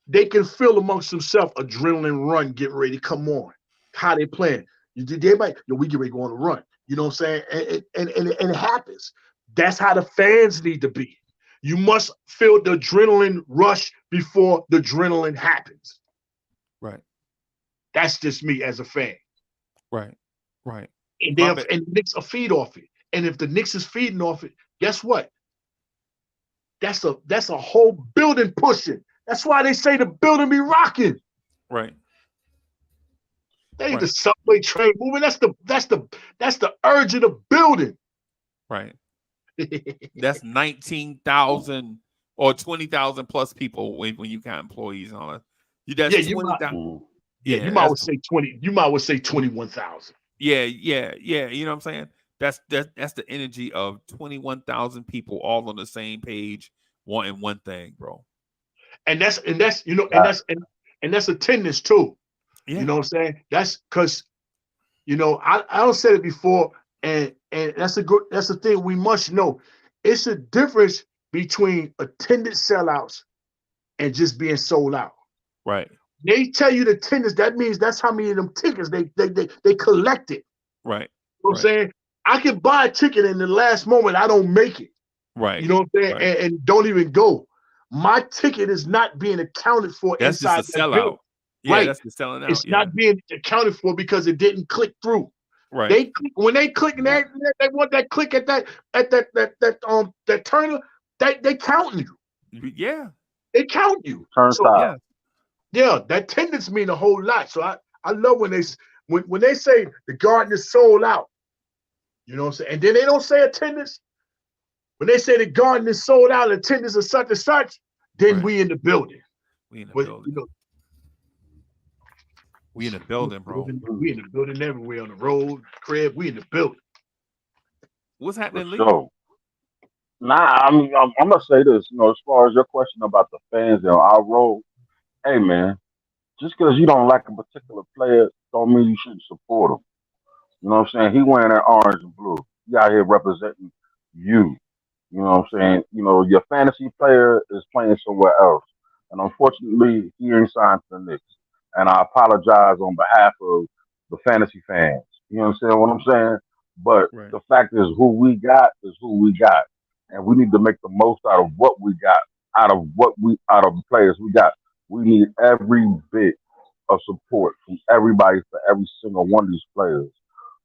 they can feel amongst themselves adrenaline run, get ready, come on. How they playing. They might, we get ready to go on a run. You know what I'm saying? And it happens. That's how the fans need to be. You must feel the adrenaline rush before the adrenaline happens. Right. That's just me as a fan. Right. And the Knicks are feed off it. And if the Knicks is feeding off it, guess what? That's a whole building pushing. That's why they say the building be rocking. Right. They ain't the subway train moving. That's the urge of the building. Right. That's 19,000 or 20,000 plus people when you count employees and all that. That's 20,000. You might say 20. You might say 21,000. Yeah. You know what I'm saying? That's the energy of 21,000 people all on the same page, wanting one thing, bro. And that's attendance too. Yeah. You know what I'm saying? That's because, I don't said it before, and that's the thing we must know. It's a difference between attended sellouts and just being sold out. Right. They tell you the attendance, that means that's how many of them tickets they collected. Right. You know what I'm saying? I can buy a ticket and in the last moment I don't make it. Right. You know what I'm saying? Right. And don't even go. My ticket is not being accounted for inside just a sellout. Yeah, right. That's the selling out. It's not being accounted for because it didn't click through. Right. When they click and they want that click at that turner, they counting you. Yeah. They count you. Yeah, that attendance mean a whole lot. So I love when they say the Garden is sold out. You know what I'm saying? And then they don't say attendance. When they say the Garden is sold out, attendance is such and such, then we in the building. We in the building. We in the building, bro. We in the building everywhere, on the road, crib. We in the building. What's happening, Lee? I'm gonna say this. As far as your question about the fans and our role, hey man, just because you don't like a particular player, don't mean you shouldn't support him. You know what I'm saying? He wearing that orange and blue. He out here representing you. You know what I'm saying? You know, your fantasy player is playing somewhere else. And unfortunately, he ain't signed to the Knicks. And I apologize on behalf of the fantasy fans. You understand what I'm saying? But Right. the fact is, who we got is who we got. And we need to make the most out of what we got, out of the players we got. We need every bit of support from everybody for every single one of these players.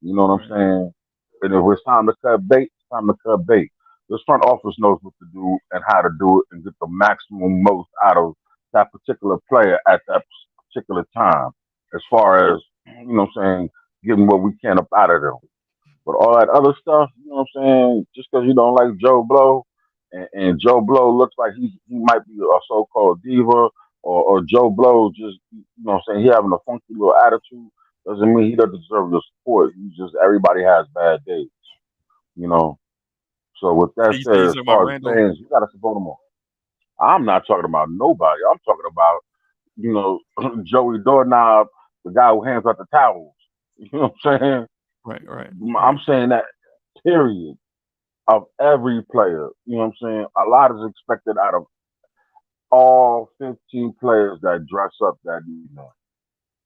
You know what I'm Right. saying? And if it's time to cut bait, it's time to cut bait. This front office knows what to do and how to do it and get the maximum most out of that particular player at that particular time. As far as, you know what I'm saying, getting what we can up out of them. But all that other stuff, you know what I'm saying, just because you don't like Joe Blow, and Joe Blow looks like he might be a so-called diva, or Joe Blow just, you know what I'm saying, he having a funky little attitude, doesn't mean he doesn't deserve your support. He just, everybody has bad days, you know. So with that And you said, as talking about far as Randall? fans, you gotta support them all. I'm not talking about nobody. I'm talking about, you know, Joey Doorknob, the guy who hands out the towels. You know what I'm saying? Right. Right. I'm Right. saying that period of every player. You know what I'm saying? A lot is expected out of all 15 players that dress up that evening.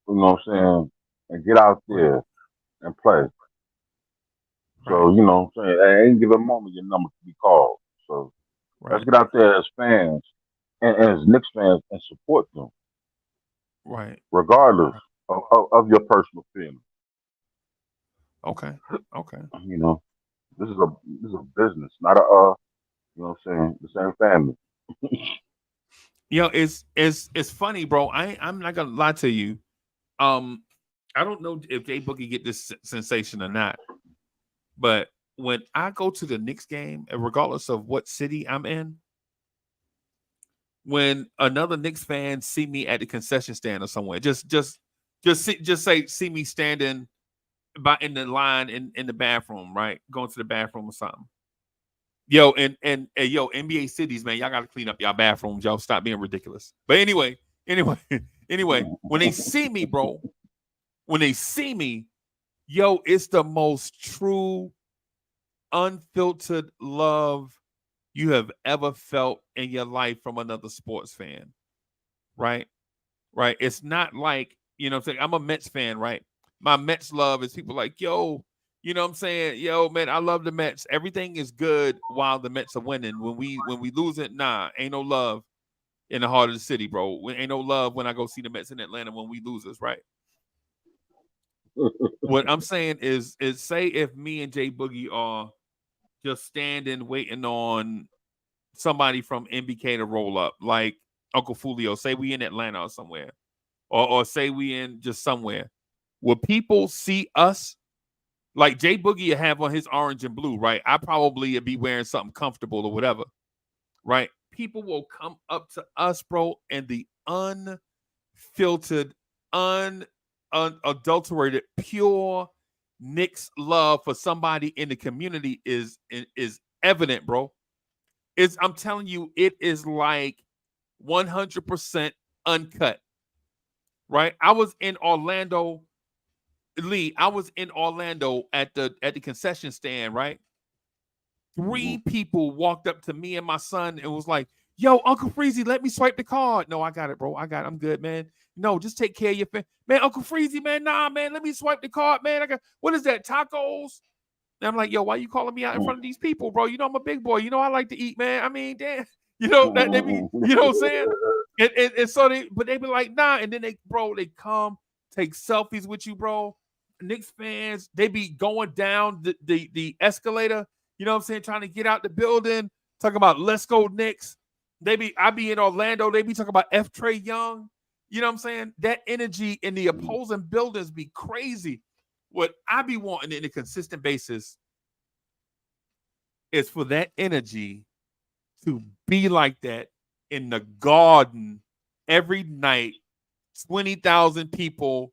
You know what I'm saying? And get out Right. there and play. Right. So, you know what I'm saying? At any given moment, your number can be called. So let's Right. get out there as fans and as Knicks fans and support them, Right. regardless of your personal feelings. Okay. Okay. You know, this is a business, not a you know what I'm saying, the same family. It's funny, bro. I'm not gonna lie to you. Um, I don't know if Jay Boogie get this sensation or not, but when I go to the Knicks game, and regardless of what city I'm in, when another Knicks fan see me at the concession stand or somewhere, see me standing by in the line in the bathroom, right, going to the bathroom or something. Yo, and NBA cities, man, y'all got to clean up y'all bathrooms. Y'all stop being ridiculous. But anyway, anyway, when they see me, bro, when they see me, yo, it's the most true, unfiltered love you have ever felt in your life from another sports fan, right? Right. It's not like, you know what I'm saying? I'm a Mets fan, right? My Mets love is people like, yo, you know what I'm saying? Yo, man, I love the Mets. Everything is good while the Mets are winning. When we lose it, nah, ain't no love in the heart of the city, bro. Ain't no love when I go see the Mets in Atlanta when we lose us, right? What I'm saying is say if me and Jay Boogie are just standing waiting on somebody from MBK to roll up, like Uncle Fulio, say we in Atlanta or somewhere, or say we in just somewhere. Will people see us like Jay Boogie have on his orange and blue, right? I probably be wearing something comfortable or whatever, right? People will come up to us, bro, and the unfiltered, unadulterated, pure Knicks love for somebody in the community is evident, bro. I'm telling you, it is like 100% uncut, right? I was in Orlando, Lee. I was in Orlando at the concession stand, right? Three people walked up to me and my son and was like, "Yo, Uncle Freezy, let me swipe the card." No, I got it, bro. I got it. I'm good, man. No, just take care of your family. Man, Uncle Freezy, man, nah, man, let me swipe the card, man. I got, what is that, tacos? And I'm like, yo, why you calling me out in front of these people, bro? You know I'm a big boy. You know I like to eat, man. I mean, damn, you know that they be, you know what I'm saying? And so they be like, nah. And then they come take selfies with you, bro. Knicks fans, they be going down the escalator. You know what I'm saying? Trying to get out the building, talking about let's go Knicks. I be in Orlando. They be talking about F. Trey Young. You know what I'm saying? That energy in the opposing buildings be crazy. What I be wanting in a consistent basis is for that energy to be like that in the garden every night, 20,000 people.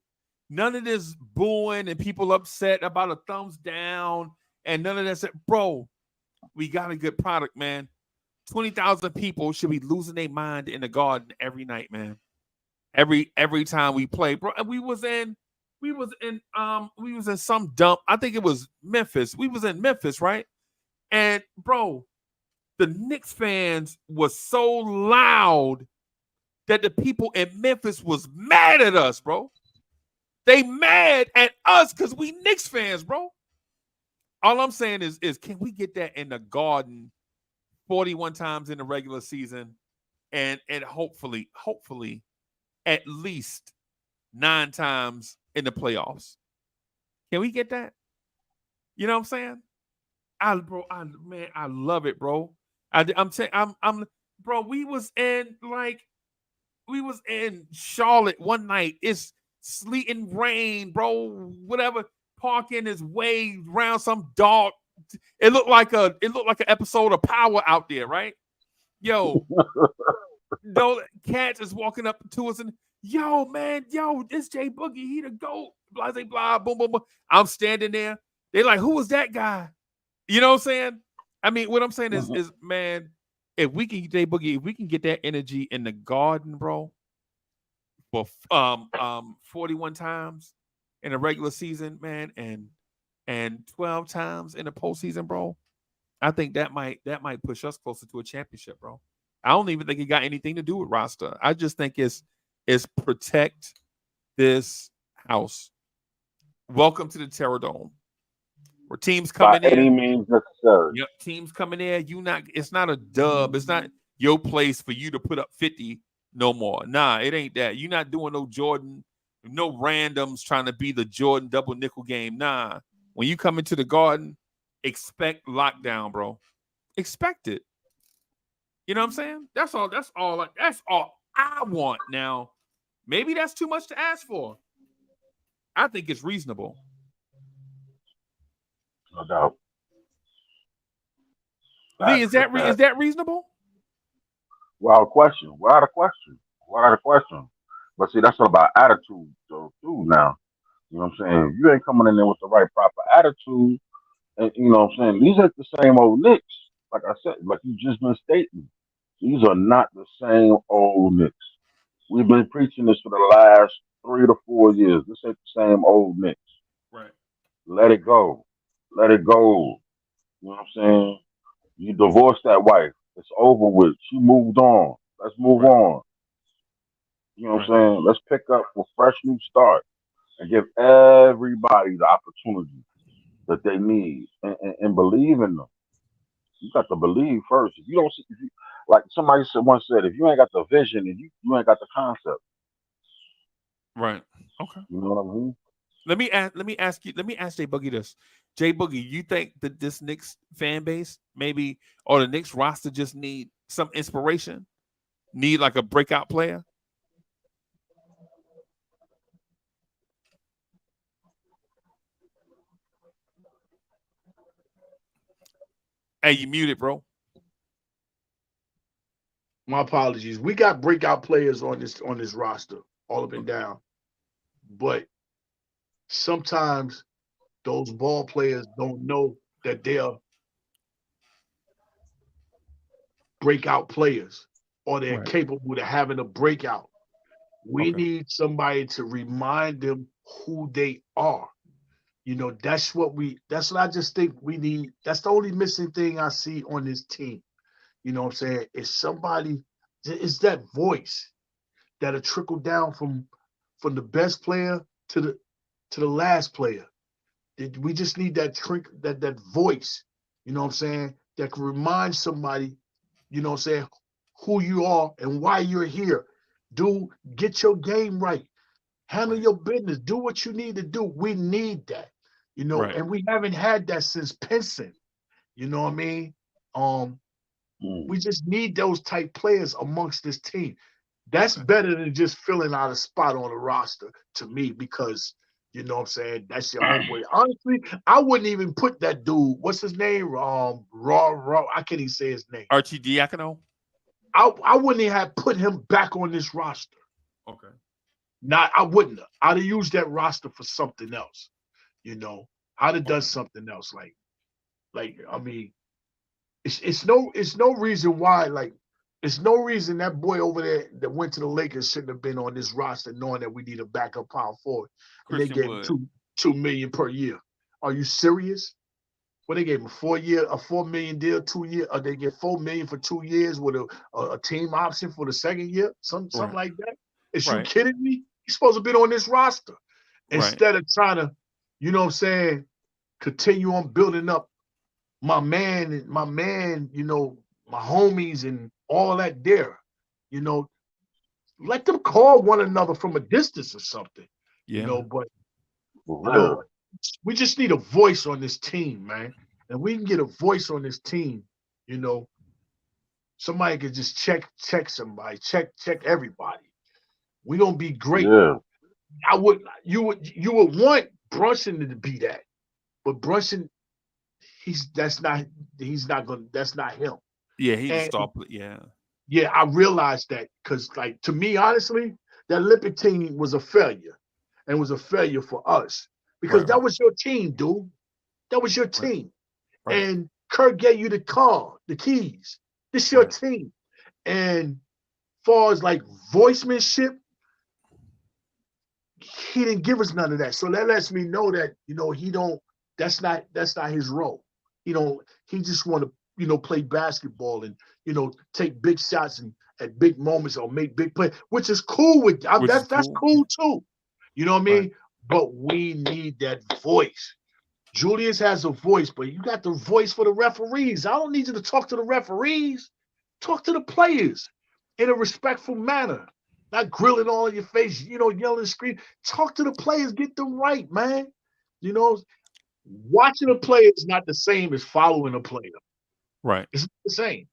None of this booing and people upset about a thumbs down and none of that. Bro, we got a good product, man. 20,000 people should be losing their mind in the garden every night, man. every time we played, bro. And we was in some dump. I think it was Memphis. We was in Memphis, right? And bro, the Knicks fans was so loud that the people in Memphis was mad at us, bro. They mad at us because we Knicks fans, bro. All I'm saying is can we get that in the Garden 41 times in the regular season and hopefully at least 9 times in the playoffs? Can we get that? You know what I'm saying? I love it, bro. I'm saying bro, we was in Charlotte one night. It's sleet and rain, bro. Whatever, parking his way around some dog. It looked like an episode of Power out there, right? Yo, no cats is walking up to us and yo, man, yo, this Jay Boogie, he the GOAT. Blah, blah, blah, boom, boom, boom. I'm standing there. They like, who was that guy? You know what I'm saying? I mean, what I'm saying is man, if we can Jay Boogie, if we can get that energy in the Garden, bro, for 41 times in a regular season, man, and 12 times in the postseason, bro, I think that might push us closer to a championship, bro. I don't even think it got anything to do with roster. I just think it's protect this house. Welcome to the Terror Dome, where teams coming By any in. means necessary. Yep, teams coming in. It's not a dub. It's not your place for you to put up 50 no more. Nah, it ain't that. You're not doing no Jordan, no randoms trying to be the Jordan double nickel game. Nah. When you come into the Garden, expect lockdown, bro. Expect it. You know what I'm saying? That's all I want now. Maybe that's too much to ask for. I think it's reasonable. No doubt. Lee, is that reasonable? Without a question. Without a question. Without a question. But see, that's all about attitude, though, too, now. You know what I'm saying? If you ain't coming in there with the right proper attitude, and you know what I'm saying? These ain't the same old Knicks. Like I said, like you just been stating. These are not the same old Knicks. We've been preaching this for the last 3 to 4 years. This ain't the same old Knicks. Right. Let it go. Let it go. You know what I'm saying? You divorced that wife. It's over with. She moved on. Let's move Right. on. You know what Right. I'm saying? Let's pick up a fresh new start and give everybody the opportunity that they need and believe in them. You got to believe first. If you don't, if you, like somebody once said, if you ain't got the vision, and you ain't got the concept. Right. Okay. You know what I mean? Let me ask Jay Boogie this. Jay Boogie, you think that this Knicks fan base maybe or the Knicks roster just need some inspiration? Need like a breakout player? Hey, you muted, bro. My apologies. We got breakout players on this roster, all up and down. But sometimes those ball players don't know that they're breakout players or they're Right. capable of having a breakout. We Okay. need somebody to remind them who they are. That's what I just think we need. That's the only missing thing I see on this team. You know what I'm saying? It's that voice that'll trickle down from the best player to the last player. We just need that voice, you know what I'm saying, that can remind somebody, you know what I'm saying, who you are and why you're here. Get your game right. Handle Right. your business. Do what you need to do. We need that, Right. and we haven't had that since Pinson. You know what I mean? Um, Mm. we just need those type players amongst this team. That's Okay. better than just filling out a spot on the roster to me because you know what I'm saying, that's your homeboy. Honestly, I wouldn't even put that dude, what's his name? Raw, I can't even say his name. Archie Diacono? I wouldn't even have put him back on this roster. Okay. Not I wouldn't have. I'd have used that roster for something else. You know, I'd have done Okay. something else. Like I mean, it's no reason why, like, There's no reason that boy over there that went to the Lakers shouldn't have been on this roster, knowing that we need a backup power forward, and they Christian gave him Wood. two million per year. Are you serious? Well, they gave him a 4 million deal, 2 year, or they get 4 million for 2 years with a team option for the second year, something Right. like that. Is you Right. kidding me? He's supposed to be on this roster Right. instead of trying to, you know what I'm saying, continue on building up my man, you know, my homies and all that there. You know, let them call one another from a distance or something. You Yeah. know, but For you know, real. we just need a voice on this team, man. And we can get a voice on this team, you know. Somebody could just check somebody, check everybody. We gonna be great. Yeah. You would want Brunson to be that, but Brunson, he's not gonna that's not him. Yeah. He's a And star. Yeah. yeah, I realized that because, like, to me, honestly, that Olympic team was a failure, and was a failure for us because Right. that was your team, dude. That was your Right. team, Right. and Kirk gave you the keys. This your Right. team, and far as like voicemanship, he didn't give us none of that. So that lets me know that, you know, he don't. That's not his role. He don't. He just want to, you know, play basketball and, you know, take big shots and at big moments or make big plays, which is cool with. Which is That's cool. cool too. You know what I Right. mean? But we need that voice. Julius has a voice, but you got the voice for the referees. I don't need you to talk to the referees. Talk to the players in a respectful manner, not grilling all in your face, you know, yelling and screaming. Talk to the players, get them right, man. You know, watching a player is not the same as following a player. Right. It's not the same.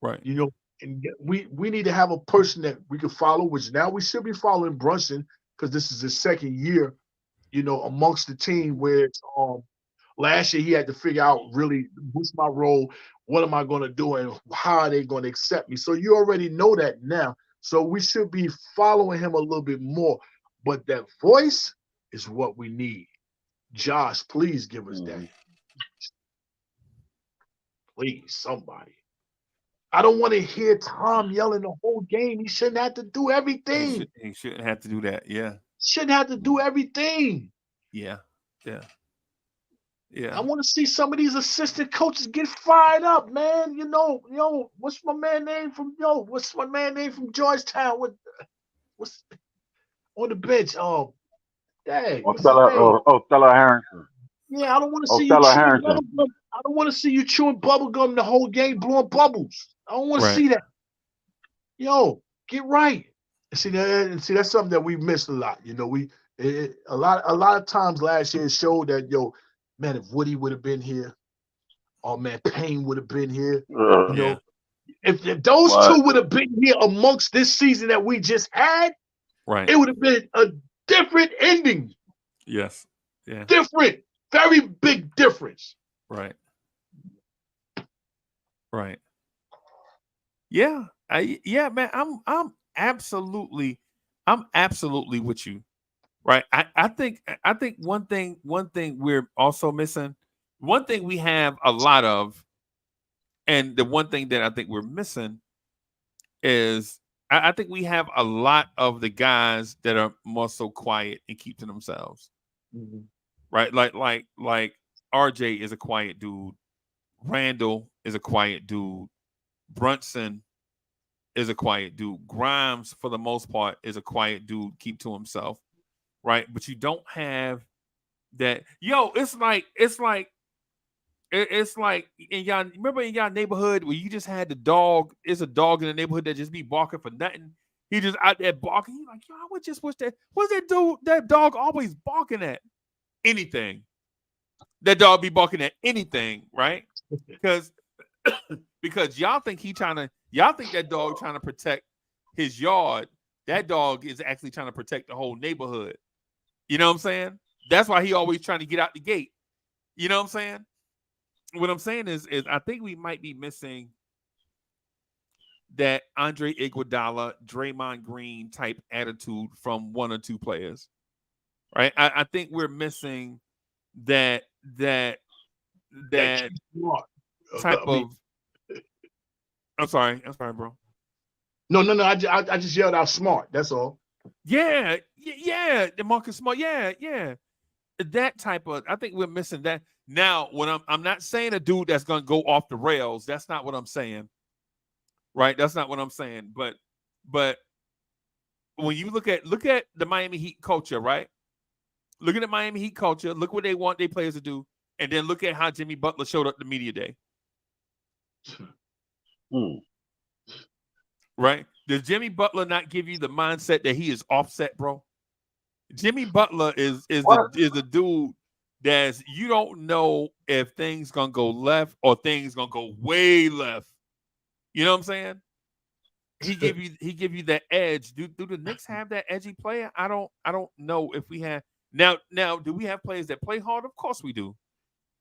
Right. You know, and we need to have a person that we can follow, which now we should be following Brunson because this is his second year, you know, amongst the team where it's last year he had to figure out really what's my role, what am I going to do, and how are they going to accept me. So you already know that now. So we should be following him a little bit more. But that voice is what we need. Josh, please give us that. Mhm. Please, somebody. I don't want to hear Tom yelling the whole game. He shouldn't have to do everything. He shouldn't have to do that. Yeah. Shouldn't have to do everything. Yeah. Yeah. I Yeah. want to see some of these assistant coaches get fired up, man. What's my man name from Georgetown? What's on the bench? Oh, dang, what's his name? Stella Harrington. Yeah, I don't want to Oh, see you Stella chewing Harrington. bubblegum. I don't want to see you chewing bubblegum the whole game, blowing bubbles. I don't want to Right. see that. Yo, get right. See that? And see, that's something that we missed a lot. You know, a lot of times last year it showed that, yo, man, if Woody would have been here, oh man, Payne would have been here. You Yeah. know, if those What? two would have been here amongst this season that we just had, Right. it would have been a different ending. Yes. Yeah. Different, very big difference. Right. Right. Yeah. Yeah, man. I'm absolutely with you. Right. I think one thing we're also missing, one thing we have a lot of, and the one thing that I think we're missing is I think we have a lot of the guys that are more so quiet and keep to themselves. Mm-hmm. Right. Like RJ is a quiet dude. Randall is a quiet dude. Brunson is a quiet dude. Grimes, for the most part, is a quiet dude, keep to himself. Right. But you don't have that. Yo, it's like in y'all, remember in y'all neighborhood where you just had the dog, it's a dog in the neighborhood that just be barking for nothing. He just out there barking. He's like, yo, I would just wish what's that dude, that dog always barking at? Anything. That dog be barking at anything, right? Because y'all think y'all think that dog trying to protect his yard. That dog is actually trying to protect the whole neighborhood. You know what I'm saying? That's why he always trying to get out the gate. You know what I'm saying? What I'm saying is I think we might be missing that Andre Iguodala, Draymond Green type attitude from one or two players, right? I think we're missing that type of. I'm sorry, bro. No. I just yelled out smart. That's all. Yeah, the Marcus Smart. Yeah. That type of. I think we're missing that. Now, when I'm not saying a dude that's gonna go off the rails. That's not what I'm saying. Right? That's not what I'm saying. But when you look at the Miami Heat culture, right? Look at the Miami Heat culture. Look what they want their players to do, and then look at how Jimmy Butler showed up the media day. Right? Does Jimmy Butler not give you the mindset that he is offset, bro? Jimmy Butler is the dude that's you don't know if things gonna go left or things gonna go way left. You know what I'm saying? He give you that edge. Do the Knicks have that edgy player? I don't know if we have now. Do we have players that play hard? Of course we do.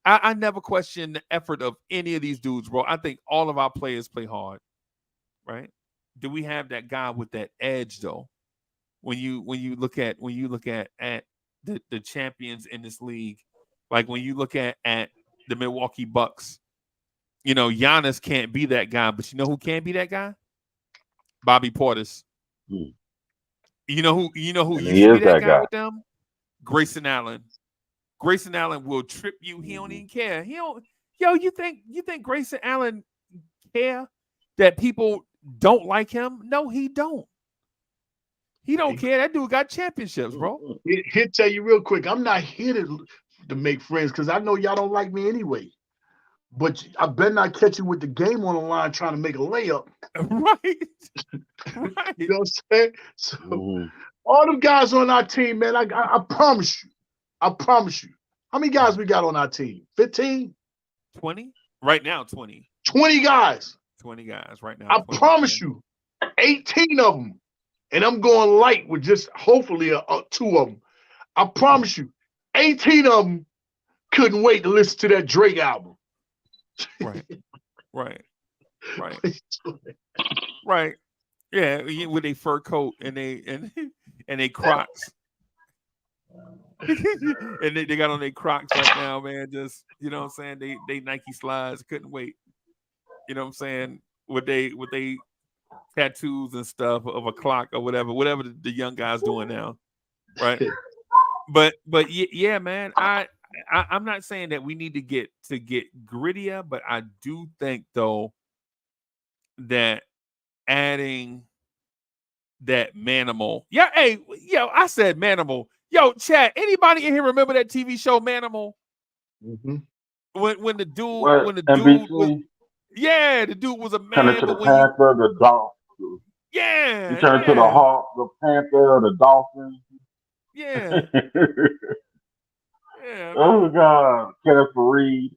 I never question the effort of any of these dudes, bro. I think all of our players play hard, right? Do we have that guy with that edge though? When you look at the champions in this league, like when you look at the Milwaukee Bucks, you know Giannis can't be that guy, but you know who can be that guy? Bobby Portis. You know who And used he to be is that that guy guy. with them? Grayson Allen. Grayson Allen will trip you. He don't even care. He don't. Yo, you think Grayson Allen care that people don't like him? No, he don't. He don't care. That dude got championships, bro. He'll tell you real quick. I'm not here to make friends because I know y'all don't like me anyway. But I better not catch you with the game on the line trying to make a layup. Right. Right. You know what I'm saying? So all them guys on our team, man, I promise you. I promise you. How many guys we got on our team? 15? 20? Right now, 20. 20 guys. 20 guys right now. I 20, promise you. 18 of them. And I'm going light with just hopefully 2 of them. I promise you. 18 of them couldn't wait to listen to that Drake album. Right. Right. Yeah, with a fur coat and they Crocs. And they got on their Crocs right now, man. Just you know what I'm saying? They Nike slides, couldn't wait. You know what I'm saying? With they tattoos and stuff of a clock or whatever the young guys doing now. Right. But yeah, man. I'm not saying that we need to get grittier, but I do think though that adding that Manimal. Yeah, hey, I said Manimal. Yo, chat. Anybody in here remember that TV show Manimal? Mm-hmm. When the dude NBC? was the dude was a man. Turn into the Panther, the Dolphin. Yeah. You turn into the Hawk, the Panther, the Dolphin. Yeah. Yeah. Oh God, Kenneth Reed.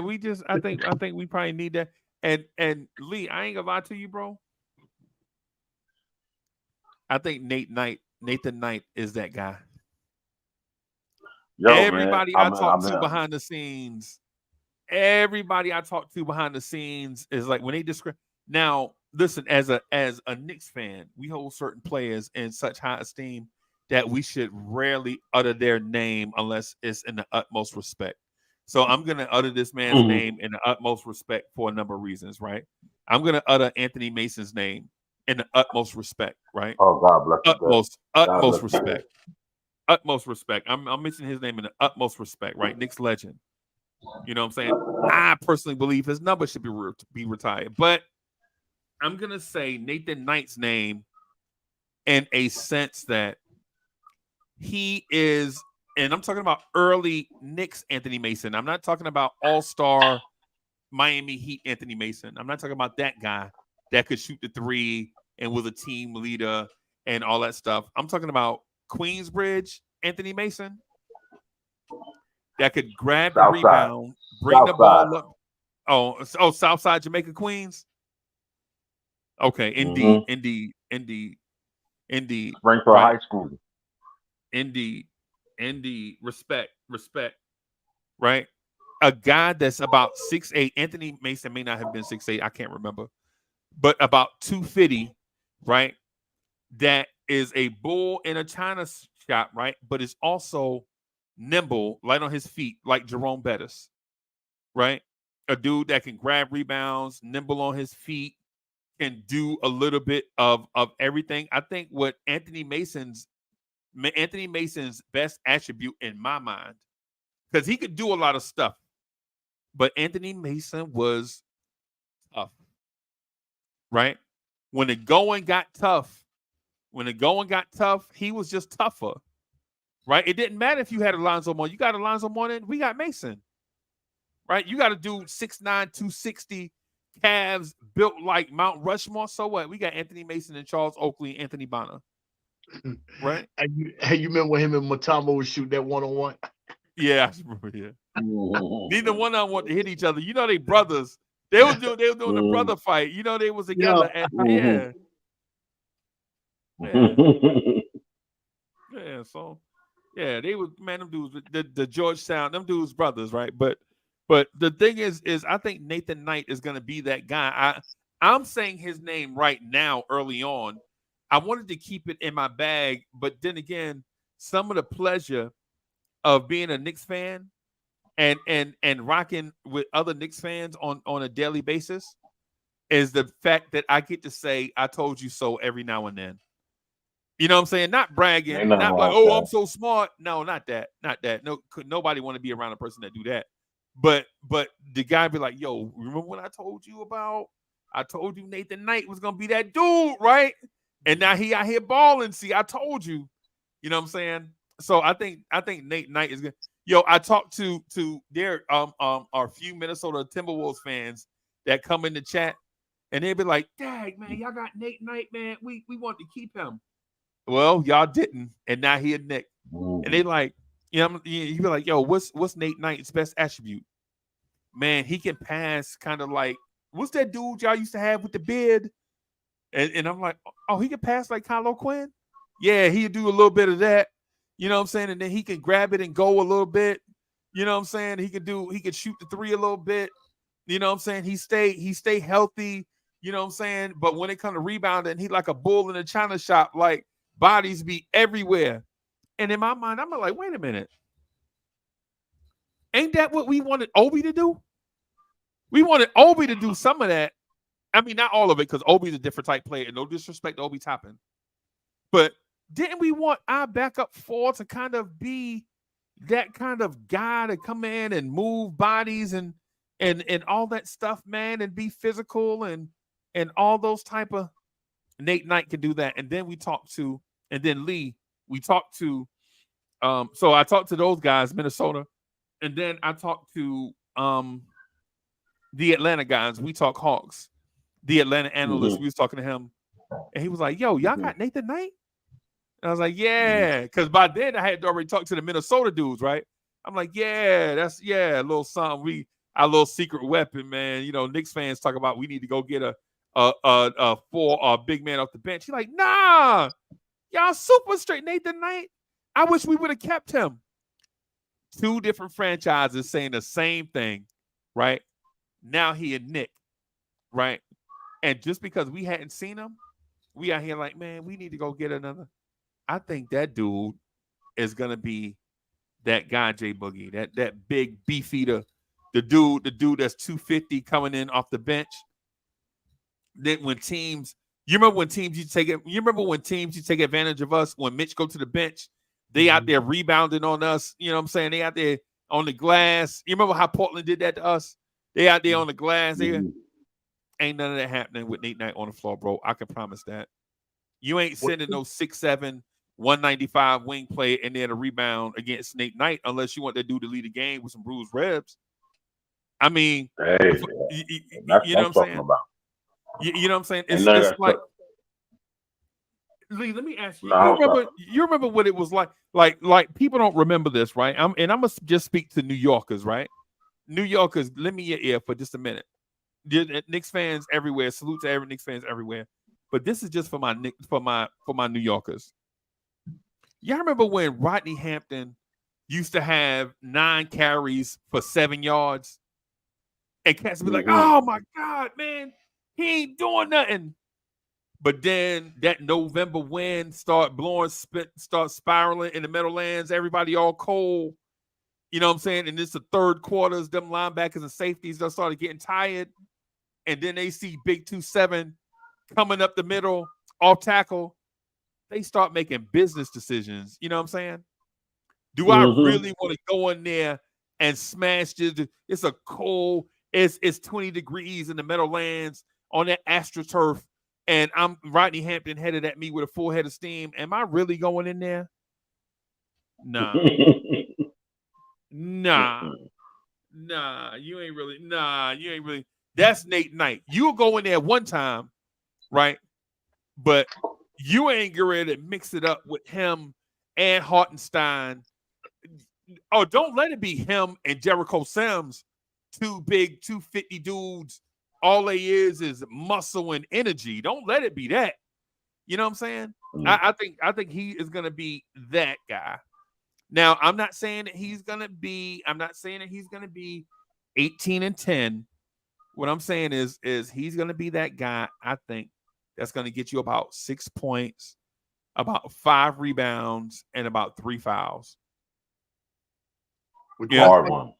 We just I think we probably need that. And Lee, I ain't gonna lie to you, bro. I think Nathan Knight is that guy. Yo, everybody man, I talk to behind the scenes, everybody I talk to behind the scenes is like when they describe. Now, listen, as a Knicks fan, we hold certain players in such high esteem that we should rarely utter their name unless it's in the utmost respect. So I'm going to utter this man's name in the utmost respect for a number of reasons, right? I'm going to utter Anthony Mason's name in the utmost respect, right? Oh, God bless you. Utmost respect. Utmost respect. I'm mentioning his name in the utmost respect, right? Knicks legend. You know what I'm saying? I personally believe his number should be retired. But I'm going to say Nathan Knight's name in a sense that he is, and I'm talking about early Knicks Anthony Mason. I'm not talking about all-star Miami Heat Anthony Mason. I'm not talking about that guy that could shoot the three and was a team leader and all that stuff. I'm talking about Queensbridge Anthony Mason that could grab the rebound, bring the ball up. Oh, Southside Jamaica Queens. Okay, indeed. Springfield High School. Indeed. Respect. Right? A guy that's about 6'8". Anthony Mason may not have been 6'8". I can't remember. But about 250, right? That is a bull in a china shop, right? But is also nimble, light on his feet, like Jerome Bettis, right? a dude that can grab rebounds, nimble on his feet, can do a little bit of everything. I think what Anthony Mason's best attribute in my mind, because he could do a lot of stuff, but Anthony Mason was tough, right? When the going got tough, he was just tougher, right? It didn't matter if you had Alonzo Mourning. You got Alonzo Mourning, we got Mason, right? You got to do 6'9", 260, Cavs built like Mount Rushmore. So what? We got Anthony Mason and Charles Oakley and Anthony Bonner, right? And you remember him and Matamo would shoot that one-on-one? Yeah, I remember. Yeah. Neither one of them want to hit each other. You know, they brothers. They were doing the brother fight. You know, they was together. Yeah. And yeah. So yeah, they was, man, them dudes, the Georgetown, them dudes brothers, right? But the thing is I think Nathan Knight is gonna be that guy. I'm saying his name right now early on. I wanted to keep it in my bag, but then again, some of the pleasure of being a Knicks fan and rocking with other Knicks fans on a daily basis is the fact that I get to say I told you so every now and then. You know what I'm saying? Not bragging, not like, oh, I'm so smart. No, not that. No, nobody want to be around a person that do that. But the guy be like, yo, remember when I told you Nathan Knight was gonna be that dude, right? And now he out here balling. See, I told you. You know what I'm saying? So I think Nate Knight is good. Yo, I talked to their our few Minnesota Timberwolves fans that come in the chat, and they be like, "Dang, man, y'all got Nate Knight, man. We want to keep him." Well, y'all didn't, and now he a Knick. And they like, you know, you be like, "Yo, what's Nate Knight's best attribute?" Man, he can pass, kind of like, what's that dude y'all used to have with the beard? And I'm like, oh, he can pass like Kylo Quinn? Yeah, he'd do a little bit of that. You know what I'm saying? And then he can grab it and go a little bit. You know what I'm saying? He could shoot the three a little bit. You know what I'm saying? He stay healthy. You know what I'm saying? But when it comes to rebounding, he like a bull in a china shop, like bodies be everywhere. And in my mind, I'm like, wait a minute. Ain't that what we wanted Obi to do? We wanted Obi to do some of that. I mean, not all of it, because Obi's a different type player. And no disrespect to Obi Toppin. But didn't we want our backup four to kind of be that kind of guy to come in and move bodies and all that stuff, man, and be physical and all those type of. Nate Knight can do that. And then we talked to, and then Lee, we talked to, so I talked to those guys, Minnesota, and then I talked to the Atlanta guys. We talk Hawks. The Atlanta analyst, we was talking to him, and he was like, yo, y'all got Nathan Knight? And I was like, yeah, because by then I had already talked to the Minnesota dudes, right? I'm like, yeah, that's a little something. Our little secret weapon, man. You know, Knicks fans talk about we need to go get a big man off the bench. He's like, nah, y'all super straight. Nathan Knight, I wish we would have kept him. Two different franchises saying the same thing, right? Now he a Knick, right? And just because we hadn't seen him, we out here like, man, we need to go get another. I think that dude is gonna be that guy, Jay Boogie, that big beef eater, the dude that's 250 coming in off the bench. That when teams, you remember when teams you take advantage of us when Mitch go to the bench, they out there rebounding on us. You know what I'm saying? They out there on the glass. You remember how Portland did that to us? They out there on the glass. Ain't none of that happening with Nate Knight on the floor, bro. I can promise that. You ain't sending no 6'7", 195 wing play and then a rebound against Nate Knight unless you want that dude to lead the game with some bruised ribs. I mean, you know what I'm saying? You know what I'm saying? It's like, Lee, let me ask you. You remember what it was like? Like people don't remember this, right? I'm gonna just speak to New Yorkers, right? New Yorkers, lend me your ear for just a minute. Knicks fans everywhere. Salute to every Knicks fans everywhere. But this is just for my New Yorkers. Y'all remember when Rodney Hampton used to have 9 carries for 7 yards? And cats be like, oh my God, man, he ain't doing nothing. But then that November wind start spiraling in the Meadowlands, everybody all cold. You know what I'm saying? And it's the third quarters, them linebackers and safeties, they started getting tired. And then they see Big 2-7 coming up the middle, off tackle. They start making business decisions. You know what I'm saying? Do I really want to go in there and smash this? It's a cold, it's 20 degrees in the Meadowlands on that AstroTurf, and I'm Rodney Hampton headed at me with a full head of steam. Am I really going in there? Nah. Nah. You ain't really. That's Nate Knight. You'll go in there one time, right? But you ain't get ready to mix it up with him and Hartenstein. Oh, don't let it be him and Jericho Sims, two big 250 dudes. All they is muscle and energy. Don't let it be that. You know what I'm saying? I think he is gonna be that guy. Now, I'm not saying that he's gonna be 18-10. What I'm saying is he's gonna be that guy, I think, that's gonna get you about 6 points, about 5 rebounds, and about 3 fouls. Hard one.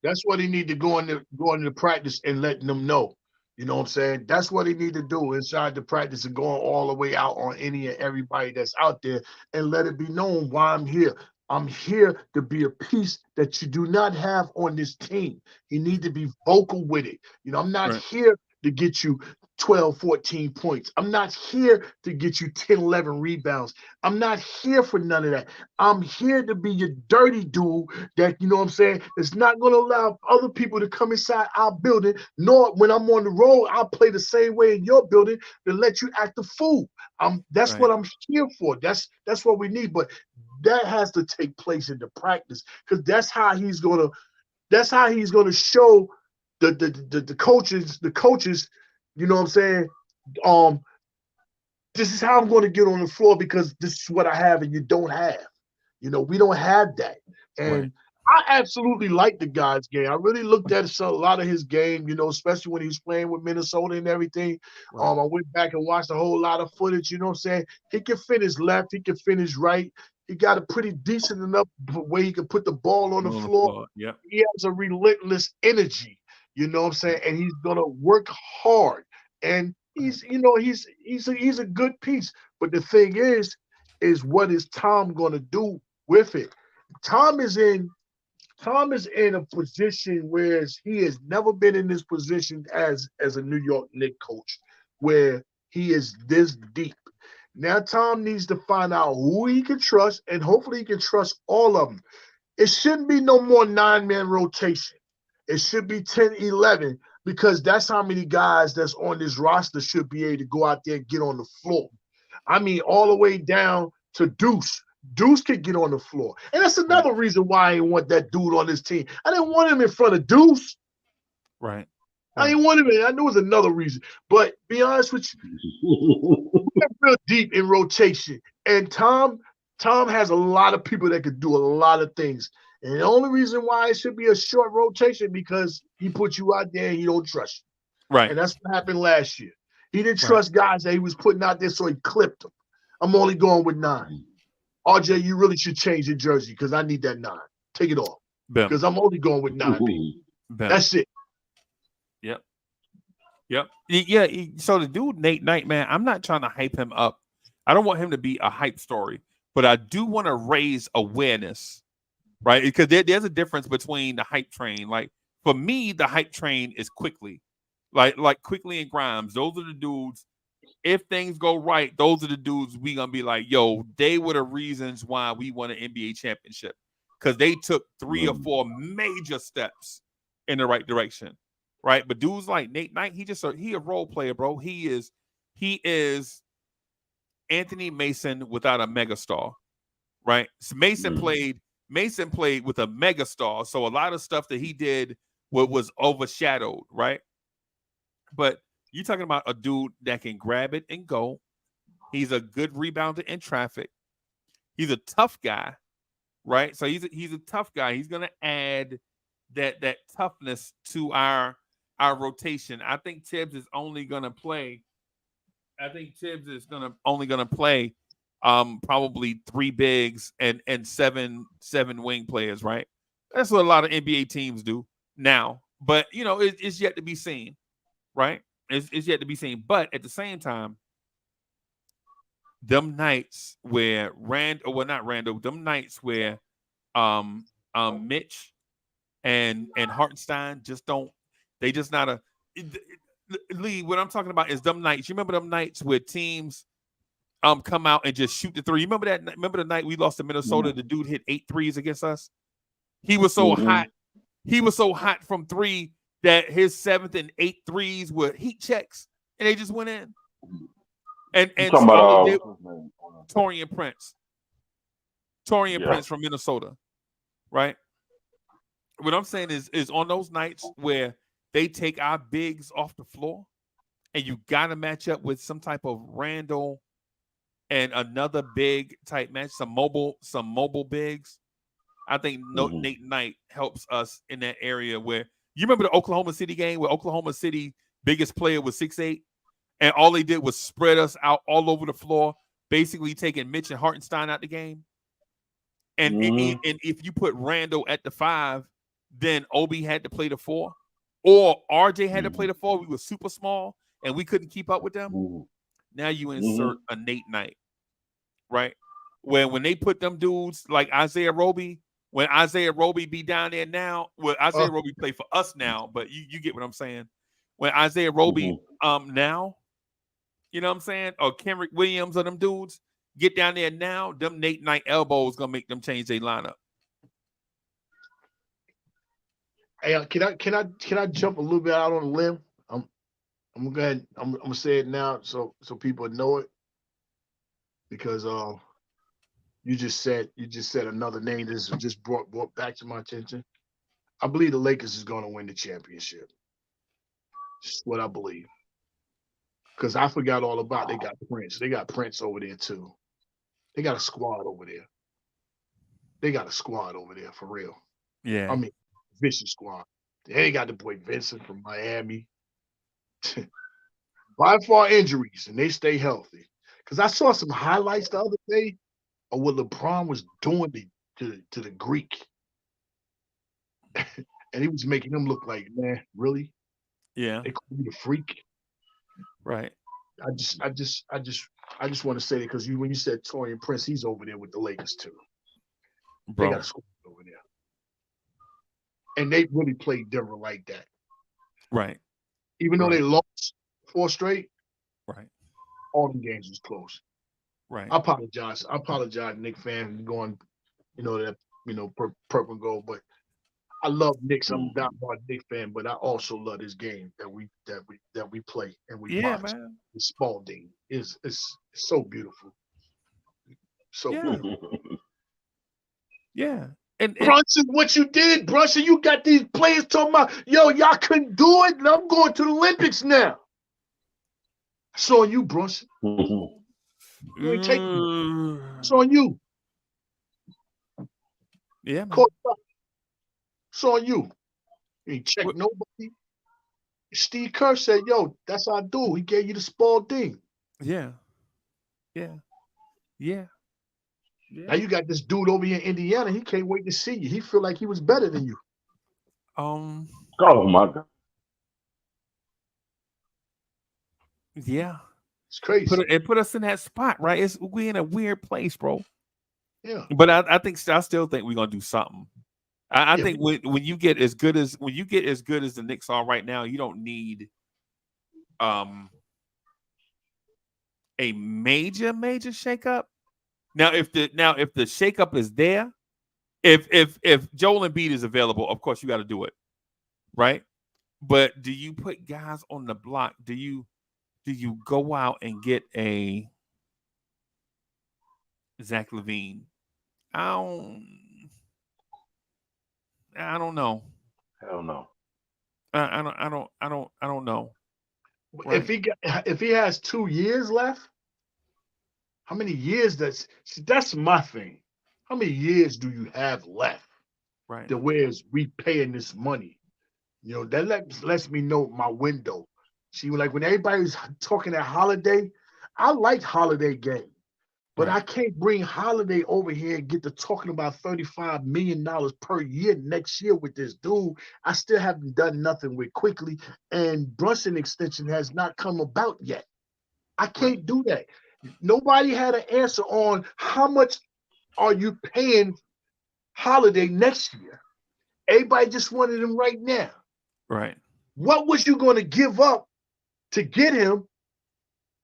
That's what he need to go into practice and letting them know. You know what I'm saying? That's what he need to do inside the practice and going all the way out on any and everybody that's out there and let it be known why I'm here. I'm here to be a piece that you do not have on this team. You need to be vocal with it. You know, I'm not here to get you 12, 14 points. I'm not here to get you 10, 11 rebounds. I'm not here for none of that. I'm here to be your dirty dude that, you know what I'm saying, is not going to allow other people to come inside our building, nor when I'm on the road, I'll play the same way in your building to let you act a fool. That's what I'm here for. That's what we need. But that has to take place in the practice because that's how he's gonna show the coaches, you know what I'm saying? This is how I'm going to get on the floor because this is what I have and you don't have. You know, we don't have that. And I absolutely like the guy's game. I really looked at a lot of his game, you know, especially when he was playing with Minnesota and everything. I went back and watched a whole lot of footage, you know what I'm saying? He can finish left, he can finish right. He got a pretty decent enough way he can put the ball on the floor. Yeah. He has a relentless energy, you know what I'm saying? And he's going to work hard. And he's a good piece. But the thing is what is Tom going to do with it? Tom is in a position where he has never been in this position as a New York Knicks coach, where he is this deep. Now Tom needs to find out who he can trust, and hopefully he can trust all of them. It shouldn't be no more 9-man rotation. It should be 10, 11, because that's how many guys that's on this roster should be able to go out there and get on the floor. I mean, all the way down to Deuce. Deuce could get on the floor. And that's another reason why I didn't want that dude on this team. I didn't want him in front of Deuce. Right. I didn't want him in. I knew it was another reason. But be honest with you, we're real deep in rotation. And Tom has a lot of people that could do a lot of things. And the only reason why it should be a short rotation because he put you out there and he don't trust you. Right. And that's what happened last year. He didn't trust guys that he was putting out there, so he clipped them. I'm only going with 9. RJ, you really should change your jersey because I need that 9. Take it off. Because I'm only going with 9, baby. That's it. Yep. Yeah. So the dude, Nate Knight, man, I'm not trying to hype him up. I don't want him to be a hype story, but I do want to raise awareness, right? Because there's a difference between the hype train. Like for me, the hype train is Quickly, like Quickly and Grimes. Those are the dudes. If things go right, those are the dudes we gonna be like, yo, they were the reasons why we won an NBA championship because they took 3 or 4 major steps in the right direction. Right, but dudes like Nate Knight, he a role player, bro. He is Anthony Mason without a megastar, right? So Mason played with a megastar, so a lot of stuff that he did was overshadowed, right? But you're talking about a dude that can grab it and go. He's a good rebounder in traffic. He's a tough guy, right? So he's a tough guy. He's gonna add that toughness to our rotation. I think Tibbs is only gonna play. Probably 3 bigs and seven wing players, right? That's what a lot of NBA teams do now. But it's yet to be seen, right? It's yet to be seen. But at the same time, them nights where them nights where Mitch and Hartenstein they just not a Lee. What I'm talking about is them nights. You remember them nights where teams come out and just shoot the three? You remember that? Remember the night we lost to Minnesota? The dude hit 8 threes against us. He was so hot. He was so hot from three that his 7th and 8th threes were heat checks, and they just went in. And talking about Torian Prince from Minnesota, right? What I'm saying is on those nights where they take our bigs off the floor, and you got to match up with some type of Randall and another big type match, some mobile bigs. I think Nate Knight helps us in that area where you remember the Oklahoma City game where Oklahoma City biggest player was 6'8", and all they did was spread us out all over the floor, basically taking Mitch and Hartenstein out the game. And if you put Randall at the 5, then Obi had to play the 4, or RJ had to play the 4. We were super small and we couldn't keep up with them. Now you insert a Nate Knight, right? When they put them dudes like Isaiah Roby, when Isaiah Roby be down there now, Isaiah Roby play for us now, but you get what I'm saying. When Isaiah Roby now, you know what I'm saying, or Kenrick Williams or them dudes get down there now, them Nate Knight elbows gonna make them change their lineup. Hey, can I jump a little bit out on a limb? I'm gonna go ahead. I'm gonna say it now so people know it, because you just said another name that just brought back to my attention. I believe the Lakers is going to win the championship. That's what I believe. Because I forgot all about they got Prince. They got Prince over there too. They got a squad over there. They got a squad over there for real. Yeah. I mean, vicious squad. They got the boy Vincent from Miami. By far injuries, and they stay healthy. Because I saw some highlights the other day of what LeBron was doing to the Greek. And he was making him look like, man, really? Yeah. They call me a freak. Right. I just want to say that because when you said Torian Prince, he's over there with the Lakers too. Bro. They got a squad over there. And they really played Denver like that. Right. Even though they lost 4 straight, right, all the games was close. Right. I apologize, Knicks fan, going, purple and gold, but I love Knicks. I'm not a Knicks fan, but I also love this game that we play and we watch. Man. The Spalding is so beautiful. So beautiful. Yeah. And Brunson, what you did, Brunson, you got these players talking about, yo, y'all couldn't do it, and I'm going to the Olympics now. It's on you, Brunson. You ain't taking it. It's on you. Yeah, man. It's on you. You ain't check nobody. Steve Kerr said, yo, that's our dude. He gave you the Spalding. Yeah. Now you got this dude over here in Indiana. He can't wait to see you. He feel like he was better than you. Oh my God. Yeah. It's crazy. It put us in that spot, right? We in a weird place, bro. Yeah. But I still think we're gonna do something. I think when you get as good as the Knicks are right now, you don't need a major shakeup. Now, if the shakeup is there, if Joel Embiid is available, of course you got to do it, right? But do you put guys on the block? Do you go out and get a Zach LaVine? I don't know. Hell no. I don't know. Right? If he has 2 years left, how many years that's my thing. How many years do you have left? Right. The where's we paying this money? That lets me know my window. See, like when everybody's talking at Holiday, I liked Holiday game. But Right. I can't bring Holiday over here and get to talking about $35 million per year next year with this dude. I still haven't done nothing with quickly, and Brunson extension has not come about yet. I can't do that. Nobody had an answer on how much are you paying Holiday next year. Everybody just wanted him right now. Right. What was you going to give up to get him?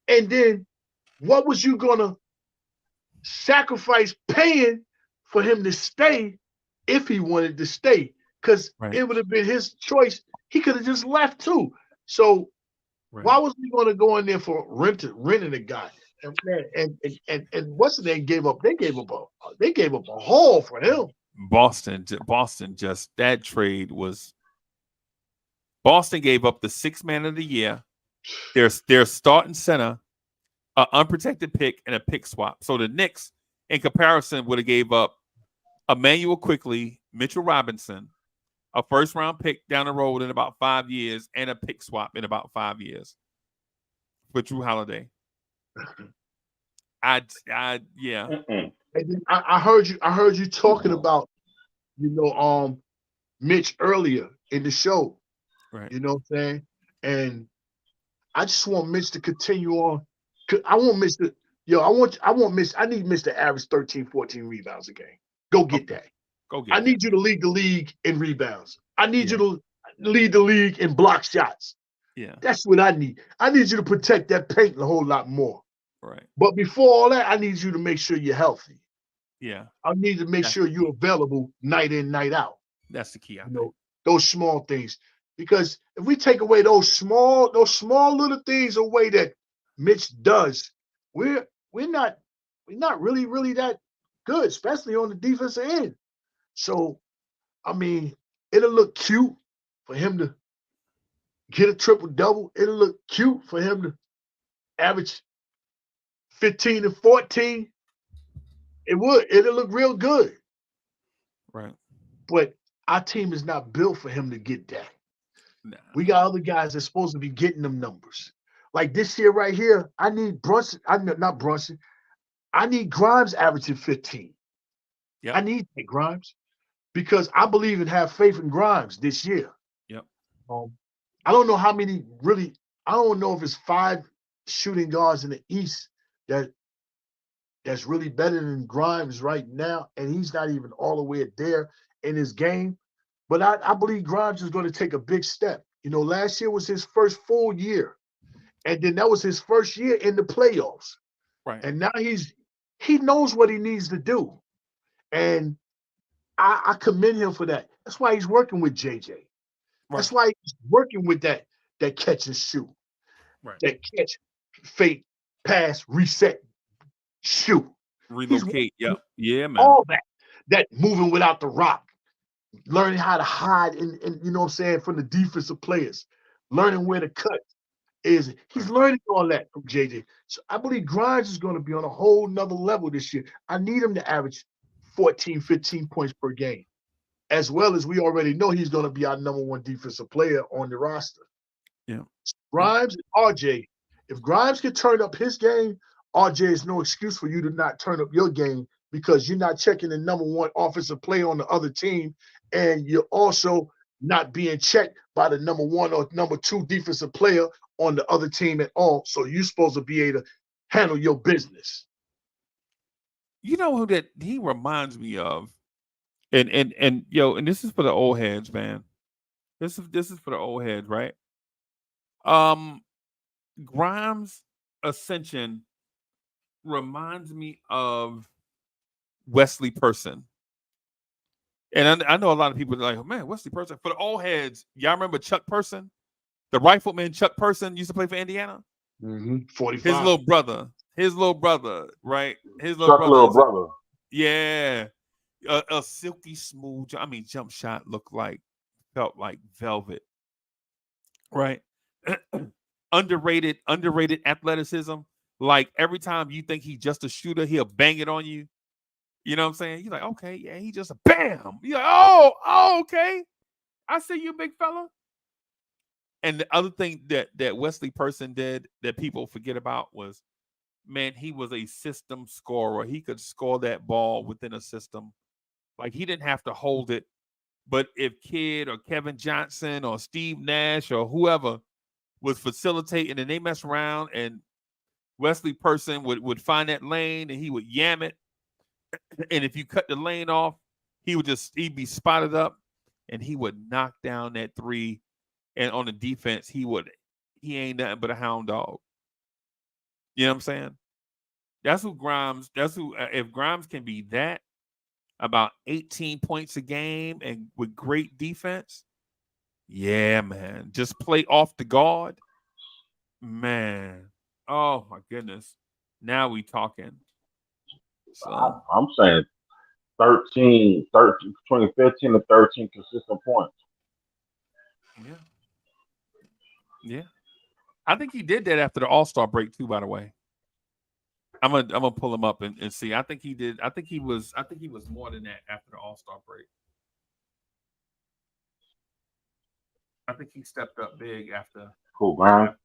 And then what was you going to sacrifice paying for him to stay if he wanted to stay? Because Right. it would have been his choice. He could have just left too. So Right. why was he going to go in there for renting a guy? And what's the name gave up? They gave up a haul for him. Boston just that trade was. Boston gave up the 6th man of the year, their starting center, an unprotected pick, and a pick swap. So the Knicks, in comparison, would have gave up Emmanuel Quickly, Mitchell Robinson, a first-round pick down the road in about 5 years, and a pick swap in about 5 years for Drew Holiday. Yeah. Mm-mm. And then I heard you talking about, Mitch earlier in the show. Right. You know what I'm saying? And I just want Mitch to continue on. I want Mitch to, I need Mitch to average 13, 14 rebounds a game. Go get that. Go get I that. need you to lead the league in rebounds. I need Yeah. you to lead the league in block shots. Yeah. That's what I need. I need you to protect that paint a whole lot more. Right. But before all that, I need you to make sure you're healthy. Yeah. I need to make sure you're available night in, night out. That's the key. I You think. know, those small things. Because if we take away those small little things away that Mitch does, we're not really that good, especially on the defensive end. So, I mean, it'll look cute for him to get a triple double. It'll look cute for him to average 15 and 14. It'll look real good. Right. But our team is not built for him to get that. Nah. We got other guys that's supposed to be getting them numbers. Like this year right here, I need Brunson. Not Brunson. I need Grimes averaging 15. Yep. I need that Grimes because I believe and have faith in Grimes this year. Yep. I don't know how many really. I don't know if it's 5 shooting guards in the East that's really better than Grimes right now, and he's not even all the way there in his game. But I believe Grimes is going to take a big step. Last year was his first full year, and then that was his first year in the playoffs. Right. And now he knows what he needs to do, and I commend him for that. That's why he's working with JJ. Right. That's why he's working with that catch and shoot, Right. that catch, fake, pass, reset, shoot. Relocate. Yep. Yeah, man. All that moving without the rock, learning how to hide and you know what I'm saying, from the defensive players, learning where to cut is. He's learning all that from JJ. So I believe Grimes is going to be on a whole nother level this year. I need him to average 14, 15 points per game, as well as we already know he's going to be our number 1 defensive player on the roster. Yeah. Grimes and RJ. If Grimes can turn up his game, RJ is no excuse for you to not turn up your game because you're not checking the number 1 offensive player on the other team, and you're also not being checked by the number 1 or number 2 defensive player on the other team at all. So you're supposed to be able to handle your business. You know who that he reminds me of, and yo, and this is for the old heads, man. This is for the old heads, right? Grimes' ascension reminds me of Wesley Person. And I know a lot of people are like, oh, man, Wesley Person. For the old heads, y'all remember Chuck Person? The rifleman Chuck Person used to play for Indiana? 45. His little brother, right? His Chuck little brother. Yeah. A silky smooth, jump shot felt like velvet. Right? underrated athleticism. Like every time you think he's just a shooter, he'll bang it on you. You know what I'm saying? You're like, okay, yeah, he just a bam. You're like, oh, okay. I see you, big fella. And the other thing that Wesley Person did that people forget about was man, he was a system scorer. He could score that ball within a system. Like he didn't have to hold it. But if Kidd or Kevin Johnson or Steve Nash or whoever was facilitating and they mess around and Wesley Person would find that lane and he would yam it. And if you cut the lane off, he'd be spotted up and he would knock down that three. And on the defense, he ain't nothing but a hound dog. You know what I'm saying? If Grimes can be that, about 18 points a game and with great defense, yeah, man. Just play off the guard. Man. Oh, my goodness. Now we talking. So I'm saying 13, between 15 and 13 consistent points. yeah. Yeah. I think he did that after the All-Star break too, by the way. I'm gonna pull him up and see. I think he did. I think he was more than that after the All-Star break. I think he stepped up big after. Cool, Grimes.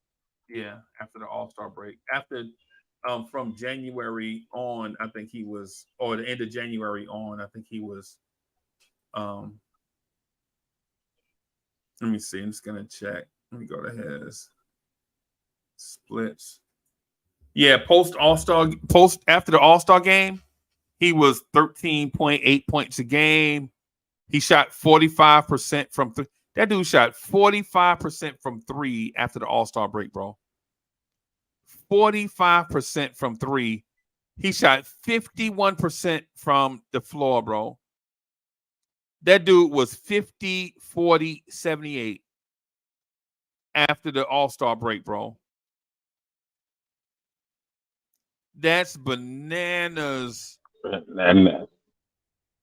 After the All-Star break. After from January on, I think he was, or the end of January on, I think he was. Let me see. I'm just gonna check. Let me go to his splits. Yeah, post after the All-Star game, he was 13.8 points a game. He shot 45% from three. That dude shot 45% from three after the All-Star break, bro. 45% from three. He shot 51% from the floor, bro. That dude was 50, 40, 78 after the All-Star break, bro. That's bananas. And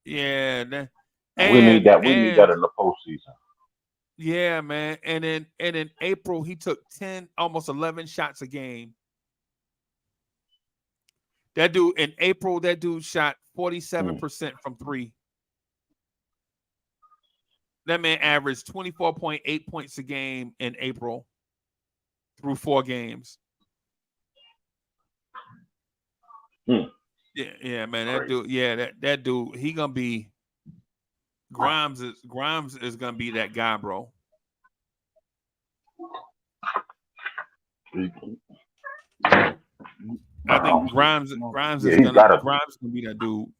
Yeah. we need that. We need that in the postseason. Yeah, man. And in April, he took 10, almost 11 shots a game. That dude shot 47% from three. That man averaged 24.8 points a game in April through 4 games. Yeah, man. That dude, that dude, he gonna be Grimes is gonna be that guy, bro. I think Grimes is gonna be that dude.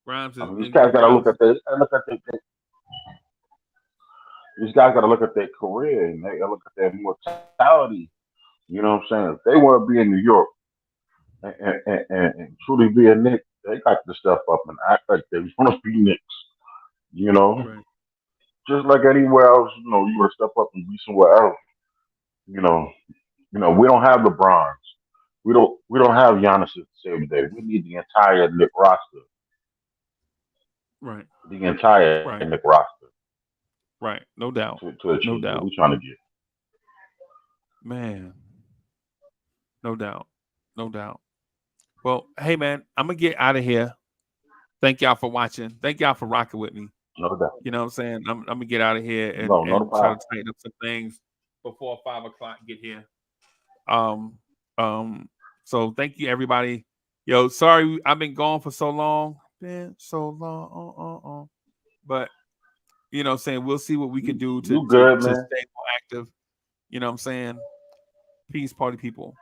These guys gotta look at this. These guys gotta look at their career and they gotta look at their mortality. You know what I'm saying? If they want to be in New York and truly be a Knick, they got to step up and act like they want to be Knicks. You know, Right. just like anywhere else. You know, you want to step up and be somewhere else. You know, we don't have LeBrons. We don't have Giannis to save the day. We need the entire Knick roster. Right. The entire Knick roster. Right. No doubt. To achieve what we're trying to get. Man. No doubt. No doubt. Well, hey man, I'm gonna get out of here. Thank y'all for watching. Thank y'all for rocking with me. No doubt. You know what I'm saying? I'm gonna get out of here and try to tighten up some things before 5 o'clock get here. So thank you everybody. Yo, sorry I've been gone for so long. Been so long. But you know what I'm saying, we'll see what we can do to stay more active. You know what I'm saying? Peace, party people.